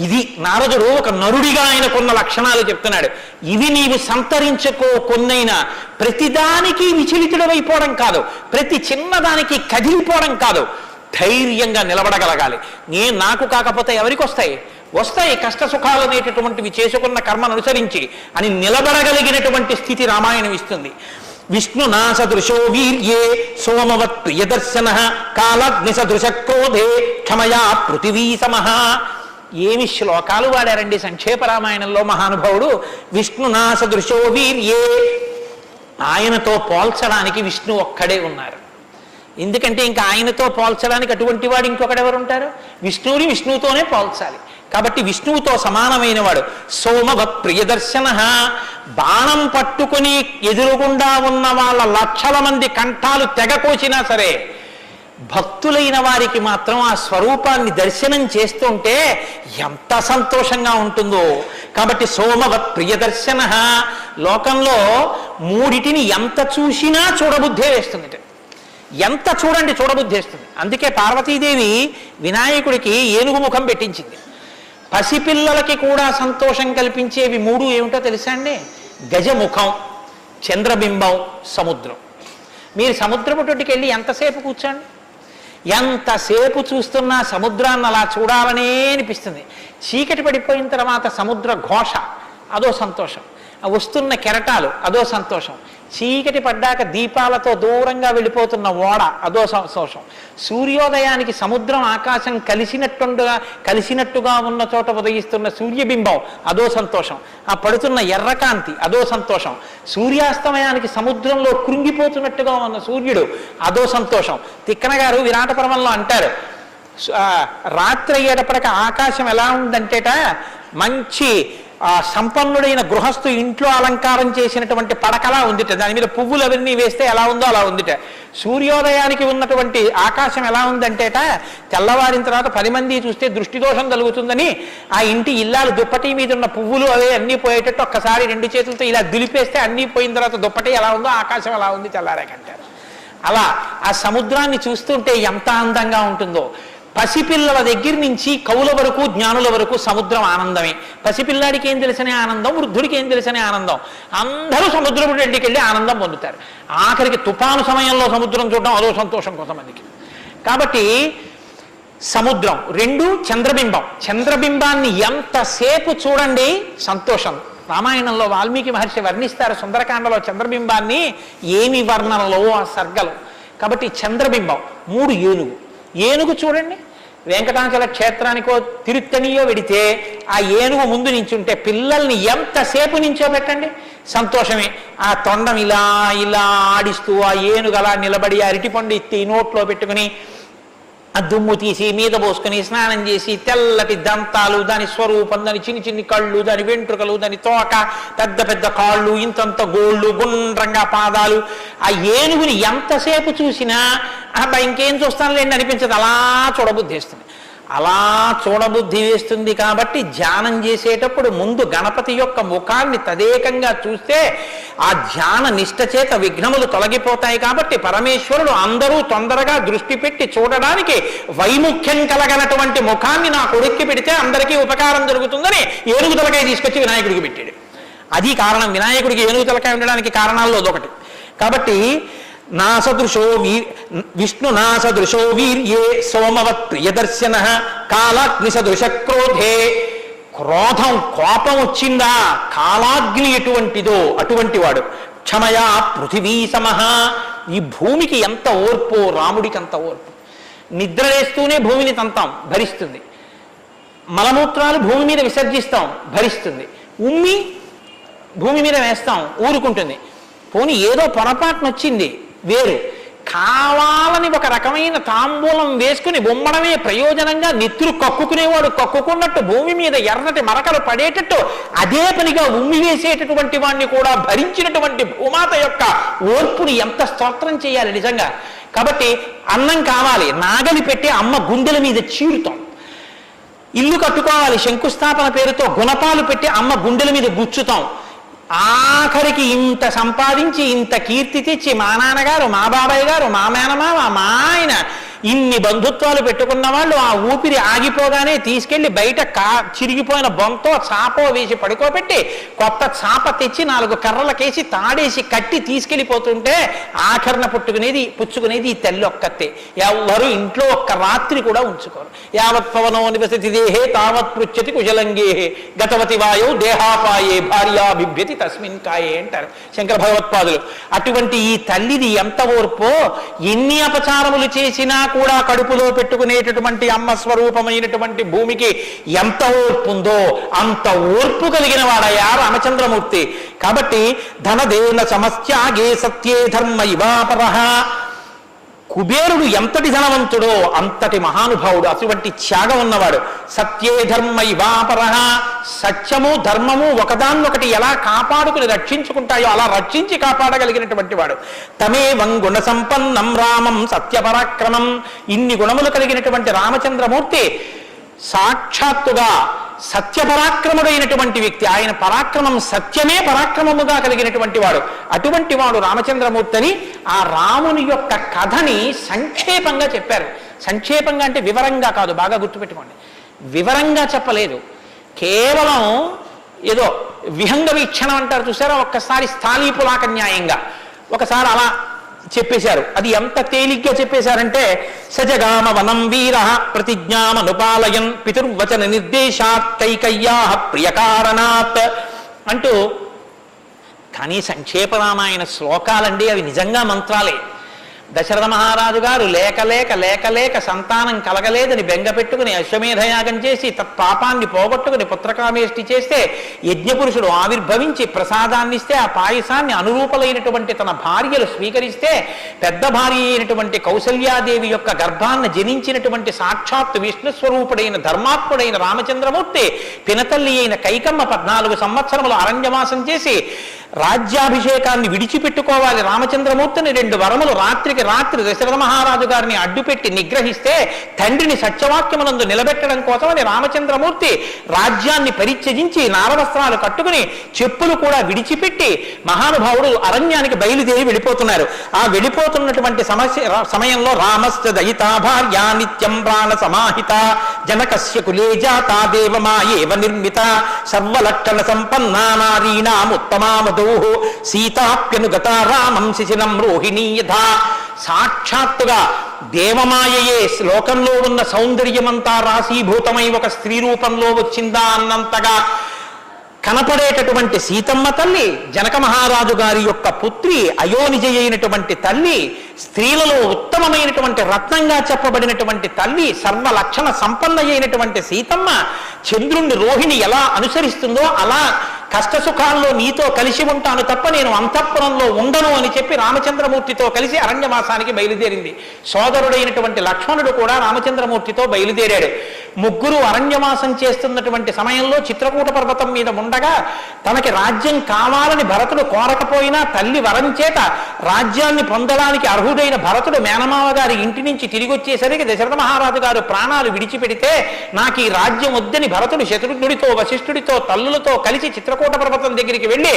ఇది నారదుడు ఒక నరుడిగా ఆయనకున్న లక్షణాలు చెప్తున్నాడు. ఇవి నీవు సంతరించుకో, కొన్నైనా ప్రతిదానికి విచలితుడమైపోవడం కాదు, ప్రతి చిన్నదానికి కదిలిపోవడం కాదు, ధైర్యంగా నిలబడగలగాలి. నాకు కాకపోతే ఎవరికి వస్తాయి? వస్తాయి కష్ట సుఖాలు అనేటటువంటివి చేసుకున్న కర్మను అనుసరించి అని నిలబడగలిగినటువంటి స్థితి రామాయణం ఇస్తుంది. విష్ణునా సదృశో వీర్యే సోమవత్ ప్రియదర్శన కాలగ్ని సదృశ క్రోధే క్షమయా పృథివీ సమః. ఏమి శ్లోకాలు వాడారండి సంక్షేప రామాయణంలో మహానుభావుడు. విష్ణునా సదృశో వీర్యే, ఆయనతో పోల్చడానికి విష్ణు ఒక్కడే ఉన్నారు. ఎందుకంటే ఇంకా ఆయనతో పోల్చడానికి అటువంటి వాడు ఇంకొకడెవరు ఉంటారు? విష్ణువుని విష్ణువుతోనే పోల్చాలి. కాబట్టి విష్ణువుతో సమానమైన వాడు. సోమవత్ ప్రియదర్శన, బాణం పట్టుకుని ఎదురుగుండా ఉన్న వాళ్ళ లక్షల మంది కంఠాలు తెగకోసినా సరే భక్తులైన వారికి మాత్రం ఆ స్వరూపాన్ని దర్శనం చేస్తుంటే ఎంత సంతోషంగా ఉంటుందో. కాబట్టి సోమవత్ ప్రియదర్శన, లోకంలో మూడిటిని ఎంత చూసినా చూడబుద్ధే వేస్తుంది. ఎంత చూడండి చూడబుద్ధి వేస్తుంది. అందుకే పార్వతీదేవి వినాయకుడికి ఏనుగు ముఖం పెట్టించింది. పసిపిల్లలకి కూడా సంతోషం కల్పించేవి 3 ఏమిటో తెలుసా అండి? గజముఖం, చంద్రబింబం, సముద్రం. మీరు సముద్రపు ఒడ్డుకి వెళ్ళి ఎంతసేపు కూర్చోండి, ఎంతసేపు చూస్తున్నా సముద్రాన్ని అలా చూడాలనే అనిపిస్తుంది. చీకటి పడిపోయిన తర్వాత సముద్ర ఘోష అదో సంతోషం, వస్తున్న కెరటాలు అదో సంతోషం, చీకటి పడ్డాక దీపాలతో దూరంగా ఓడ అదో సంతోషం, సూర్యోదయానికి సముద్రం ఆకాశం కలిసినట్టుగా ఉన్న చోట ఉదయిస్తున్న సూర్యబింబం అదో సంతోషం, ఆ పడుతున్న ఎర్రకాంతి అదో సంతోషం, సూర్యాస్తమయానికి సముద్రంలో కృంగిపోతున్నట్టుగా ఉన్న సూర్యుడు అదో సంతోషం. తిక్కన గారు విరాట పర్వంలో అంటారు, రాత్రి అయ్యేటప్పటికి ఆకాశం ఎలా ఉందంటేట మంచి సంపన్నుడైన గృహస్థు ఇంట్లో అలంకారం చేసినటువంటి పడకలా ఉందిట, దాని మీద పువ్వులు అవన్నీ వేస్తే ఎలా ఉందో అలా ఉందిట. సూర్యోదయానికి ఉన్నటువంటి ఆకాశం ఎలా ఉందంటేట, తెల్లవారిన తర్వాత 10 మంది చూస్తే దృష్టి దోషం కలుగుతుందని ఆ ఇంటి ఇల్లాలు దుప్పటి మీద ఉన్న పువ్వులు అవే అన్నీ పోయేటట్టు ఒక్కసారి 2 చేతులతో ఇలా దులిపేస్తే అన్నీ పోయిన తర్వాత దుప్పటి ఎలా ఉందో ఆకాశం ఎలా ఉంది తెల్లారాకంటారు. అలా ఆ సముద్రాన్ని చూస్తుంటే ఎంత అందంగా ఉంటుందో. పసిపిల్లల దగ్గర నుంచి కవుల వరకు జ్ఞానుల వరకు సముద్రం ఆనందమే. పసిపిల్లాడికి ఏం తెలిసనే ఆనందం, వృద్ధుడికి ఏం తెలిసనే ఆనందం. అందరూ సముద్రం ఇంటికి వెళ్ళి ఆనందం పొందుతారు. ఆఖరికి తుఫాను సమయంలో సముద్రం చూడడం అదో సంతోషం కొంతమందికి. కాబట్టి సముద్రం 2 చంద్రబింబం. చంద్రబింబాన్ని ఎంతసేపు చూడండి సంతోషం. రామాయణంలో వాల్మీకి మహర్షి వర్ణిస్తారు సుందరకాండలో చంద్రబింబాన్ని, ఏమి వర్ణనలో ఆ సర్గలు. కాబట్టి చంద్రబింబం. 3 ఏనుగు. ఏనుగు చూడండి, వెంకటాచల క్షేత్రానికో తిరుత్తణియో వెడితే ఆ ఏనుగు ముందు నించుంటే పిల్లల్ని ఎంతసేపు నించోబెట్టండి సంతోషమే. ఆ తొండం ఇలా ఇలా ఆడిస్తూ ఆ ఏనుగు అలా నిలబడి అరటిపండు ఎత్తి నోట్లో పెట్టుకుని ఆ దుమ్ము తీసి మీద పోసుకుని స్నానం చేసి తెల్లటి దంతాలు, దాని స్వరూపం, దాని చిన్ని కళ్ళు, దాని వెంట్రుకలు, దాని తోక, పెద్ద పెద్ద కాళ్ళు, ఇంతంత గోళ్ళు, గుండ్రంగా పాదాలు. ఆ ఏనుగుని ఎంతసేపు చూసినా అబ్బా ఇంకేం చూస్తానులేండి అనిపించదు, అలా చూడబుద్ధి వేస్తుంది. అలా చూడబుద్ధి వేస్తుంది. కాబట్టి ధ్యానం చేసేటప్పుడు ముందు గణపతి యొక్క ముఖాన్ని తదేకంగా చూస్తే ఆ ధ్యాన నిష్ట చేత విఘ్నములు తొలగిపోతాయి. కాబట్టి పరమేశ్వరుడు అందరూ తొందరగా దృష్టి పెట్టి చూడడానికి వైముఖ్యం కలగనటువంటి ముఖాన్ని నా కొడుక్కి పెడితే అందరికీ ఉపకారం జరుగుతుందని ఏనుగు తలకాయ తీసుకొచ్చి వినాయకుడికి పెట్టాడు. అది కారణం. వినాయకుడికి ఏనుగు తలకాయ ఉండడానికి కారణాల్లో అదొకటి. కాబట్టి నాసదృశో విష్ణు నాసదృశో వీర్యే సోమవత్ ప్రియదర్శన కాలాగ్ని సదృశ క్రోధే. క్రోధం, కోపం వచ్చిందా కాలాగ్ని ఎటువంటిదో అటువంటి వాడు. క్షమయా పృథివీ సమః. ఈ భూమికి ఎంత ఓర్పో రాముడికి అంత ఓర్పు. నిద్రలేస్తూనే భూమిని తంతాం, భరిస్తుంది. మలమూత్రాలు భూమి మీద విసర్జిస్తాం, భరిస్తుంది. ఉమ్మి భూమి మీద వేస్తాం, ఊరుకుంటుంది. పోనీ ఏదో పొరపాటున వచ్చింది వేరు. కావాలని ఒక రకమైన తాంబూలం వేసుకుని బొమ్మడమే ప్రయోజనంగా నెత్తురు కక్కుకునేవాడు కక్కుకున్నట్టు భూమి మీద ఎర్రటి మరకలు పడేటట్టు అదే పనిగా ఉమ్మి వేసేటటువంటి వాడిని కూడా భరించినటువంటి భూమాత యొక్క ఓర్పుని ఎంత స్తోత్రం చేయాలి నిజంగా. కాబట్టి అన్నం కావాలి, నాగలి పెట్టి అమ్మ గుండెల మీద చీరుతాం. ఇల్లు కట్టుకోవాలి, శంకుస్థాపన పేరుతో గుణపాలు పెట్టి అమ్మ గుండెల మీద గుచ్చుతాం. ఆఖరికి ఇంత సంపాదించి ఇంత కీర్తి తెచ్చి మా నాన్నగారు, మా బాబాయ్ గారు, మా మేనమామ, మా ఆయన ఇన్ని బంధుత్వాలు పెట్టుకున్న వాళ్ళు ఆ ఊపిరి ఆగిపోగానే తీసుకెళ్లి బయట చిరిగిపోయిన బొంతో చాపో వేసి పడుకోబెట్టి కొత్త చాప తెచ్చి 4 కర్రలకేసి తాడేసి కట్టి తీసుకెళ్ళిపోతుంటే ఆఖరణ పుచ్చుకునేది ఈ తల్లి ఒక్కతే. ఎవరు ఇంట్లో ఒక్క రాత్రి కూడా ఉంచుకోరు. యావత్ పవనో నివసతి దేహే తావత్ పృచ్చతి కుశలంగేహే గతవతి వాయో దేహాపాయే భార్యా బిభ్యతి తస్మిన్ కాయే అంటారు శంకర భగవత్పాదులు. అటువంటి ఈ తల్లిది ఎంత ఓర్పో. ఎన్ని అపచారములు చేసినా కూడా కడుపులో పెట్టుకునేటటువంటి అమ్మ స్వరూపమైనటువంటి భూమికి ఎంత ఓర్పు ఉందో అంత ఓర్పు కలిగిన వాడయ్యా రామచంద్రమూర్తి. కాబట్టి ధనదేన సమస్యాగే సత్యే ధర్మ ఇవాపరః. కుబేరుడు ఎంతటి ధనవంతుడో అంతటి మహానుభావుడు, అటువంటి త్యాగం ఉన్నవాడు. సత్యే ధర్మ ఇవాపరః. సత్యము ధర్మము ఒకదాన్నొకటి ఎలా కాపాడుకుని రక్షించుకుంటాయో అలా రక్షించి కాపాడగలిగినటువంటి వాడు. తమేవం గుణ సంపన్నం రామం సత్యపరాక్రమం. ఇన్ని గుణములు కలిగినటువంటి రామచంద్రమూర్తి సాక్షాత్తుగా సత్యపరాక్రముడైనటువంటి వ్యక్తి. ఆయన పరాక్రమం సత్యమే పరాక్రమముగా కలిగినటువంటి వాడు. అటువంటి వాడు రామచంద్రమూర్తిని ఆ రాముని యొక్క కథని సంక్షేపంగా చెప్పారు. సంక్షేపంగా అంటే వివరంగా కాదు, బాగా గుర్తుపెట్టుకోండి. వివరంగా చెప్పలేదు, కేవలం ఏదో విహంగ వీక్షణం అంటారు చూసారా, ఒక్కసారి స్థాళీపులాక న్యాయంగా ఒకసారి అలా చెప్పేశారు. అది ఎంత తేలిగ్గా చెప్పేశారంటే సజగామ వనం వీర ప్రతిజ్ఞామనుపాలయన్ పితుర్వచన నిర్దేశాత్ కైకయ్యా ప్రియకారణాత్ అంటూ. కానీ సంక్షేప రామాయణ శ్లోకాలండి, అవి నిజంగా మంత్రాలే. దశరథ మహారాజు గారు లేక లేక లేక లేక సంతానం కలగలేదని బెంగ పెట్టుకుని అశ్వమేధయాగం చేసి తత్పాపాన్ని పోగొట్టుకుని పుత్రకామేష్టి చేస్తే యజ్ఞపురుషుడు ఆవిర్భవించి ప్రసాదాన్ని ఇస్తే ఆ పాయసాన్ని అనురూపలైనటువంటి తన భార్యలు స్వీకరిస్తే పెద్ద భార్య అయినటువంటి కౌసల్యాదేవి యొక్క గర్భాన్ని జనించినటువంటి సాక్షాత్ విష్ణుస్వరూపుడైన ధర్మాత్ముడైన రామచంద్రమూర్తి పినతల్లి అయిన కైకమ్మ 14 సంవత్సరములు అరణ్యవాసం చేసి రాజ్యాభిషేకాన్ని విడిచిపెట్టుకోవాలి రామచంద్రమూర్తిని 2 వరములు రాత్రికి రాత్రి దశరథ మహారాజు గారిని అడ్డుపెట్టి నిగ్రహిస్తే తండ్రిని సత్యవాక్యమునందు నిలబెట్టడం కోసమని రామచంద్రమూర్తి రాజ్యాన్ని పరిత్యజించి నారవస్త్రాలు కట్టుకుని చెప్పులు కూడా విడిచిపెట్టి మహానుభావుడు అరణ్యానికి బయలుదేరి వెళ్ళిపోతున్నారు. ఆ వెళ్ళిపోతున్నటువంటి సమయంలో రామస్య దయితా భార్య నిత్యం ప్రాణ సమాహిత జనకస్య కులే జాతా దేవమాయేవ నిర్మిత సర్వలక్షణ సంపన్నా నారీణాముత్తమామదౌః సీతాప్యనుగత రామం శిశినం రోహిణీ యథా. సాక్షాత్తుగా దేవమాయయే లోకంలో ఉన్న సౌందర్యమంతా రాశీభూతమై ఒక స్త్రీ రూపంలో వచ్చిందా అన్నంతగా కనపడేటటువంటి సీతమ్మ తల్లి, జనక మహారాజు గారి యొక్క పుత్రి, అయోనిజ అయినటువంటి తల్లి, స్త్రీలలో ఉత్తమమైనటువంటి రత్నంగా చెప్పబడినటువంటి తల్లి, సర్వలక్షణ సంపన్న అయినటువంటి సీతమ్మ చంద్రుణ్ణి రోహిణి ఎలా అనుసరిస్తుందో అలా కష్టసుఖాల్లో నీతో కలిసి ఉంటాను తప్ప నేను అంతఃపురంలో ఉండను అని చెప్పి రామచంద్రమూర్తితో కలిసి అరణ్యవాసానికి బయలుదేరింది. సోదరుడైనటువంటి లక్ష్మణుడు కూడా రామచంద్రమూర్తితో బయలుదేరాడు. ముగ్గురు అరణ్యవాసం చేస్తున్నటువంటి సమయంలో చిత్రకూట పర్వతం మీద ఉండగా తనకి రాజ్యం కావాలని భరతుడు కోరకపోయినా తల్లి వరం చేత రాజ్యాన్ని పొందడానికి అర్హుడైన భరతుడు మేనమావ గారి ఇంటి నుంచి తిరిగి వచ్చేసరికి దశరథ మహారాజు గారు ప్రాణాలు విడిచిపెడితే నాకు ఈ రాజ్యం వద్దని భరతుడు శత్రుఘ్నుడితో వశిష్ఠుడితో తల్లులతో కలిసి చిత్రకూట పర్వతం దగ్గరికి వెళ్ళి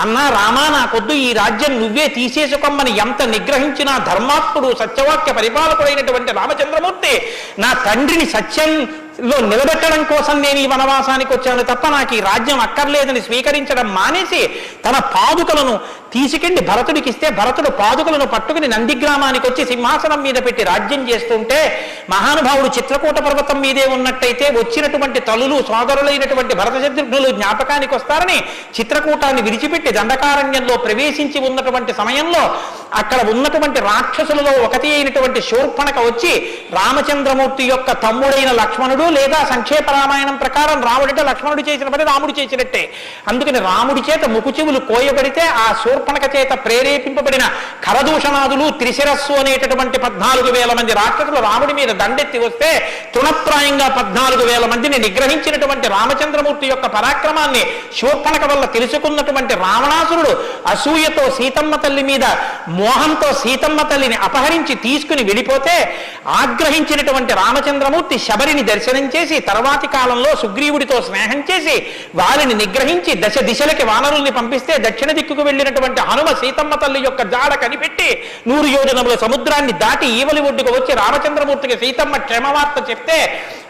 అన్నా రామా నాకొద్దు, ఈ రాజ్యం నువ్వే తీసేసుకోమని ఎంత నిగ్రహించినా ధర్మాత్ముడు సత్యవాక్య పరిపాలకుడైనటువంటి రామచంద్రమూర్తి నా తండ్రిని సత్యంలో నిలబెట్టడం కోసం నేను ఈ వనవాసానికి వచ్చాను తప్ప నాకు ఈ రాజ్యం అక్కర్లేదని స్వీకరించడం మానేసి తన పాదుకలను తీసుకెళ్లి భరతుడికి ఇస్తే భరతుడు పాదుకలను పట్టుకుని నందిగ్రామానికి వచ్చి సింహాసనం మీద పెట్టి రాజ్యం చేస్తుంటే మహానుభావుడు చిత్రకూట పర్వతం మీదే ఉన్నట్టయితే వచ్చినటువంటి తల్లులు సోదరులైనటువంటి భరత శత్రుఘ్నులు జ్ఞాపకానికి వస్తారని చిత్రకూటాన్ని విడిచిపెట్టి దండకారణ్యంలో ప్రవేశించి ఉన్నటువంటి సమయంలో అక్కడ ఉన్నటువంటి రాక్షసులలో ఒకటి అయినటువంటి శూర్పణఖ వచ్చి రామచంద్రమూర్తి యొక్క తమ్ముడైన లక్ష్మణుడు లేదా సంక్షేప రామాయణం ప్రకారం రాముడిటే లక్ష్మణుడు చేసిన పని రాముడు చేసినట్టే, అందుకని రాముడి చేత ముకుచెవులు కోయబడితే ఆ శూర్పణఖ చేత ప్రేరేపింపబడిన ఖరదూషణాదులు త్రిశిరస్సు అనేటటువంటి 14,000 మంది రాక్షసులు రాముడి మీద దండెత్తి వస్తే తృణప్రాయంగా 14,000 మందిని నిగ్రహించినటువంటి రామచంద్రమూర్తి యొక్క పరాక్రమాన్ని శూర్పణఖ వల్ల తెలుసుకున్నటువంటి రావణాసురుడు అసూయతో సీతమ్మ తల్లి మీద మోహంతో సీతమ్మ తల్లిని అపహరించి తీసుకుని వెళ్ళిపోతే ఆగ్రహించినటువంటి రామచంద్రమూర్తి శబరిని దర్శనం చేసి తర్వాతి కాలంలో సుగ్రీవుడితో స్నేహం చేసి వారిని నిగ్రహించి దశ దిశలకి వానరుల్ని పంపిస్తే దక్షిణ దిక్కుకు వెళ్ళినటువంటి హనుమ సీతమ్మ తల్లి యొక్క జాడ కనిపెట్టి 100 యోజనముల సముద్రాన్ని దాటి ఈవలి ఒడ్డుకు వచ్చి రామచంద్రమూర్తికి సీతమ్మ క్షేమవార్త చెప్తే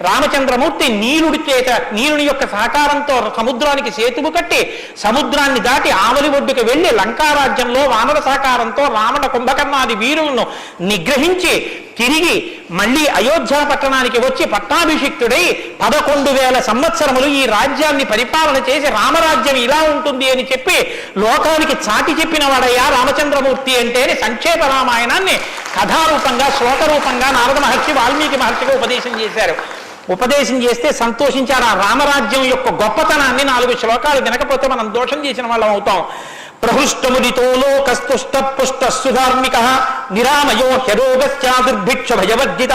రామచంద్రమూర్తి నీలుని యొక్క సహకారంతో సముద్రానికి సేతువు కట్టి సముద్రాన్ని దాటి ఆవలి ఒడ్డుకు వెళ్లి లంకారాజ్యంలో వానర సహకారంతో రావణ కుంభకర్ణాది వీరులను నిగ్రహించి తిరిగి మళ్ళీ అయోధ్య పట్టణానికి వచ్చి పట్టాభిషిక్తుడై 11,000 సంవత్సరములు ఈ రాజ్యాన్ని పరిపాలన చేసి రామరాజ్యం ఇలా ఉంటుంది అని చెప్పి లోకానికి చాటి చెప్పిన వాడయ్యా రామచంద్రమూర్తి అంటే సంక్షేప రామాయణాన్ని కథారూపంగా శ్లోకరూపంగా నారద మహర్షి వాల్మీకి మహర్షిగా ఉపదేశం చేశారు. ఉపదేశం చేస్తే సంతోషించారు. ఆ రామరాజ్యం యొక్క గొప్పతనాన్ని 4 శ్లోకాలు వినకపోతే మనం దోషం చేసిన వాళ్ళం అవుతాం. ప్రహృష్టముదితో లోకస్తుష్ట పుష్ట సుధార్మిక నిరామయో హ్యరోగస్య దుర్భిక్ష భయవర్జిత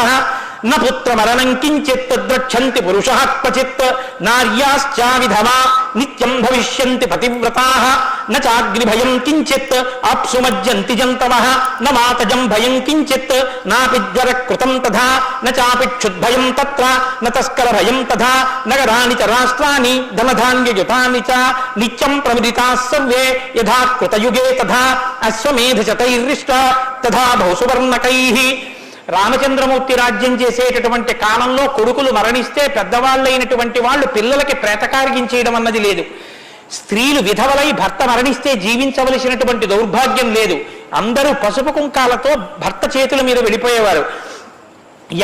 న పుత్రమరణం కించిత్ ద్రక్షంతి పురుషః క్వచిత్ నార్యాశ్చ విధవా నిత్యం భవిష్యంతి పతివ్రతాః న చాగ్నిభయం కించిత్ ఆప్సుమజ్జంతి జంతవః న మాతజం భయం కించిత్ నాపి జ్వరకృతం తథా న చాపి క్షుద్భయం తత్ర న తస్కర భయం తథా నగరాణి చ రాష్ట్రాణి ధనధాన్యయుతాని చ నిత్యం ప్రముదితాః సర్వే యథా కృతయుగే తథా అశ్వమేధశతైర్రిష్ట తథా బహుసువర్ణకైః. రామచంద్రమూర్తి రాజ్యం చేసేటటువంటి కాలంలో కొడుకులు మరణిస్తే పెద్దవాళ్ళైనటువంటి వాళ్ళు పిల్లలకి ప్రేతకార్గించేయడం అన్నది లేదు. స్త్రీలు విధవలై భర్త మరణిస్తే జీవించవలసినటువంటి దౌర్భాగ్యం లేదు. అందరూ పసుపు కుంకాలతో భర్త చేతుల మీద వెళ్ళిపోయేవారు.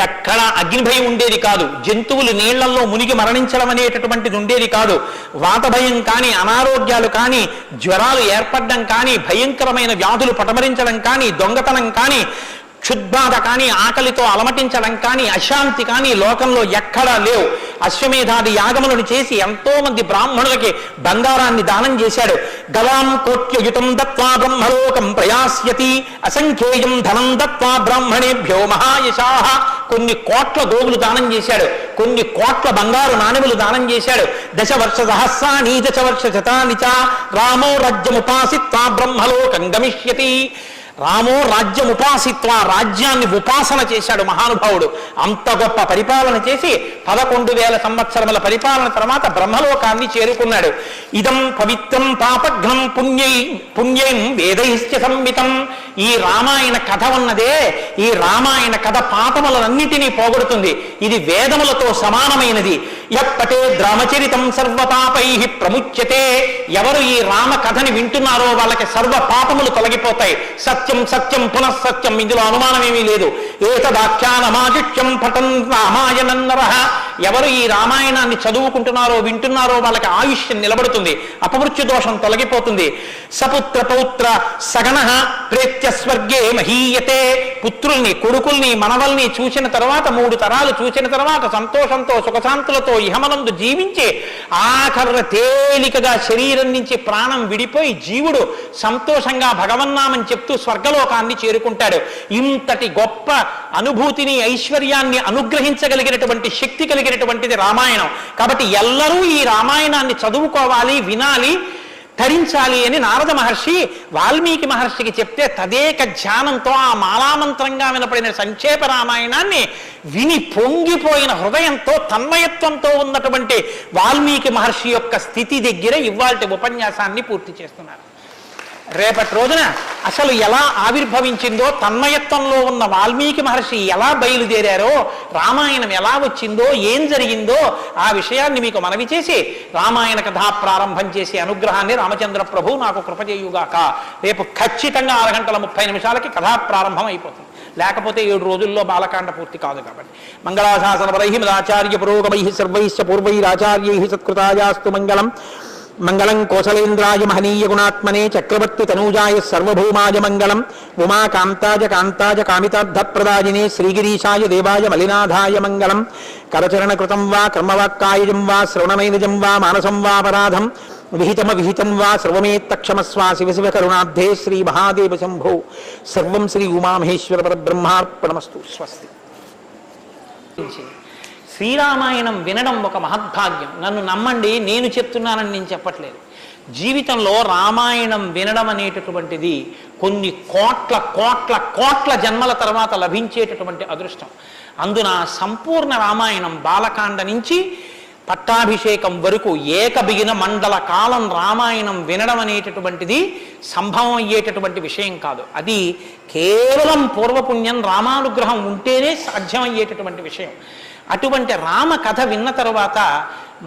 ఎక్కడ అగ్నిభయం ఉండేది కాదు. జంతువులు నీళ్లలో మునిగి మరణించడం అనేటటువంటిది ఉండేది కాదు. వాత భయం కానీ, అనారోగ్యాలు కానీ, జ్వరాలు ఏర్పడడం కానీ, భయంకరమైన వ్యాధులు పటమరించడం కానీ, దొంగతనం కానీ క్షుద్బాధ కానీ, ఆకలితో అలమటించడం కానీ, అశాంతి కానీ లోకంలో ఎక్కడా లేవు. అశ్వమేధాది యాగములను చేసి ఎంతో మంది బ్రాహ్మణులకి బంగారాన్ని దానం చేశాడు. గవాం కోట్యయుతం దత్వా బ్రహ్మలోకం ప్రయాస్యతి అసంఖ్యేయం ధనం దత్వా బ్రాహ్మణేభ్యో మహాయశాః. కొన్ని కోట్ల గోవులు దానం చేశాడు, కొన్ని కోట్ల బంగారు నాణెములు దానం చేశాడు. దశవర్ష సహస్రాణి దశవర్ష శతాని చ రామో రాజ్యముపాసిత్వా బ్రహ్మలోకం గమిష్యతి. రామో రాజ్యముపాసిత్వ, రాజ్యాన్ని ఉపాసన చేశాడు మహానుభావుడు. అంత గొప్ప పరిపాలన చేసి 11,000 సంవత్సరముల పరిపాలన తర్వాత బ్రహ్మలోకాన్ని చేరుకున్నాడు. ఇదం పవిత్రం పాపఘ్నం పుణ్యం వేదైశ్చ సంహితం. ఈ రామాయణ కథ ఉన్నదే, ఈ రామాయణ కథ పాపములన్నిటినీ పోగొడుతుంది. ఇది వేదములతో సమానమైనది. యప్పటే రామచరితం సర్వపాపై ప్రముచ్యతే. ఎవరు ఈ రామ కథని వింటున్నారో వాళ్ళకి సర్వ పాపములు తొలగిపోతాయి. సత్యం సత్యం పునఃసత్యం, ఇందులో అనుమానం ఏమీ లేదు. ఏతదాఖ్యానమాచిత్యం పఠన్ రామాయణం నరః. ఎవరు ఈ రామాయణాన్ని చదువుకుంటున్నారో వింటున్నారో వాళ్ళకి ఆయుష్యం నిలబడుతుంది, అపమృత్యు దోషం తొలగిపోతుంది. సపుత్ర పౌత్ర సగణః ప్రేత్య స్వర్గే మహీయతే. పుత్రుల్ని, కొడుకుల్ని, మనవల్ని చూసిన తర్వాత 3 తరాలు చూసిన తర్వాత సంతోషంతో సుఖశాంతులతో ఇహమనందు జీవించి ఆఖరణ తేలికగా శరీరం నుంచి ప్రాణం విడిపోయి జీవుడు సంతోషంగా భగవన్నామని చెప్తూ స్వర్గలోకాన్ని చేరుకుంటాడు. ఇంతటి గొప్ప అనుభూతిని, ఐశ్వర్యాన్ని అనుగ్రహించగలిగినటువంటి శక్తి కలిగినటువంటిది రామాయణం. కాబట్టి ఎల్లరూ ఈ రామాయణాన్ని చదువుకోవాలి, వినాలి, ధరించాలి అని నారద మహర్షి వాల్మీకి మహర్షికి చెప్తే తదేక ధ్యానంతో ఆ మాలామంత్రంగా వినపడిన సంక్షేప రామాయణాన్ని విని పొంగిపోయిన హృదయంతో తన్మయత్వంతో ఉన్నటువంటి వాల్మీకి మహర్షి యొక్క స్థితి దగ్గర ఇవాల్టి ఉపన్యాసాన్ని పూర్తి చేస్తున్నారు. రేపటి రోజున అసలు ఎలా ఆవిర్భవించిందో, తన్మయత్వంలో ఉన్న వాల్మీకి మహర్షి ఎలా బయలుదేరారో, రామాయణం ఎలా వచ్చిందో, ఏం జరిగిందో ఆ విషయాన్ని మీకు మనవి చేసి రామాయణ కథా ప్రారంభం చేసే అనుగ్రహాన్ని రామచంద్ర ప్రభు నాకు కృపచేయుగాక. రేపు ఖచ్చితంగా 6:30 కథా ప్రారంభం అయిపోతుంది. లేకపోతే 7 రోజుల్లో బాలకాండ పూర్తి కాదు. కాబట్టి మంగళాశాసనపరై మదాచార్య పురోగమై సర్వైశ్చ పూర్వైరాచార్యై సత్కృతాయాస్తు మంగళం. మంగళం కోసలేంద్రాయ మహనీయ గుణాత్మనే చక్రవర్తి తనూజాయ సర్వభౌమాయ మంగళం. ఉమాకాంతాయ కాంతాయ కామితార్థప్రదాయినే శ్రీగిరీశాయ దేవాయ మలినాథాయ మంగళం. కరచరణకృతం వా కర్మవాక్కాయజం వా శ్రవణనైనజం వా మానసం వా పరాధం విహితం వా సర్వమేత్తక్షమస్వా శివ శివ కరుణాబ్ధే శ్రీ మహాదేవ శంభో. సర్వం శ్రీ ఉమామహేశ్వర పరబ్రహ్మార్పణమస్తు. స్వస్తి. శ్రీరామాయణం వినడం ఒక మహద్భాగ్యం. నన్ను నమ్మండి, నేను చెప్తున్నానని నేను చెప్పట్లేదు. జీవితంలో రామాయణం వినడం అనేటటువంటిది కొన్ని కోట్ల కోట్ల కోట్ల జన్మల తర్వాత లభించేటటువంటి అదృష్టం. అందున సంపూర్ణ రామాయణం బాలకాండ నుంచి పట్టాభిషేకం వరకు ఏకబిగిన మండల కాలం రామాయణం వినడం అనేటటువంటిది సంభవం అయ్యేటటువంటి విషయం కాదు. అది కేవలం పూర్వపుణ్యం, రామానుగ్రహం ఉంటేనే సాధ్యమయ్యేటటువంటి విషయం. అటువంటి రామ కథ విన్న తరువాత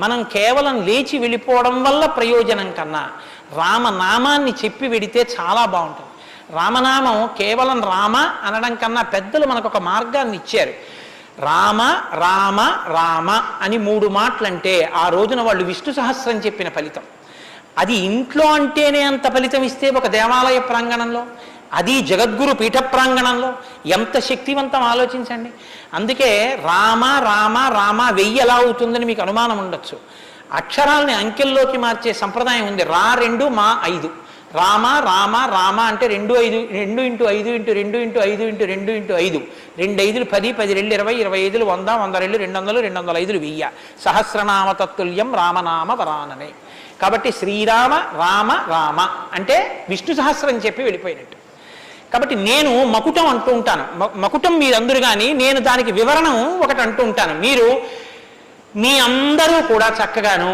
మనం కేవలం లేచి వెళ్ళిపోవడం వల్ల ప్రయోజనం కన్నా రామనామాన్ని చెప్పి వెడితే చాలా బాగుంటుంది. రామనామం కేవలం రామ అనడం కన్నా పెద్దలు మనకు ఒక మార్గాన్ని ఇచ్చారు. రామ రామ రామ అని 3 మాటలంటే ఆ రోజున వాళ్ళు విష్ణు సహస్రం చెప్పిన ఫలితం. అది ఇంట్లో అంటేనే అంత ఫలితం ఇస్తే ఒక దేవాలయ ప్రాంగణంలో, అది జగద్గురు పీఠ ప్రాంగణంలో ఎంత శక్తివంతం ఆలోచించండి. అందుకే రామ రామ రామ 1000 ఎలా అవుతుందని మీకు అనుమానం ఉండొచ్చు. అక్షరాల్ని అంకెల్లోకి మార్చే సంప్రదాయం ఉంది. 2 మా 5 రామ రామ రామ అంటే 2 5 2 × 5 × 2 × 5 × 2 × 5 2 5 10 10 2 20 20 100 100 200 200 1000 సహస్రనామ తత్తుల్యం రామనామ వరాననే. కాబట్టి శ్రీరామ రామ రామ అంటే విష్ణు సహస్రం చెప్పి వెళ్ళిపోయినట్టు. కాబట్టి నేను మకుటం అంటూ ఉంటాను. మకుటం మీరందరూ కానీ నేను దానికి వివరణం ఒకటి అంటూ ఉంటాను. మీరు మీ అందరూ కూడా చక్కగాను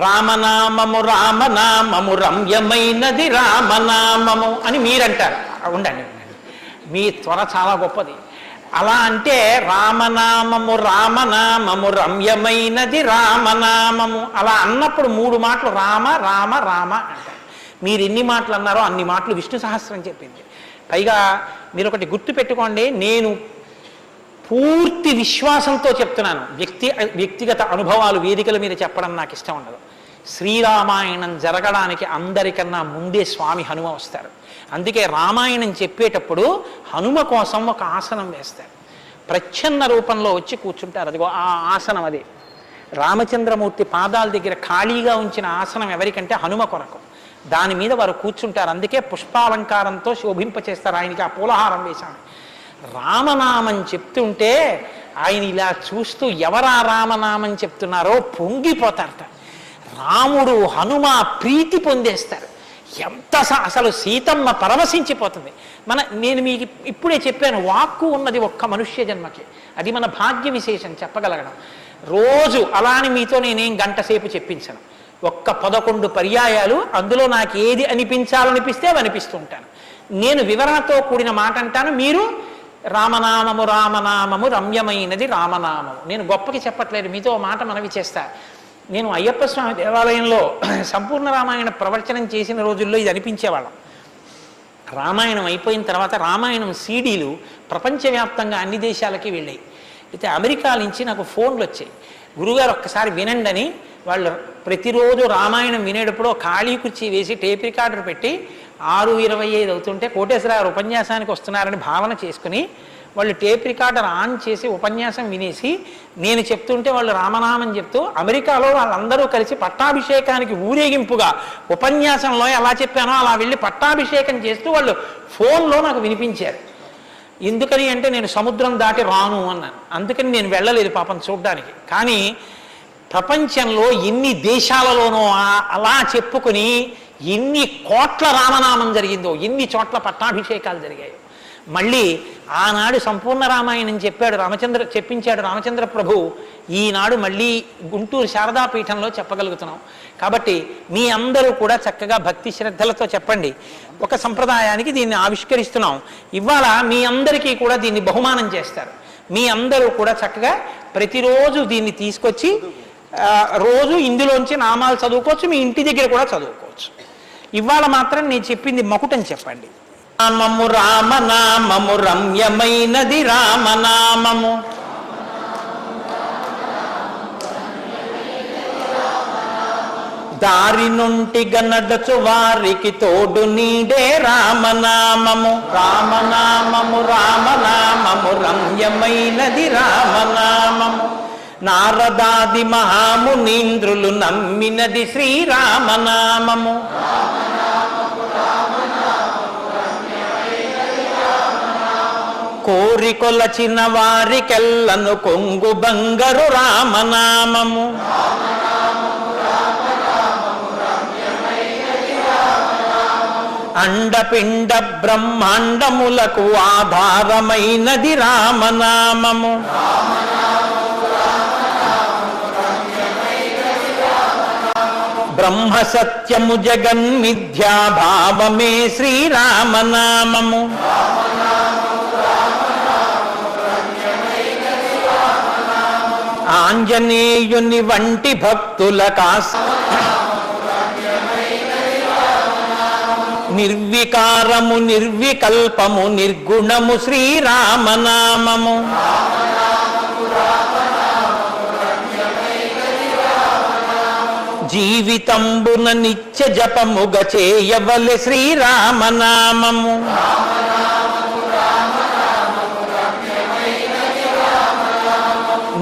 రామనామము రామనామము రమ్యమైనది రామనామము అని మీరంటారు. ఉండండి, మీ త్వర చాలా గొప్పది. అలా అంటే రామనామము రామనామము రమ్యమైనది రామనామము అలా అన్నప్పుడు 3 మాటలు రామ రామ రామ అంటారు. మీరు ఎన్ని మాటలు అన్నారో అన్ని మాటలు విష్ణు సహస్రం చెప్పింది. పైగా మీరు ఒకటి గుర్తు పెట్టుకోండి, నేను పూర్తి విశ్వాసంతో చెప్తున్నాను. వ్యక్తిగత అనుభవాలు వేదికల మీద చెప్పడం నాకు ఇష్టం ఉండదు. శ్రీరామాయణం జరగడానికి అందరికన్నా ముందే స్వామి హనుమ వస్తారు. అందుకే రామాయణం చెప్పేటప్పుడు హనుమ కోసం ఒక ఆసనం వేస్తారు. ప్రచ్ఛన్న రూపంలో వచ్చి కూర్చుంటారు. అదిగో ఆ ఆసనం అదే రామచంద్రమూర్తి పాదాల దగ్గర ఖాళీగా ఉంచిన ఆసనం ఎవరికంటే హనుమ కొరకు. దాని మీద వారు కూర్చుంటారు. అందుకే పుష్పాలంకారంతో శోభింపచేస్తారు. ఆయనకి ఆ పూలహారం వేశాను. రామనామం చెప్తుంటే ఆయన ఇలా చూస్తూ ఎవరా రామనామం చెప్తున్నారో పొంగిపోతారట. రాముడు హనుమ ప్రీతి పొందేస్తారు. ఎంత అసలు సీతమ్మ పరవశించిపోతుంది. నేను మీకు ఇప్పుడే చెప్పాను, వాక్కు ఉన్నది ఒక్క మనుష్య జన్మకి. అది మన భాగ్య విశేషం చెప్పగలగడం. రోజు అలా అని మీతో నేనేం గంట సేపు చెప్పించను. ఒక్క 11 పర్యాయాలు అందులో నాకు ఏది అనిపించాలనిపిస్తే అవి అనిపిస్తూ ఉంటాను. నేను వివరణతో కూడిన మాట అంటాను, మీరు రామనామము రామనామము రమ్యమైనది రామనామము. నేను గొప్పకి చెప్పట్లేదు, మీతో మాట మనవి చేస్తా. నేను అయ్యప్ప స్వామి దేవాలయంలో సంపూర్ణ రామాయణ ప్రవచనం చేసిన రోజుల్లో ఇది అనిపించేవాళ్ళం. రామాయణం అయిపోయిన తర్వాత రామాయణం సీడీలు ప్రపంచవ్యాప్తంగా అన్ని దేశాలకి వెళ్ళాయి. అయితే అమెరికా నుంచి నాకు ఫోన్లు వచ్చాయి, గురుగారు ఒక్కసారి వినండి అని. వాళ్ళు ప్రతిరోజు రామాయణం వినేటప్పుడు ఖాళీ కుర్చీ వేసి టేప్ రికార్డర్ పెట్టి 6:25 అవుతుంటే కోటేశ్వరరావు ఉపన్యాసానికి వస్తున్నారని భావన చేసుకుని వాళ్ళు టేప్ రికార్డర్ ఆన్ చేసి ఉపన్యాసం వినేసి నేను చెప్తుంటే వాళ్ళు రామనామం చెప్తూ అమెరికాలో వాళ్ళందరూ కలిసి పట్టాభిషేకానికి ఊరేగింపుగా ఉపన్యాసంలో ఎలా చెప్పానో అలా వెళ్ళి పట్టాభిషేకం చేస్తూ వాళ్ళు ఫోన్లో నాకు వినిపించారు. ఎందుకని అంటే నేను సముద్రం దాటి రాను అన్నాను. అందుకని నేను వెళ్ళలేదు పాపం చూడ్డానికి. కానీ ప్రపంచంలో ఎన్ని దేశాలలోనో అలా చెప్పుకుని ఎన్ని కోట్ల రామనామం జరిగిందో, ఎన్ని చోట్ల పట్టాభిషేకాలు జరిగాయో. మళ్ళీ ఆనాడు సంపూర్ణ రామాయణం చెప్పించాడు రామచంద్ర ప్రభు. ఈనాడు మళ్ళీ గుంటూరు శారదాపీఠంలో చెప్పగలుగుతున్నాం. కాబట్టి మీ అందరూ కూడా చక్కగా భక్తి శ్రద్ధలతో చెప్పండి. ఒక సంప్రదాయానికి దీన్ని ఆవిష్కరిస్తున్నాం. ఇవాళ మీ అందరికీ కూడా దీన్ని బహుమానం చేస్తారు. మీ అందరూ కూడా చక్కగా ప్రతిరోజు దీన్ని తీసుకొచ్చి రోజు ఇందులోంచి నామాలు చదువుకోవచ్చు, మీ ఇంటి దగ్గర కూడా చదువుకోవచ్చు. ఇవాళ మాత్రం నేను చెప్పింది మకుటం చెప్పండి. నామము రామనామము రమ్యమైనది రామనామము, దారి నుండి గనడచు వారికి తోడు నీడే రామనామము. రామనామము రామనామము రమ్యమైనది రామనామము, నారదాది మహామునీంద్రులు నమ్మినది శ్రీరామనామము. కోరికొలచిన వారికెల్లను కొంగు బంగరు రామనామము. అండపిండ బ్రహ్మాండములకు ఆధారమైనది రామనామము. బ్రహ్మ సత్యము జగన్మిథ్యాభావమే శ్రీరామనామము. ఆంజనేయుని వంటి భక్తుల నిర్వికారము నిర్వికల్పము నిర్గుణము శ్రీరామనామము. జీవితంబున నిత్య జపముగ చేయవలె శ్రీరామనామము.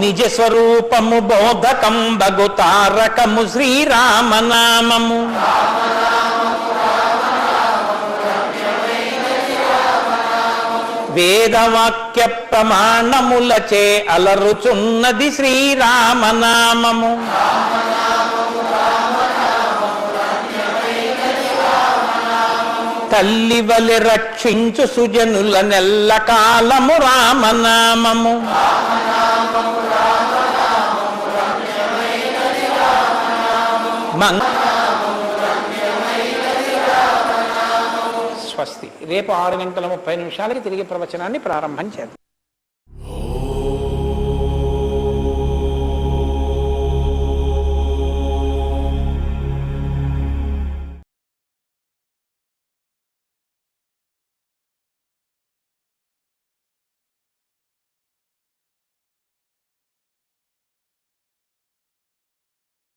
నిజ స్వరూపము బోధకం బగు తారకము శ్రీరామనామము. వేదవాక్య ప్రమాణములచే అలరుచున్నది శ్రీరామనామము. తల్లివలె రక్షించు సుజనుల నెల్ల కాలము రామనామము. స్వస్తి. రేపు 6:30 తిరిగి ప్రవచనాన్ని ప్రారంభం చేద్దాం.